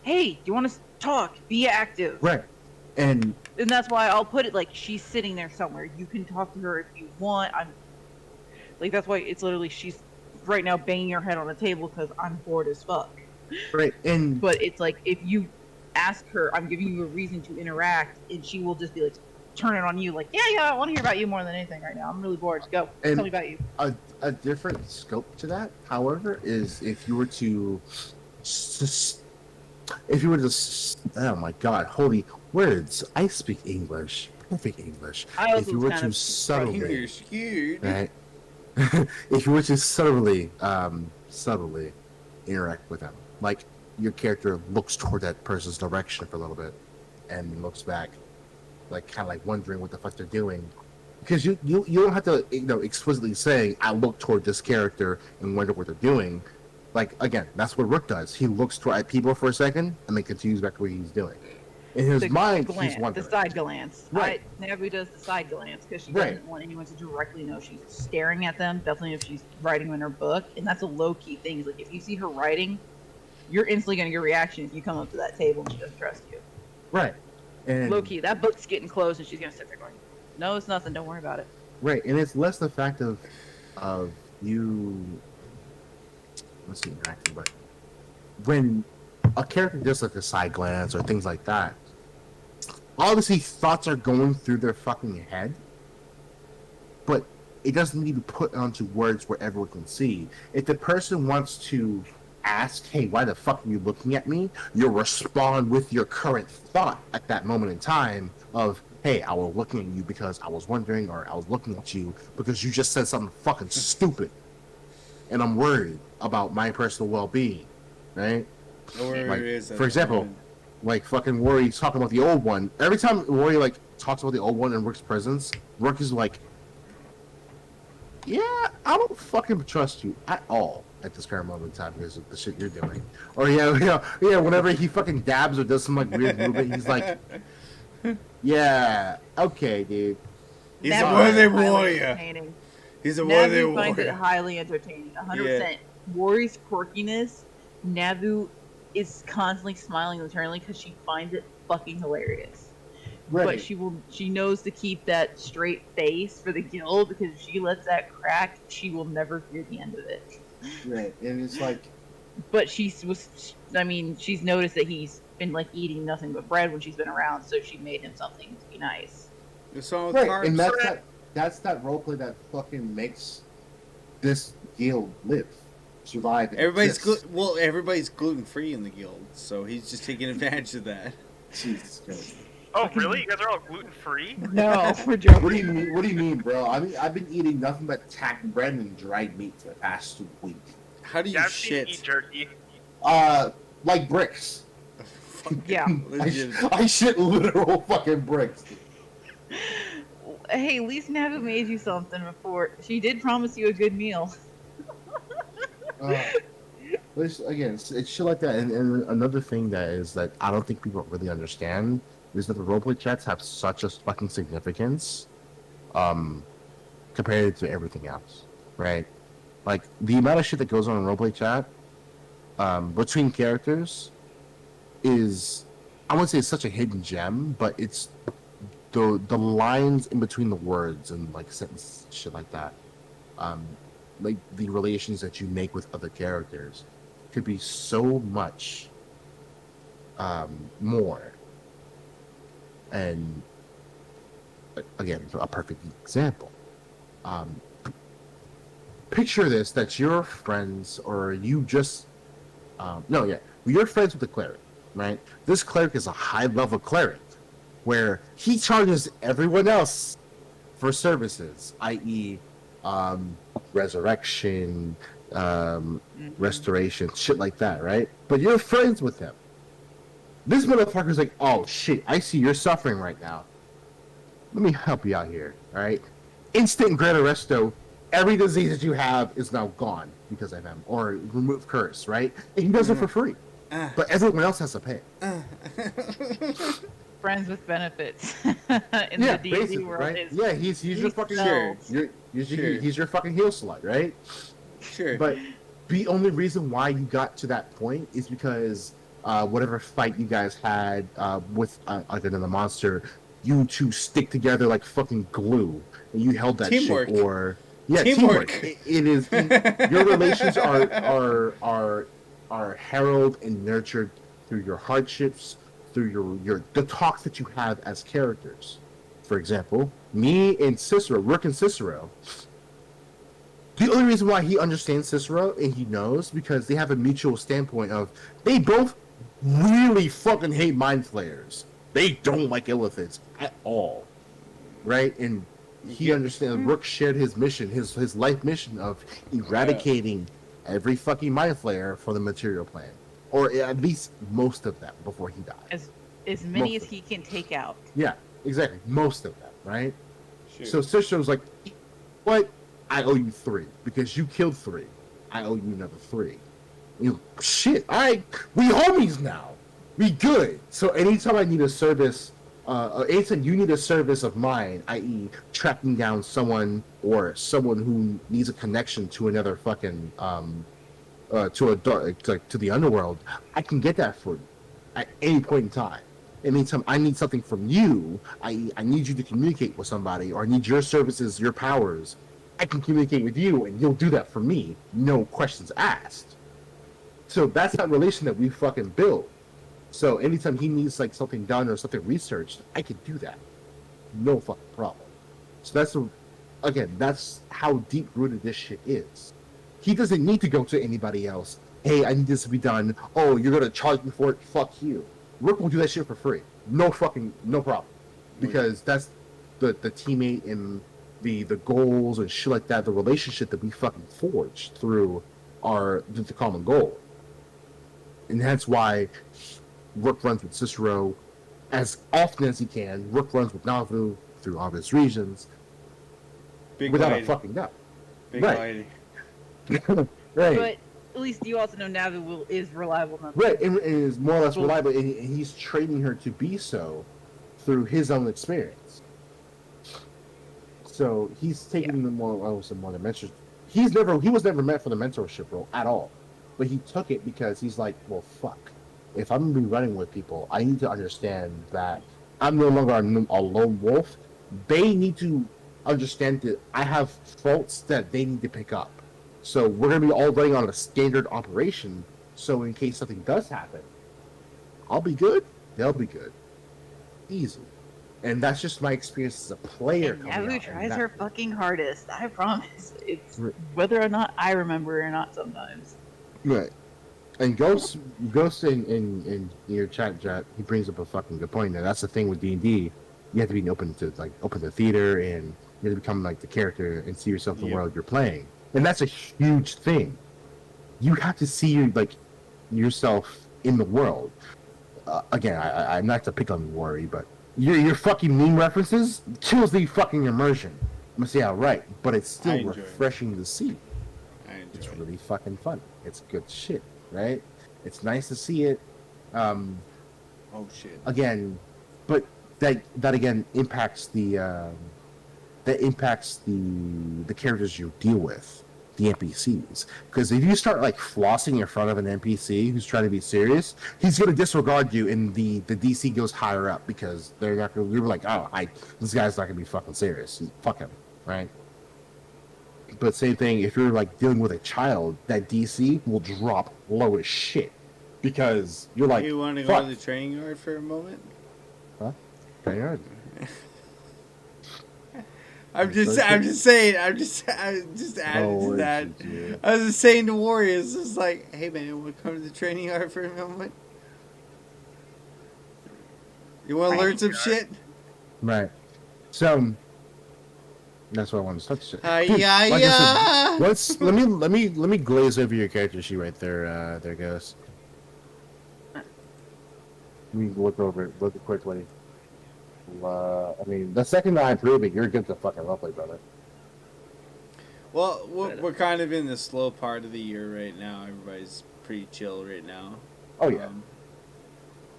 hey, do you want to talk? Be active. Right. And that's why I'll put it like she's sitting there somewhere. You can talk to her if you want. That's why it's literally she's right now banging her head on the table because I'm bored as fuck. right, and But it's like if you ask her, I'm giving you a reason to interact, and she will just be like, turn it on you, like, yeah, I want to hear about you more than anything right now. I'm really bored. Go, And- tell me about you. a different scope to that, however, is if you were to oh my god, holy words, I speak English, perfect English. I also If you were kind to of subtly, You're skewed. right? If you were to subtly interact with them, like your character looks toward that person's direction for a little bit and looks back, like kind of like wondering what the fuck they're doing, because you don't have to explicitly say I look toward this character and wonder what they're doing. Like again, that's what Rook does. He looks toward people for a second and then continues back to what he's doing. In his mind, he's wondering. The side glance. Right. Nabu does the side glance because she Right. doesn't want anyone to directly know she's staring at them. Definitely if she's writing in her book, and that's a low key thing. Is like if you see her writing, you're instantly gonna get a reaction if you come up to that table and she doesn't trust you. Right. And Low key, that book's getting closed and she's gonna sit there going, "No, it's nothing. Don't worry about it." right, and it's less the fact of you. Let's see, interacting, but when a character does like a side glance or things like that, obviously thoughts are going through their fucking head, but it doesn't need to be put onto words where everyone can see. If the person wants to ask, hey, why the fuck are you looking at me? You'll respond with your current thought at that moment in time of, hey, I was looking at you because I was wondering, or I was looking at you because you just said something fucking stupid. And I'm worried about my personal well-being, right? Like, for example, like fucking Rory's talking about the old one. Every time Rory like talks about the old one in Rook's presence, Rook is like, yeah, I don't fucking trust you at all at this current moment in time because of the shit you're doing. Or whenever he fucking dabs or does some like weird movement, he's like, yeah, okay, dude. He's Nabu a worthy finds it highly warrior. entertaining. He's a worthy Nabu finds it warrior. highly entertaining. 100%. Rory's quirkiness, Nabu is constantly smiling internally because she finds it fucking hilarious. Right. But she knows to keep that straight face for the guild because if she lets that crack, she will never hear the end of it. Right, and it's like, But she's noticed that he's been like eating nothing but bread when she's been around, so she made him something to be nice. It's all right, carbs. and that's that roleplay that fucking makes this guild live, survive. and Everybody's exist. everybody's gluten free in the guild, so he's just taking advantage of that. Jesus Christ. Oh, really? You guys are all gluten free? No, we're joking. What do you mean? What do you mean, bro? I mean, I've been eating nothing but tack bread and dried meat for the past week. How do you Yeah, I've seen you eat shit? jerky. Like bricks. Yeah. Legit. I shit literal fucking bricks. Hey, at least Nabu made you something before. She did promise you a good meal. But again, it's shit like that. And another thing that is that I don't think people really understand is that the roleplay chats have such a fucking significance, compared to everything else, right? Like the amount of shit that goes on in roleplay chat, between characters, is I wouldn't say it's such a hidden gem, but it's the lines in between the words and like sentence shit like that, like the relations that you make with other characters could be so much more. And again, a perfect example. Picture this: that you're friends, or you just you're friends with a cleric, right? This cleric is a high level cleric, where he charges everyone else for services, i.e., resurrection, restoration, shit like that, right? But you're friends with him. This motherfucker's like, oh shit, I see you're suffering right now. Let me help you out here, alright? Instant Great Arresto, every disease that you have is now gone because of him. Or remove curse, right? And he does it for free. But everyone else has to pay. Friends with benefits in the D&D world, right? is Yeah, he's your fucking he's your fucking heel slut, right? Sure. But the only reason why you got to that point is because whatever fight you guys had with like another monster, you two stick together like fucking glue, and you held that Teamwork. shit. Or Teamwork. It is your relations are heralded and nurtured through your hardships, through the talks that you have as characters. For example, me and Cicero, Rook and Cicero. The only reason why he understands Cicero and he knows because they have a mutual standpoint of they both really fucking hate mind flayers. They don't like illithids at all, right? And he understands. Rook shared his mission, his life mission of eradicating every fucking mind flayer from the material plane, or at least most of them before he died. as many as he can take out. Yeah, exactly, most of them, right? Sure. So Cicero's like, what? I owe you 3 because you killed 3. I owe you another 3. Shit, we homies now. We good. So anytime I need a service, anytime you need a service of mine, i.e., tracking down someone or someone who needs a connection to another fucking to the underworld, I can get that for you at any point in time. Anytime I need something from you, i.e., I need you to communicate with somebody, or I need your services, your powers, I can communicate with you, and you'll do that for me, no questions asked. So that's that relation that we fucking build. So anytime he needs like something done or something researched, I can do that, no fucking problem. So that's how deep rooted this shit is. He doesn't need to go to anybody else. Hey, I need this to be done. Oh, you're gonna charge me for it? Fuck you. Rook will do that shit for free. No problem. Because that's the teammate and the goals and shit like that, the relationship that we fucking forged through the common goal. And that's why Rook runs with Cicero as often as he can. Rook runs with Navu through obvious regions. Without a fucking doubt. Big right. But Right. at least you also know Navu is reliable enough. Right, and is more or less reliable, and he's training her to be so through his own experience. So he's taking the more the mentorship. He was never meant for the mentorship role at all, but he took it because he's like, well, fuck. If I'm gonna be running with people, I need to understand that I'm no longer a lone wolf. They need to understand that I have faults that they need to pick up. So we're going to be all running on a standard operation. So in case something does happen, I'll be good. They'll be good. Easy. And that's just my experience as a player. And Navu tries her fucking hardest. I promise. It's whether or not I remember or not sometimes. Right. And Ghost in your chat, he brings up a fucking good point. Now that's the thing with D&D. You have to be open to theater, and you have to become like the character and see yourself in the world you're playing. And that's a huge thing. You have to see yourself in the world. Again, I'm not to pick on Worry, but your fucking meme references kills the fucking immersion. I'm gonna say outright, but it's still refreshing to see. It's really fucking fun. It's good shit, right? It's nice to see it. Oh shit. Again, but that again impacts the characters you deal with. the NPCs. Because if you start like flossing in front of an NPC who's trying to be serious, he's gonna disregard you, and the DC goes higher up because they're not gonna. We were like, oh, this guy's not gonna be fucking serious. Fuck him, right? But same thing, if you're like dealing with a child, that DC will drop low as shit because you're like, You want to fuck. go to the training yard for a moment? Huh? Okay, I'm just saying. I'm just adding to that. I was just saying to Warriors, it's like, hey man, want to come to the training yard for a moment? You want to learn some shit? Right. So that's what I wanted to touch. Yeah. Let me glaze over your character sheet right there. There goes. Let me look over it. Look quickly. I mean, the second I improve it, you're good to fucking lovely, brother. Well, we're kind of in the slow part of the year right now. Everybody's pretty chill right now. Oh yeah,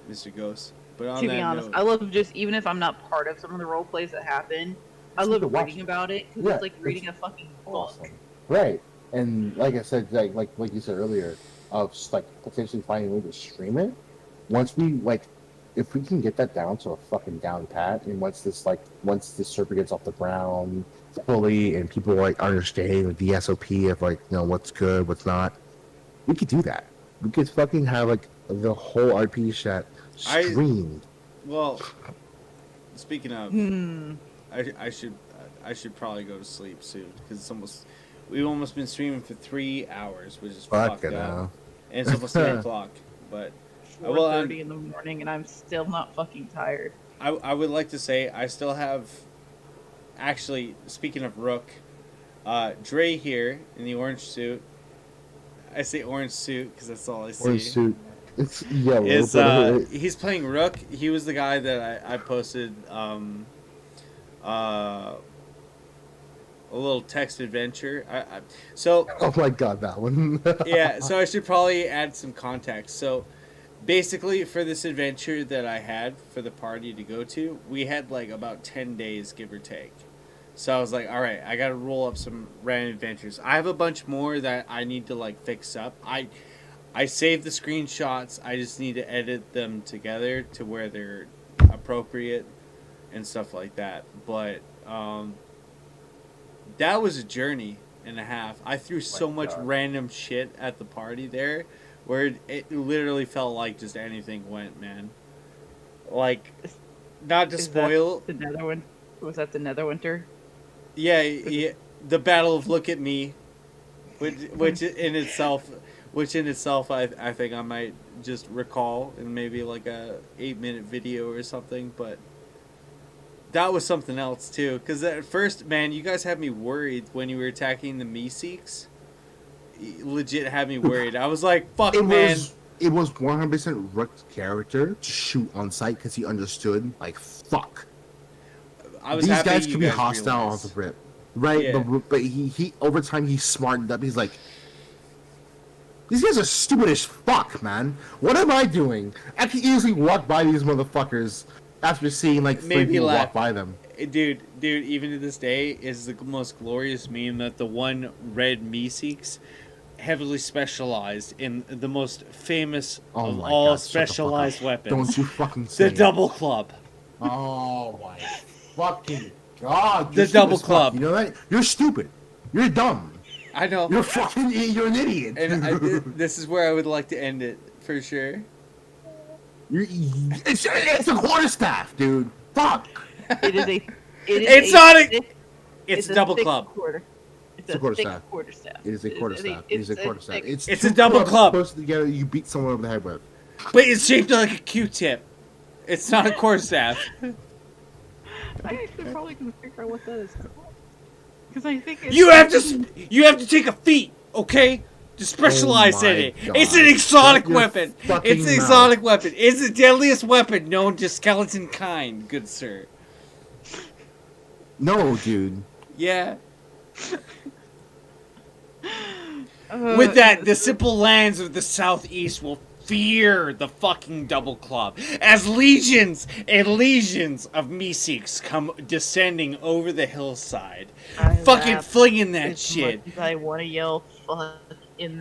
Mr. Ghost. But on To that be honest, note, I love just even if I'm not part of some of the role plays that happen, I love reading about it because it's like reading a fucking book. awesome. Right, and like I said, like you said earlier, of like potentially finding a way to stream it. Once we like, if we can get that down to a fucking down pat, and once this server gets off the ground fully, and people like understanding like, the SOP of like what's good, what's not, we could do that. We could fucking have like the whole RPG chat streamed. Well, speaking of, I should probably go to sleep soon because we've almost been streaming for 3 hours, which is fucked up. And it's almost 10 o'clock, but 4:30 in the morning, and I'm still not fucking tired. I would like to say I still have. Actually, speaking of Rook, Dre here in the orange suit. I say orange suit because that's all I see. Orange suit. It's yellow. He's playing Rook. He was the guy that I posted a little text adventure. So. Oh my god, that one. Yeah, so I should probably add some context. So, basically, for this adventure that I had for the party to go to, we had like about 10 days, give or take. So I was like, all right, I got to roll up some random adventures. I have a bunch more that I need to like fix up. I saved the screenshots. I just need to edit them together to where they're appropriate and stuff like that. But that was a journey and a half. I threw so much random shit at the party there where it literally felt like just anything went, man. Like, not to spoil. The Netherwinter? Was that the Netherwinter? Yeah, the Battle of Look at Me, which in itself, I think I might just recall in maybe like a 8-minute video or something, but that was something else too. Because at first, man, you guys had me worried when you were attacking the Meeseeks. Legit had me worried. I was like, "Fuck, man." It was 100% Rook's character to shoot on sight because he understood, like, fuck. These guys can be hostile off the rip, right? Yeah. But he over time he smartened up. He's like, these guys are stupid as fuck, man. What am I doing? I can easily walk by these motherfuckers after seeing like 3 people walk by them. Dude, even to this day is the most glorious meme that the one red Meeseeks heavily specialized in the most famous of all specialized weapons. Don't you fucking say the double club. Oh my fucking god! The double club. You know that? You're stupid. You're dumb. I know. You're an idiot. And this is where I would like to end it for sure. It's a quarterstaff, dude. Fuck. It's a double club. It's a quarterstaff. It is a quarterstaff. It is a quarterstaff. It's a double club. Close together, you beat someone over the head with. But it's shaped like a Q-tip. It's not a quarterstaff. I actually probably can figure out what that is. Because I think it's... You have to take a feat, okay? To specialize in it. God. It's an exotic weapon. It's an exotic weapon. It's the deadliest weapon known to skeleton kind, good sir. No, dude. Yeah. With that, the simple lands of the southeast will fear the fucking double club as legions and legions of Meeseeks come descending over the hillside, I fucking laugh flinging that as shit. much as I want to yell fuck